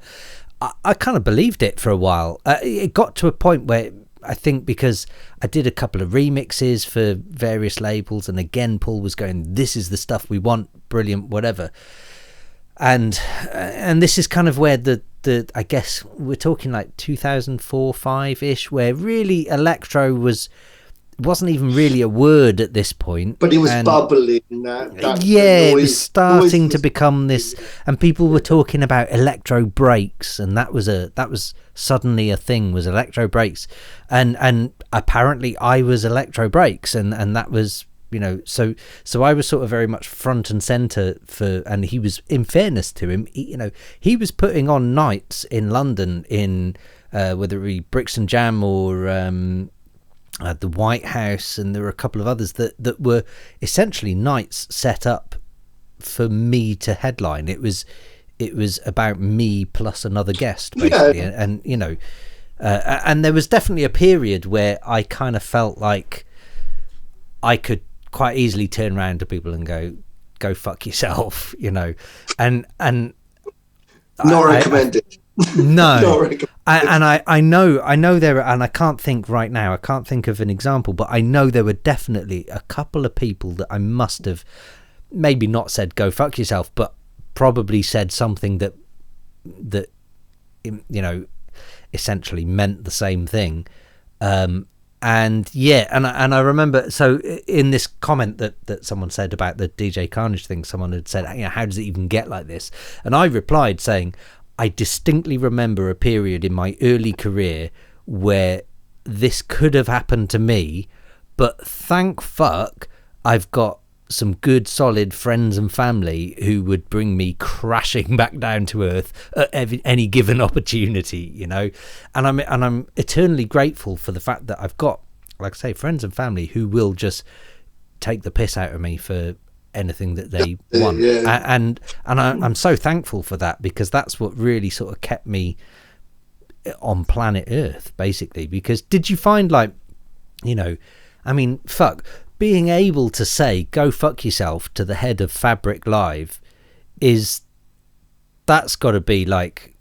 I kind of believed it for a while. It got to a point where I think because I did a couple of remixes for various labels, and again Paul was going, this is the stuff we want, brilliant, whatever. And this is kind of where the I guess we're talking like 2004-5ish, where really electro wasn't even really a word at this point, but it was bubbling. That it was starting to become this, and people were talking about electro breaks, and that was suddenly a thing, was electro breaks, and apparently I was electro breaks, and that was, so I was sort of very much front and center for, and he was, in fairness to him, he was putting on nights in London in whether it be Brixton Jam or the White House, and there were a couple of others that were essentially nights set up for me to headline. It was about me plus another guest, basically. Yeah. And there was definitely a period where I kind of felt like I could quite easily turn around to people and go fuck yourself, and not recommended. No, I know there, and I can't think right now. I can't think of an example, but I know there were definitely a couple of people that I must have maybe not said "go fuck yourself," but probably said something that essentially meant the same thing. And I remember, so in this comment that someone said about the DJ Carnage thing, someone had said, how does it even get like this? And I replied saying, I distinctly remember a period in my early career where this could have happened to me, but thank fuck I've got some good solid friends and family who would bring me crashing back down to earth at any given opportunity, and I'm eternally grateful for the fact that I've got, like I say, friends and family who will just take the piss out of me for anything that they want. And I'm so thankful for that, because that's what really sort of kept me on planet Earth, basically. Because did you find, like, being able to say "go fuck yourself" to the head of Fabric Live, that's got to be like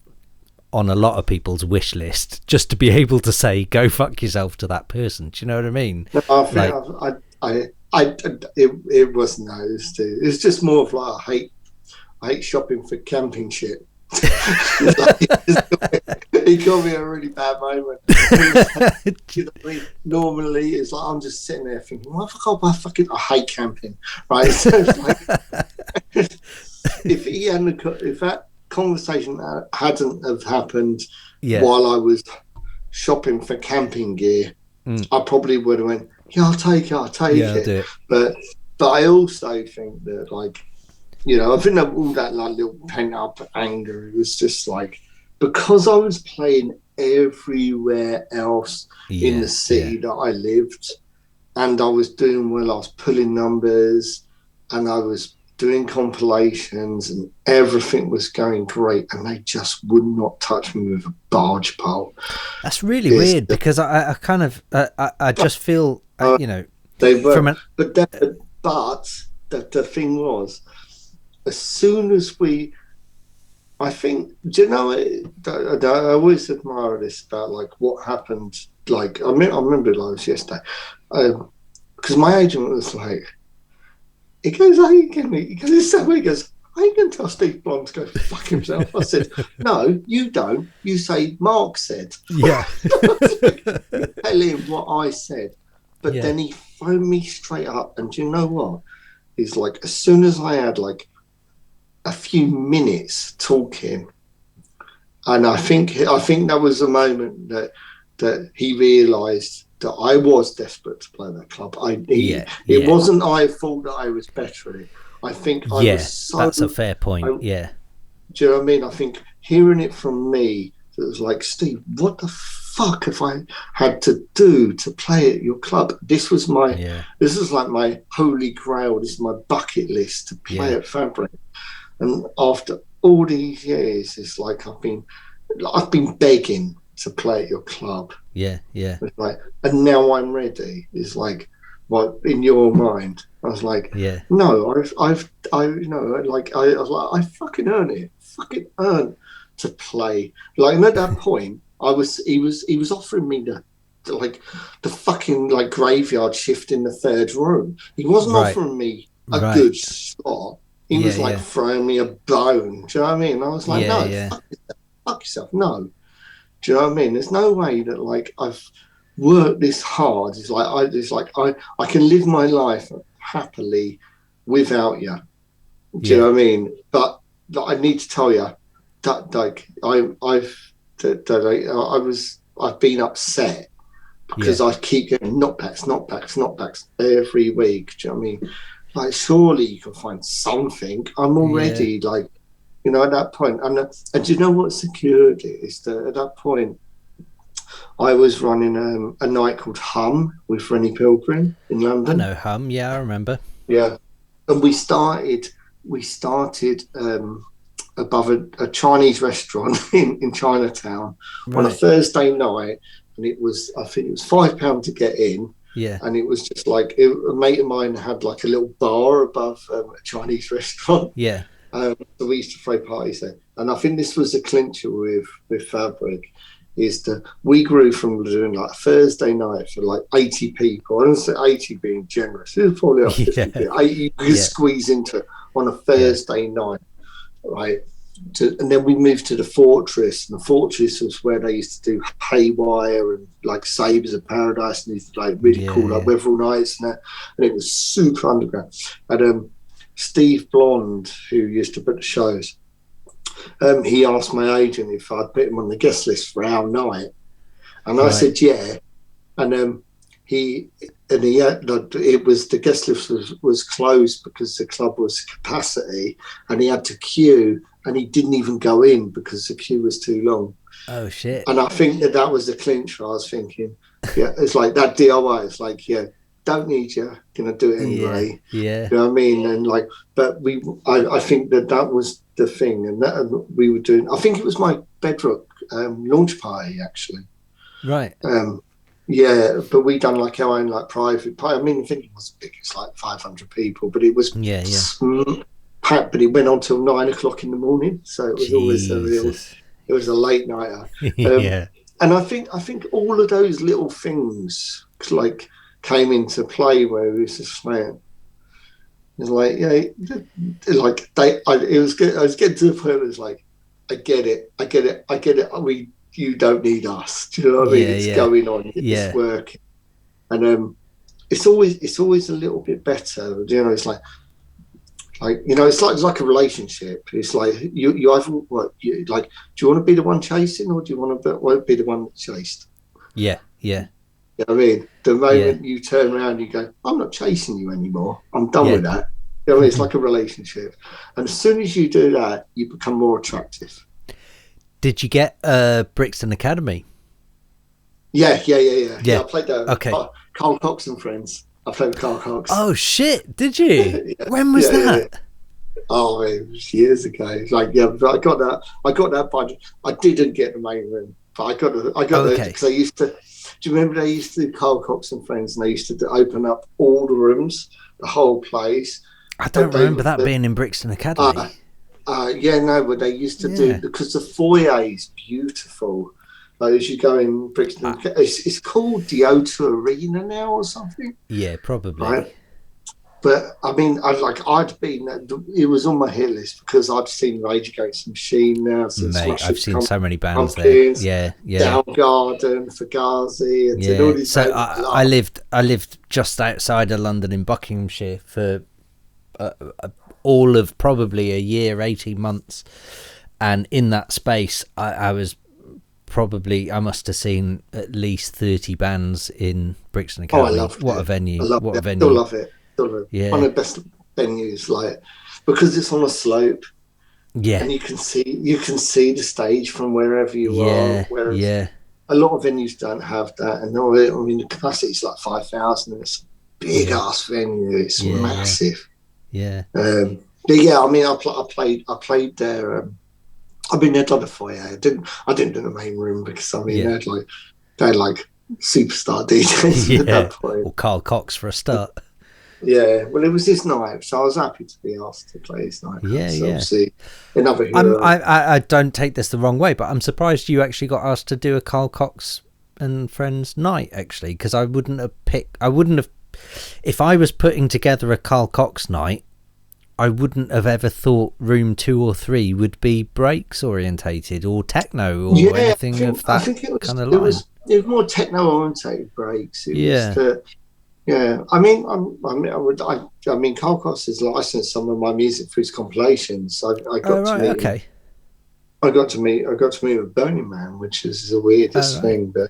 on a lot of people's wish list, just to be able to say "go fuck yourself" to that person. Do you know what I mean? It wasn't those two. It's just more of like I hate shopping for camping shit. It got me a really bad moment. Normally it's like I'm just sitting there thinking, I hate camping, right? So it's like, if that conversation hadn't have happened while I was shopping for camping gear, I probably would have went, I'll take it. I'll do it. But I also think that, like, I think that all that like little pent up anger, it was just like, because I was playing everywhere else in the city that I lived, and I was doing well, I was pulling numbers, and I was doing compilations, and everything was going great, and they just would not touch me with a barge pole. That's really weird, because I kind of I just feel They were, but the thing was, as soon as I think, do you know, I always admire this about like what happened. Like I remember it like it was yesterday, because my agent was like, he goes, "Are you kidding me?" He goes, "I ain't gonna tell Steve Blonde to go fuck himself." I said, "No, you don't. You say Mark said." Yeah. Tell him what I said. But then he phoned me straight up, and do you know what? He's like, as soon as I had like a few minutes talking, and I think that was the moment that he realised that I was desperate to play that club. It wasn't I thought that I was better at it. I think I was so. That's a fair point. Do you know what I mean? I think hearing it from me, it was like, Steve, what the fuck have I had to do to play at your club? This was this is like my holy grail. This is my bucket list to play at Fabric. And after all these years, it's like I've been begging to play at your club. Yeah. It's like, and now I'm ready. It's like, what in your mind? I was like, no, I fucking earn it. Fucking earn to play. Like, and at that point, he was offering me the fucking like graveyard shift in the third room. He wasn't offering me a good slot. He was like throwing me a bone. Do you know what I mean? I was like, fuck yourself. No. Do you know what I mean? There's no way that like I've worked this hard. It's like I can live my life happily without you. Do you know what I mean? But I need to tell you that like I've been upset because I keep getting knockbacks every week. Do you know what I mean? Like, surely you can find something. I'm already like, you know, at that point. And do you know what secured it is? That at that point, I was running a night called Hum with Rennie Pilgrim in London. I know Hum. Yeah, I remember. Yeah, and we started above a Chinese restaurant in Chinatown on a Thursday night, and I think it was £5 to get in. Yeah, and it was just like a mate of mine had like a little bar above a Chinese restaurant. Yeah, so we used to throw parties there, and I think this was a clincher with Fabric. Is that we grew from doing like Thursday night for like 80 people. I don't say 80 being generous. It was probably like 50 people. 80 you could squeeze into on a Thursday night, right? And then we moved to the Fortress, and the Fortress was where they used to do Haywire and like Sabres of Paradise and these like really cool like Weatherall nights and that. And it was super underground. And Steve Blonde, who used to put the shows, he asked my agent if I'd put him on the guest list for our night, and I said yeah. And it was the guest list was closed because the club was capacity, and he had to queue, and he didn't even go in because the queue was too long. Oh shit! And I think that was the clincher. I was thinking, it's like that DIY. It's like, don't need you, gonna do it anyway. Yeah. You know what I mean? And like, but I think that was the thing, and that we were doing. I think it was my Bedrock launch party actually. Right. Yeah, but we done like our own like private party. I mean, I think it was big. It's like 500 people, but it was packed. But it went on till 9 o'clock in the morning, so it was always it was a late nighter. And I think all of those little things like came into play where it was just like, it's like it was good. I was getting to the point where it was like, I get it. You don't need us. Do you know what I mean? It's going on. It's working, and it's always a little bit better. You know, it's like you know, it's like a relationship. It's like you either do you want to be the one chasing, or do you want to be the one chased? Yeah. You know what I mean? The moment you turn around, you go, I'm not chasing you anymore. I'm done with that. You know what I mean? It's like a relationship, and as soon as you do that, you become more attractive. Did you get Brixton Academy? Yeah. I played there. Okay. Carl Cox and friends. I played with Carl Cox. Oh shit! Did you? When was that? Yeah. Oh, it was years ago. It's like I got that budget. I didn't get the main room. But I got it because I used to. Do you remember they used to do Carl Cox and Friends, and they used to open up all the rooms, the whole place. I don't remember that being in Brixton Academy. But they used to do, because the foyer is beautiful. Like as you go in Brixton, it's called the O2 Arena now or something. Yeah, probably. Right? But I mean, I'd been. It was on my hit list because I've seen Rage Against the Machine now. Mate, I've seen so many bands there. Yeah. Soundgarden, Fugazi, and all these. So I lived just outside of London in Buckinghamshire for all of probably a year, 18 months, and in that space, I must have seen at least 30 bands in Brixton Academy. What a venue! What a venue! Still love it. Yeah. One of the best venues, like, because it's on a slope. Yeah. And you can see the stage from wherever you are. Whereas a lot of venues don't have that. And I mean, the capacity is like 5,000, and it's a big ass venue. It's massive. Yeah. But yeah, I mean, I played there. I've been there, done the foyer. I didn't do the main room because I mean they had like superstar DJs at that point. Or Carl Cox for a start. Yeah, well, it was his night, so I was happy to be asked to play his night. Obviously, another hero. I don't take this the wrong way, but I'm surprised you actually got asked to do a Carl Cox and Friends night, actually, because I wouldn't have, if I was putting together a Carl Cox night, I wouldn't have ever thought room 2 or 3 would be breaks orientated or techno or anything of that kind of line. It was more techno orientated breaks. I mean, Carl Cox has licensed some of my music for his compilations. I got to meet with Burning Man, which is the weirdest thing. But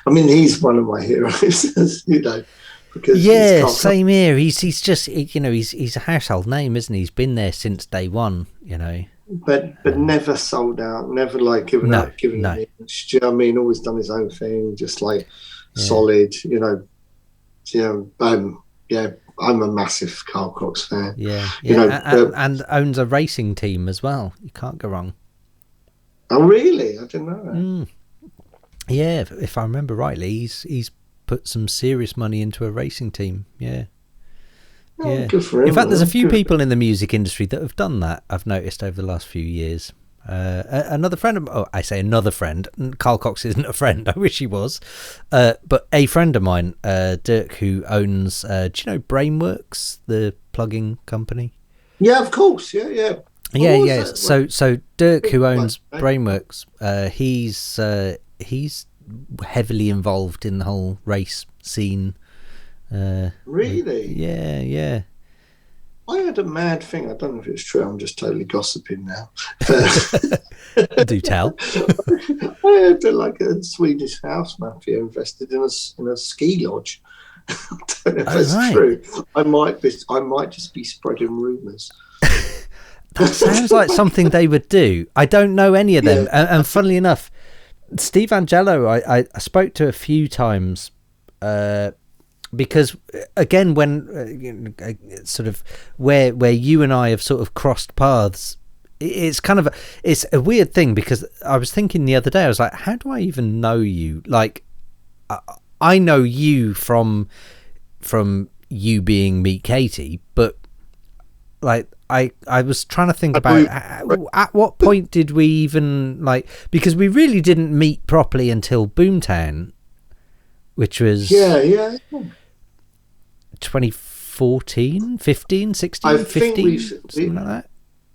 I mean, he's one of my heroes, you know. Because same here. He's just, you know, he's a household name, isn't he? He's been there since day one, you know. But never sold out, never like given up. Do you know what I mean? Always done his own thing, just like solid, you know. I'm a massive Carl Cox fan. And owns a racing team as well. You can't go wrong. Oh, really? I didn't know that. Yeah, if I remember rightly, he's put some serious money into a racing team. Yeah. Good for him. In fact, there's a few people in the music industry that have done that, I've noticed over the last few years. Another friend I say another friend, Carl Cox isn't a friend, I wish he was, but a friend of mine, Dirk, who owns do you know Brainworks, the plugging company? Yeah, of course. Yeah. So Dirk, who owns Brainworks, he's heavily involved in the whole race scene. Really? Yeah. I had a mad thing. I don't know if it's true. I'm just totally gossiping now. Do tell. I had like a Swedish house mafia invested in a ski lodge. I don't know if that's true. I might just be spreading rumours. That sounds like something they would do. I don't know any of them. And funnily enough, Steve Angelo, I spoke to a few times. Because again, when sort of where you and I have sort of crossed paths, it's a weird thing, because I was thinking the other day, I was like, how do I even know you? Like, I know you from you being Meet Katie, but like I was trying to think about at what point did we even, like, because we really didn't meet properly until Boomtown, which was 2014, 15, 16, 15, something like that.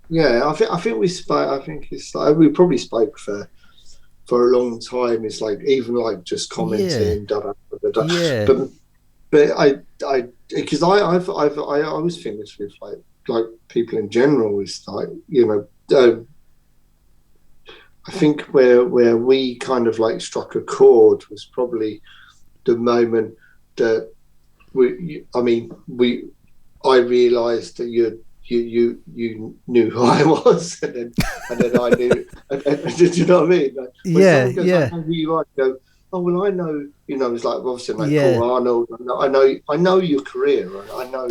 Yeah, I think we spoke. I think it's like we probably spoke for a long time. It's like even like just commenting. Yeah. But I because I always think this with like people in general is like, you know, I think where we kind of like struck a chord was probably the moment that I realised that you knew who I was, and then I knew. And do you know what I mean? Like, when someone goes, I know who you are, I go, oh well, I know. You know, it's like obviously Paul Arnold. I know your career. I know.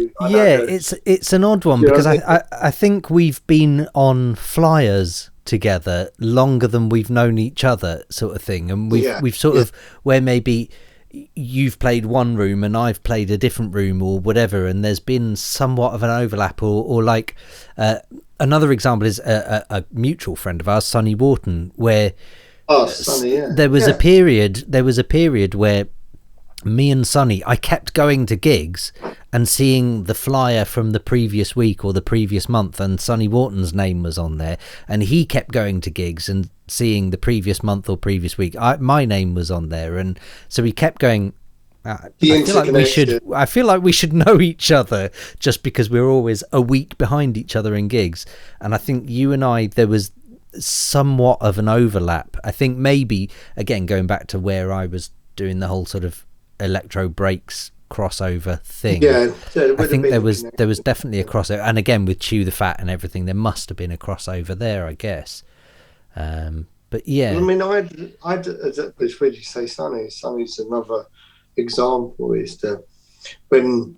It's an odd one, because I think we've been on flyers together longer than we've known each other, sort of thing. And we've sort of, where maybe you've played one room and I've played a different room or whatever, and there's been somewhat of an overlap, or like another example is a mutual friend of ours, Sonny Wharton, where there was a period where me and Sonny, I kept going to gigs and seeing the flyer from the previous week or the previous month, and Sonny Wharton's name was on there, and he kept going to gigs and seeing the previous month or previous week, my name was on there, and so we kept going. I feel like we should know each other, just because we're always a week behind each other in gigs. And I think you and I, there was somewhat of an overlap. I think maybe, again, going back to where I was doing the whole sort of electro breaks crossover thing, I think there was definitely a crossover. And again, with Chew the Fat and everything, there must have been a crossover there, I guess. But yeah, I mean, it's weird you say Sonny. Sonny's another example. Is that when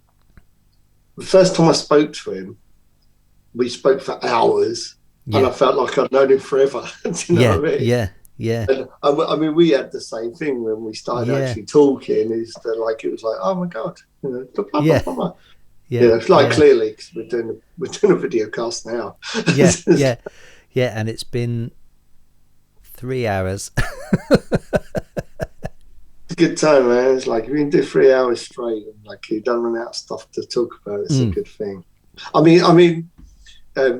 the first time I spoke to him, we spoke for hours, and I felt like I'd known him forever. Do you know what I mean? Yeah. And I mean, we had the same thing when we started actually talking. Is that like, it was like, oh my god, you know, blah, blah, blah, blah. It's like clearly, because we're doing a video cast now. And it's been 3 hours. It's a good time, man. It's like, if you can do 3 hours straight and like you don't run out of stuff to talk about, it's a good thing. I mean,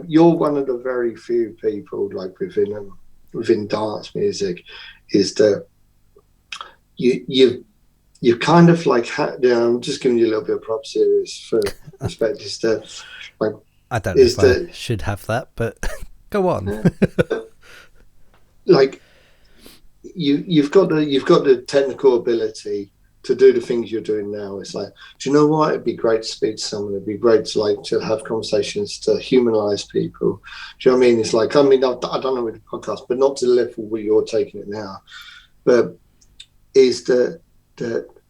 you're one of the very few people, like within dance music, is that you kind of like, I'm just giving you a little bit of props here for respect. Is that, like, I don't know if I should have that, but go on. Like, you've got the technical ability to do the things you're doing now. It's like, do you know what? It'd be great to speak to someone. It'd be great to have conversations, to humanize people. Do you know what I mean? It's like, I mean, I don't know with the podcast, but not to the level where you're taking it now. But is that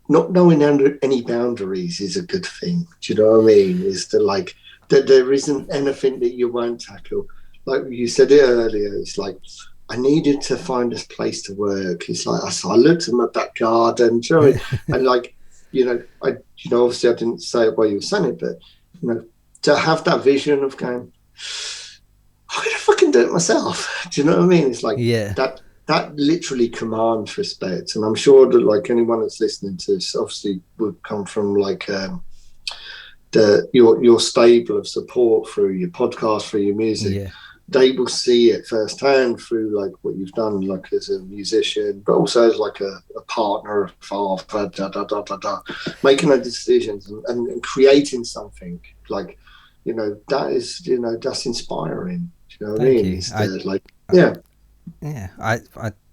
not knowing any boundaries is a good thing. Do you know what I mean? Is that like that there isn't anything that you won't tackle. Like you said it earlier, it's like, I needed to find a place to work. It's like, I looked at my back garden, do you know, and like, obviously I didn't say it while you were saying it, but to have that vision of going, I'm gonna fucking do it myself. Do you know what I mean? It's like that literally commands respect, and I'm sure that like anyone that's listening to this obviously would come from like your stable of support through your podcast, through your music. Yeah. They will see it firsthand through like what you've done, like as a musician, but also as like a partner, a father, making those decisions and creating something like, that is, that's inspiring. Do you know what I mean?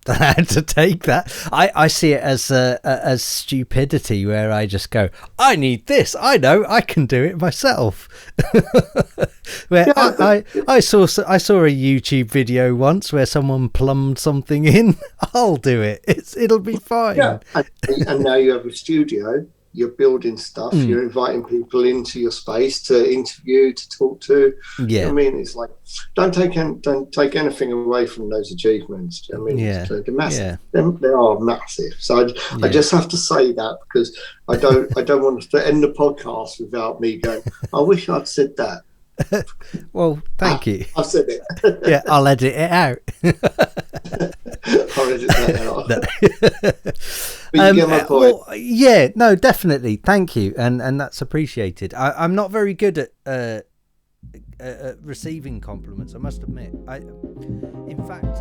I had to take that. I see it as stupidity, where I just go, I need this. I know I can do it myself. I saw a YouTube video once where someone plumbed something in. I'll do it. It'll be fine. Yeah. And now you have a studio. You're building stuff. You're inviting people into your space to interview, to talk to. Yeah, I mean, it's like, don't take anything away from those achievements. I mean, they're massive. Yeah. They are massive. So I just have to say that, because I don't want to end the podcast without me going, I wish I'd said that. Well, thank you. I've said it. Yeah, I'll edit it out. I'll edit that out. But you get my point. Well, no, definitely. Thank you, and that's appreciated. I'm not very good at receiving compliments, I must admit. In fact.